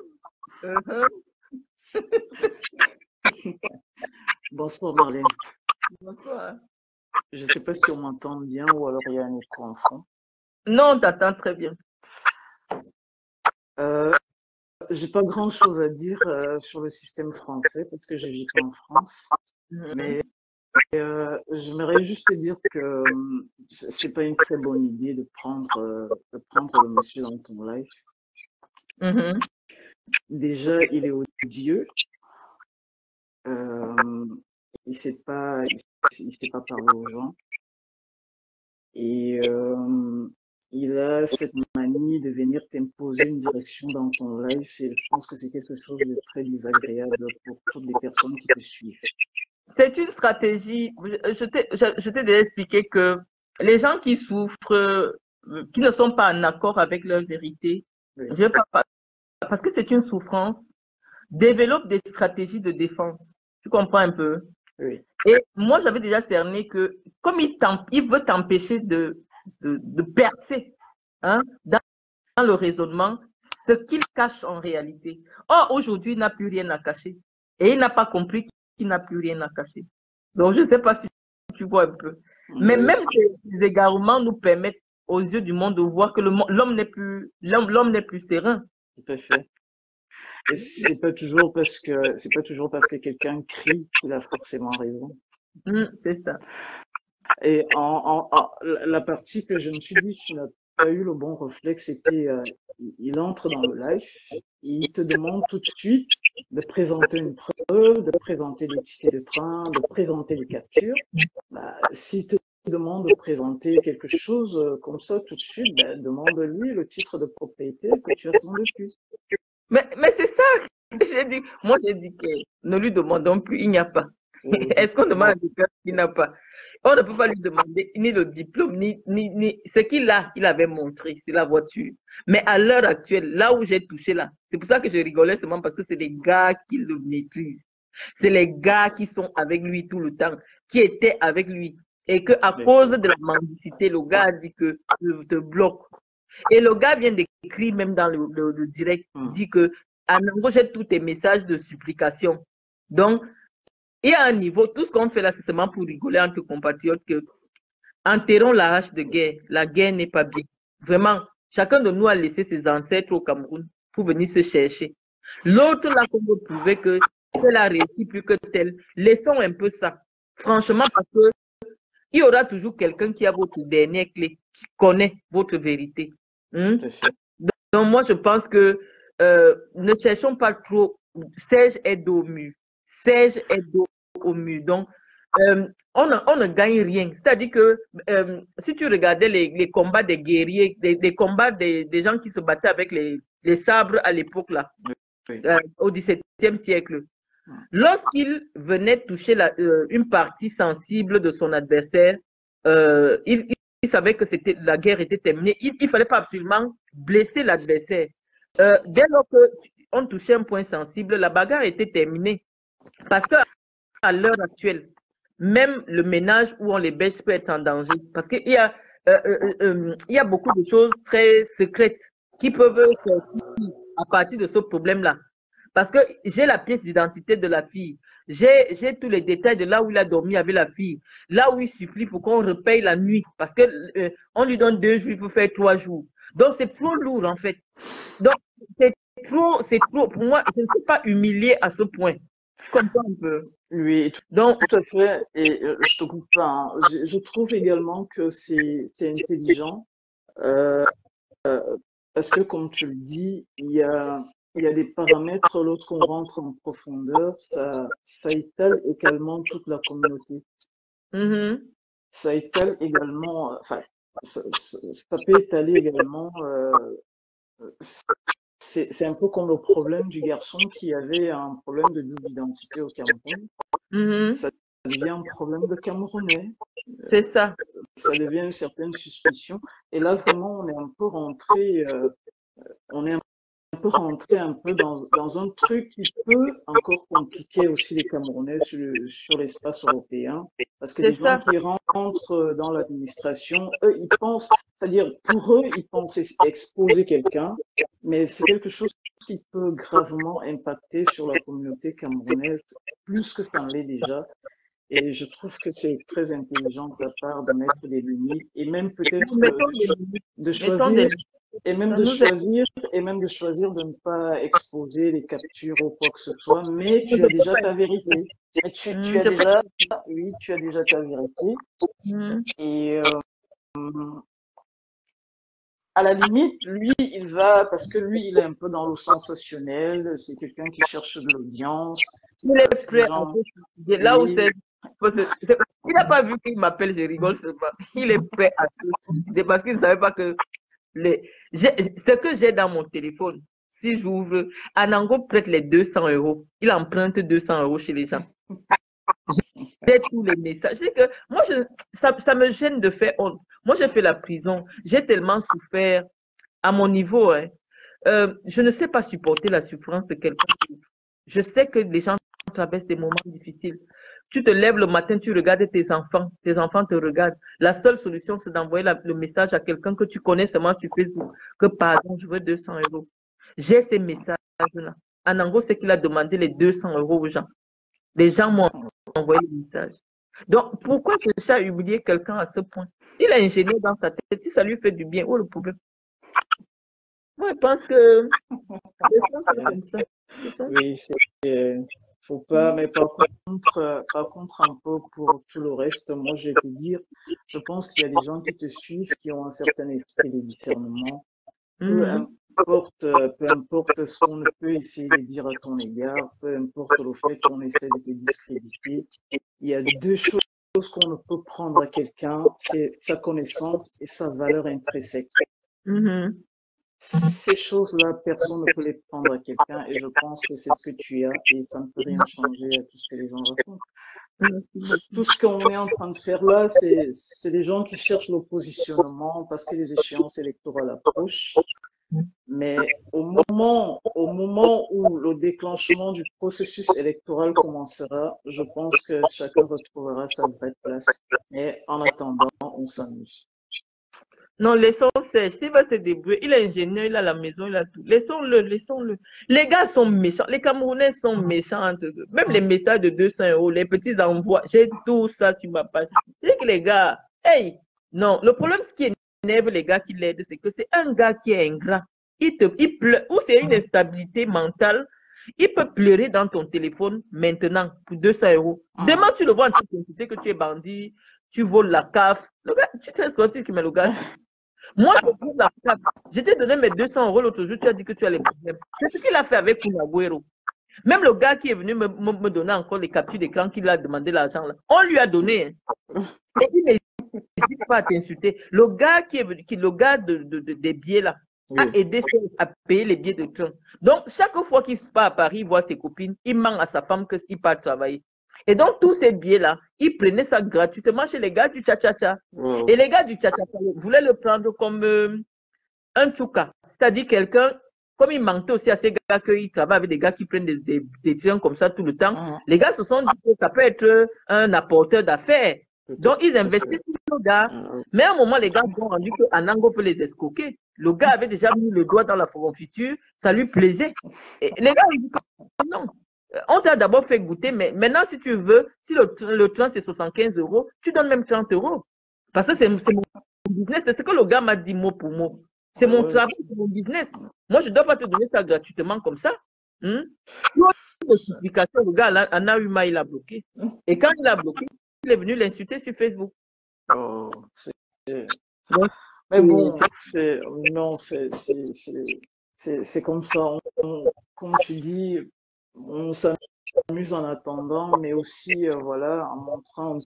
Bonsoir Marlène. Bonsoir. Je ne sais pas si on m'entend bien ou alors il y a un écho en fond. Non, on t'entend très bien. J'ai pas grand chose à dire sur le système français parce que je vis pas en France. Mais j'aimerais juste te dire que c'est pas une très bonne idée de prendre le monsieur dans ton live. Mhm. Déjà, il est odieux. Il sait pas, il sait pas parler aux gens. Et il a cette manie de venir t'imposer une direction dans ton live. Je pense que c'est quelque chose de très désagréable pour toutes les personnes qui te suivent. C'est une stratégie. Je t'ai déjà expliqué que les gens qui souffrent, qui ne sont pas en accord avec leur vérité, Oui. je pas, parce que c'est une souffrance, développent des stratégies de défense. Tu comprends un peu? Oui. Et moi, j'avais déjà cerné que comme il veut t'empêcher de percer hein, dans le raisonnement, ce qu'il cache en réalité. Or, aujourd'hui, il n'a plus rien à cacher. Et il n'a pas compris qu'il n'a plus rien à cacher. Donc, je ne sais pas si tu vois un peu. Mais Oui. même ces égarements nous permettent, aux yeux du monde, de voir que l'homme n'est plus serein. Tout à fait. Et c'est pas toujours parce que quelqu'un crie qu'il a forcément raison. C'est ça. Et la partie que je me suis dit, tu n'as pas eu le bon réflexe, c'était il entre dans le live, il te demande tout de suite de présenter une preuve, de présenter des tickets de train, de présenter des captures. Bah, s'il te demande de présenter quelque chose comme ça tout de suite, bah, demande-lui le titre de propriété que tu attends depuis. Mais c'est ça que j'ai dit. Moi, j'ai dit que ne lui demandons plus, il n'y a pas. Est-ce qu'on demande à quelqu'un qu'il n'a pas? On ne peut pas lui demander ni le diplôme, ni ce qu'il a, il avait montré, c'est la voiture. Mais à l'heure actuelle, là où j'ai touché là, c'est pour ça que je rigolais seulement parce que c'est des gars qui le maîtrisent. C'est les gars qui sont avec lui tout le temps, qui étaient avec lui. Et qu'à cause de la mendicité, le gars a dit que je te bloque. Et le gars vient d'écrire même dans le direct, dit que en gros, j'ai tous tes messages de supplication. Donc, il y a un niveau, tout ce qu'on fait là, c'est seulement pour rigoler entre compatriotes que enterrons la hache de guerre. La guerre n'est pas bien. Vraiment, chacun de nous a laissé ses ancêtres au Cameroun pour venir se chercher. L'autre là, qu'on veut prouver que tel a réussi plus que tel. Laissons un peu ça. Franchement, parce que il y aura toujours quelqu'un qui a votre dernière clé, qui connaît votre vérité. Donc, moi, je pense que ne cherchons pas trop. Serge est dos au mur. Serge est dos au mur. Donc, on ne gagne rien. C'est-à-dire que si tu regardais les combats des guerriers, des combats des gens qui se battaient avec les sabres à l'époque, là, au XVIIe siècle, lorsqu'il venait toucher une partie sensible de son adversaire, il savait que la guerre était terminée. Il ne fallait pas absolument blesser l'adversaire. Dès lors qu'on touchait un point sensible, la bagarre était terminée. Parce qu'à l'heure actuelle, même le ménage où on les baisse peut être en danger. Parce qu'il y a beaucoup de choses très secrètes qui peuvent sortir à partir de ce problème-là. Parce que j'ai la pièce d'identité de la fille. J'ai tous les détails de là où il a dormi avec la fille. Là où il supplie pour qu'on repaye la nuit. Parce qu'on lui donne 2 jours, il faut faire 3 jours. Donc, c'est trop lourd, en fait. Donc, c'est trop. Pour moi, je ne suis pas humiliée à ce point. Tu comprends un peu? Oui, donc, tout à fait. Et je te coupe pas. Hein. Je trouve également que c'est intelligent. Parce que, comme tu le dis, il y a des paramètres, lorsqu'on rentre en profondeur, ça étale également toute la communauté. Ça étale également, enfin, ça peut étaler également, c'est un peu comme le problème du garçon qui avait un problème de double identité au Cameroun. Ça devient un problème de Camerounais. C'est ça. Ça devient une certaine suspicion. Et là, vraiment, on est un peu rentré dans un truc qui peut encore compliquer aussi les Camerounais sur l'espace européen. Parce que les gens qui rentrent dans l'administration, eux, ils pensent, c'est-à-dire pour eux, ils pensent exposer quelqu'un, mais c'est quelque chose qui peut gravement impacter sur la communauté camerounaise, plus que ça ne l'est déjà. Et je trouve que c'est très intelligent de ta part de mettre des limites et même peut-être de choisir de ne pas exposer les captures ou quoi que ce soit, mais tu as déjà ta vérité. Tu as déjà ta vérité. Et à la limite, lui, il va, parce que lui, il est un peu dans le sensationnel, c'est quelqu'un qui cherche de l'audience. Il est prêt à Gens... tout suicider. Là où c'est. Il n'a pas vu qu'il m'appelle, je rigole seulement. Il est prêt à se suicider parce qu'il ne savait pas que ce que j'ai dans mon téléphone, si j'ouvre, Anango prête les 200 €. Il emprunte 200 € chez les gens. J'ai tous les messages. C'est que moi, ça me gêne de faire honte. Moi, j'ai fait la prison. J'ai tellement souffert à mon niveau. Hein. Je ne sais pas supporter la souffrance de quelqu'un. Je sais que les gens traversent des moments difficiles. Tu te lèves le matin, tu regardes tes enfants te regardent. La seule solution, c'est d'envoyer le message à quelqu'un que tu connais seulement sur Facebook, que pardon, je veux 200 €. J'ai ces messages-là. Anango, c'est qu'il a demandé les 200 € aux gens. Les gens m'ont envoyé le message. Donc, pourquoi chercher à humilier quelqu'un à ce point? Il est ingénieux dans sa tête. Si ça lui fait du bien, où le problème? Moi, je pense que les gens sont comme ça. Oui, faut pas, mais par contre, un peu pour tout le reste, moi, je vais te dire, je pense qu'il y a des gens qui te suivent, qui ont un certain esprit de discernement. Peu importe ce qu'on peut essayer de dire à ton égard, peu importe le fait qu'on essaie de te discréditer, il y a deux choses qu'on ne peut prendre à quelqu'un, c'est sa connaissance et sa valeur intrinsèque. Ces choses-là, personne ne peut les prendre à quelqu'un et je pense que c'est ce que tu as et ça ne peut rien changer à tout ce que les gens racontent. Tout ce qu'on est en train de faire là, c'est des gens qui cherchent le positionnement parce que les échéances électorales approchent. Mais au moment où le déclenchement du processus électoral commencera, je pense que chacun retrouvera sa vraie place. Et en attendant, on s'amuse. Non, laissons Serge. S'il va se débrouiller, il est ingénieur, il a la maison, il a tout. Laissons-le. Les gars sont méchants. Les Camerounais sont méchants entre eux. Même les messages de 200 €, les petits envois. J'ai tout ça sur ma page. C'est que les gars, hey, non. Le problème, ce qui énerve les gars qui l'aident, c'est que c'est un gars qui est ingrat. Il pleure, ou c'est une instabilité mentale. Il peut pleurer dans ton téléphone maintenant pour 200 €. Demain, tu le vois en train de t'inquiéter que tu es bandit, tu voles la CAF. Le gars, tu t'es sorti qui met le gars. Moi, je t'ai donné mes 200 € l'autre jour, tu as dit que tu as les problèmes. C'est ce qu'il a fait avec Kunagüero. Même le gars qui est venu me donner encore les captures d'écran qu'il a demandé l'argent, là, on lui a donné. Hein. Et il n'hésite pas à t'insulter. Le gars qui est venu, le gars des billets là, a aidé à payer les billets de train. Donc, chaque fois qu'il part à Paris, il voit ses copines, il ment à sa femme qu'il part travailler. Et donc, tous ces billets-là, il prenait ça gratuitement chez les gars du Tcha-Tcha-Tcha. Et les gars du Tcha-Tcha-Tcha voulaient le prendre comme un tchouka. C'est-à-dire quelqu'un, comme il mentait aussi à ces gars qu'ils travaillent avec des gars qui prennent des trains comme ça tout le temps, les gars se sont dit que ça peut être un apporteur d'affaires. Donc, ils investissent sur le gars. Mais à un moment, les gars ont rendu qu'Anango veut les escroquer. Le gars avait déjà mis le doigt dans la confiture, ça lui plaisait. Et les gars ont dit que non. On t'a d'abord fait goûter, mais maintenant, si tu veux, si le train c'est 75 €, tu donnes même 30 €. Parce que c'est mon business. C'est ce que le gars m'a dit mot pour mot. C'est mon travail, c'est mon business. Moi, je ne dois pas te donner ça gratuitement comme ça. Le gars, en a eu mal, il a bloqué. Et quand il a bloqué, il est venu l'insulter sur Facebook. Mais bon, c'est comme ça. Comme tu dis, on s'amuse en attendant, mais aussi, voilà, en montrant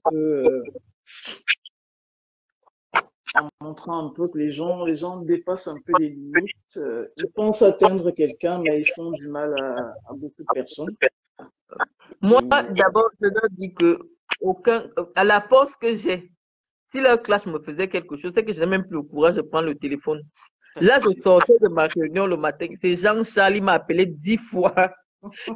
un peu que les gens dépassent un peu les limites. Ils pensent atteindre quelqu'un, mais ils font du mal à beaucoup de personnes. Moi, d'abord, je dois dire que à la force que j'ai, si leur clash me faisait quelque chose, c'est que je n'ai même plus le courage de prendre le téléphone. Là, je sortais de ma réunion le matin. C'est Jean-Charles, il m'a appelé 10 fois.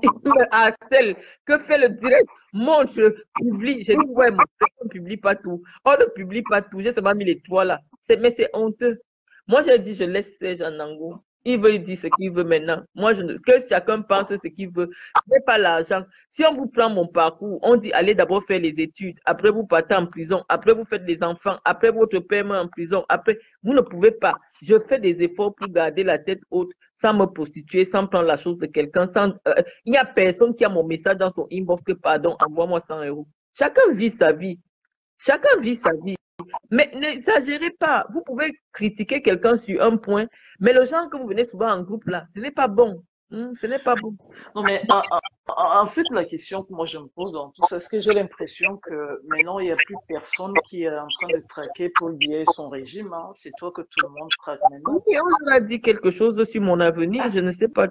Il me harcèle. Que fait le direct? Montre, publie. J'ai dit, ouais, on ne publie pas tout. On ne publie pas tout. J'ai seulement mis les 3 là. Mais c'est honteux. Moi, j'ai dit, je laisse Serge Anango. Il veut dire ce qu'il veut maintenant. Moi, que chacun pense ce qu'il veut. Je n'ai pas l'argent. Si on vous prend mon parcours, on dit, allez d'abord faire les études. Après, vous partez en prison. Après, vous faites les enfants. Après, votre père meurt en prison. Après, vous ne pouvez pas. Je fais des efforts pour garder la tête haute, sans me prostituer, sans prendre la chose de quelqu'un. Il n'y a personne qui a mon message dans son inbox que, pardon, envoie-moi 100 €. Chacun vit sa vie. Chacun vit sa vie. Mais n'exagérez pas. Vous pouvez critiquer quelqu'un sur un point, mais le genre que vous venez souvent en groupe là, ce n'est pas bon. Ce n'est pas bon. Non, mais en fait, la question que moi je me pose dans tout ça, c'est que j'ai l'impression que maintenant, il n'y a plus personne qui est en train de traquer Paul Biya et son régime. Hein. C'est toi que tout le monde traque maintenant. Oui, on a dit quelque chose sur mon avenir, je ne sais pas.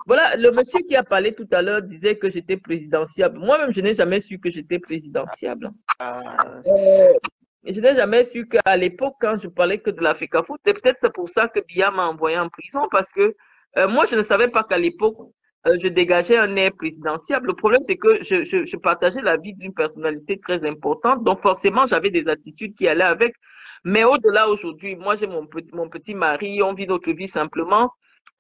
Voilà, le monsieur qui a parlé tout à l'heure disait que j'étais présidentiable. Moi-même, je n'ai jamais su que j'étais présidentiable. Je n'ai jamais su qu'à l'époque, quand je parlais que de la FECAFOOT, et peut-être c'est pour ça que Biya m'a envoyé en prison, parce que moi, je ne savais pas qu'à l'époque, je dégageais un air présidentiable. Le problème, c'est que je partageais la vie d'une personnalité très importante, donc forcément, j'avais des attitudes qui allaient avec. Mais au-delà, aujourd'hui, moi, j'ai mon petit mari, on vit notre vie simplement.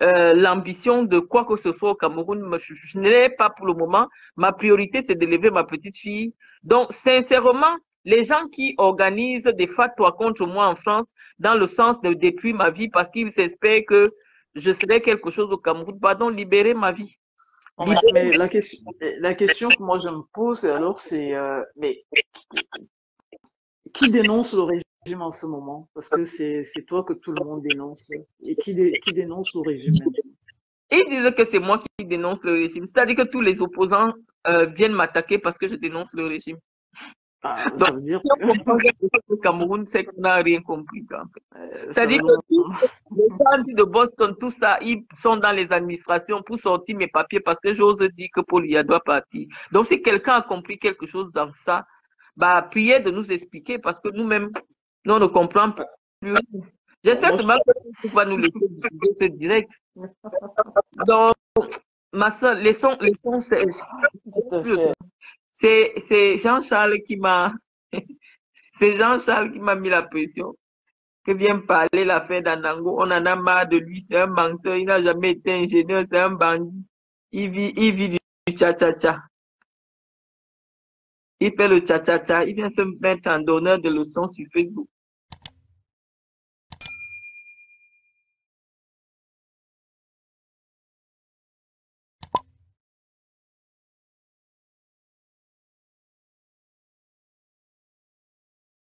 L'ambition de quoi que ce soit au Cameroun, je ne l'ai pas pour le moment. Ma priorité, c'est d'élever ma petite fille. Donc, sincèrement, les gens qui organisent des fatwas contre moi en France, dans le sens de détruire ma vie parce qu'ils espèrent que je serai quelque chose au Cameroun, pardon, libérer ma vie. Mais la question que moi je me pose, alors, c'est mais qui dénonce le régime en ce moment? Parce que c'est toi que tout le monde dénonce. Et qui dénonce le régime maintenant? Ils disent que c'est moi qui dénonce le régime. C'est-à-dire que tous les opposants viennent m'attaquer parce que je dénonce le régime. Donc, ça veut dire que le Cameroun, c'est qu'on n'a rien compris. C'est-à-dire que les gens de Boston, tout ça, ils sont dans les administrations pour sortir mes papiers parce que j'ose dire que Paul Biya doit partir. Donc, si quelqu'un a compris quelque chose dans ça, bah, priez de nous expliquer parce que nous-mêmes, nous, on ne comprend plus. J'espère seulement que tu vas nous laisser diffuser ce direct. Donc, ma soeur, c'est Jean-Charles qui m'a c'est Jean-Charles qui m'a mis la pression. Que vient parler l'affaire d'Anango. On en a marre de lui, c'est un menteur, il n'a jamais été ingénieur, c'est un bandit. Il vit du cha-cha-cha. Il fait le cha-cha-cha, il vient se mettre en donneur de leçons sur Facebook.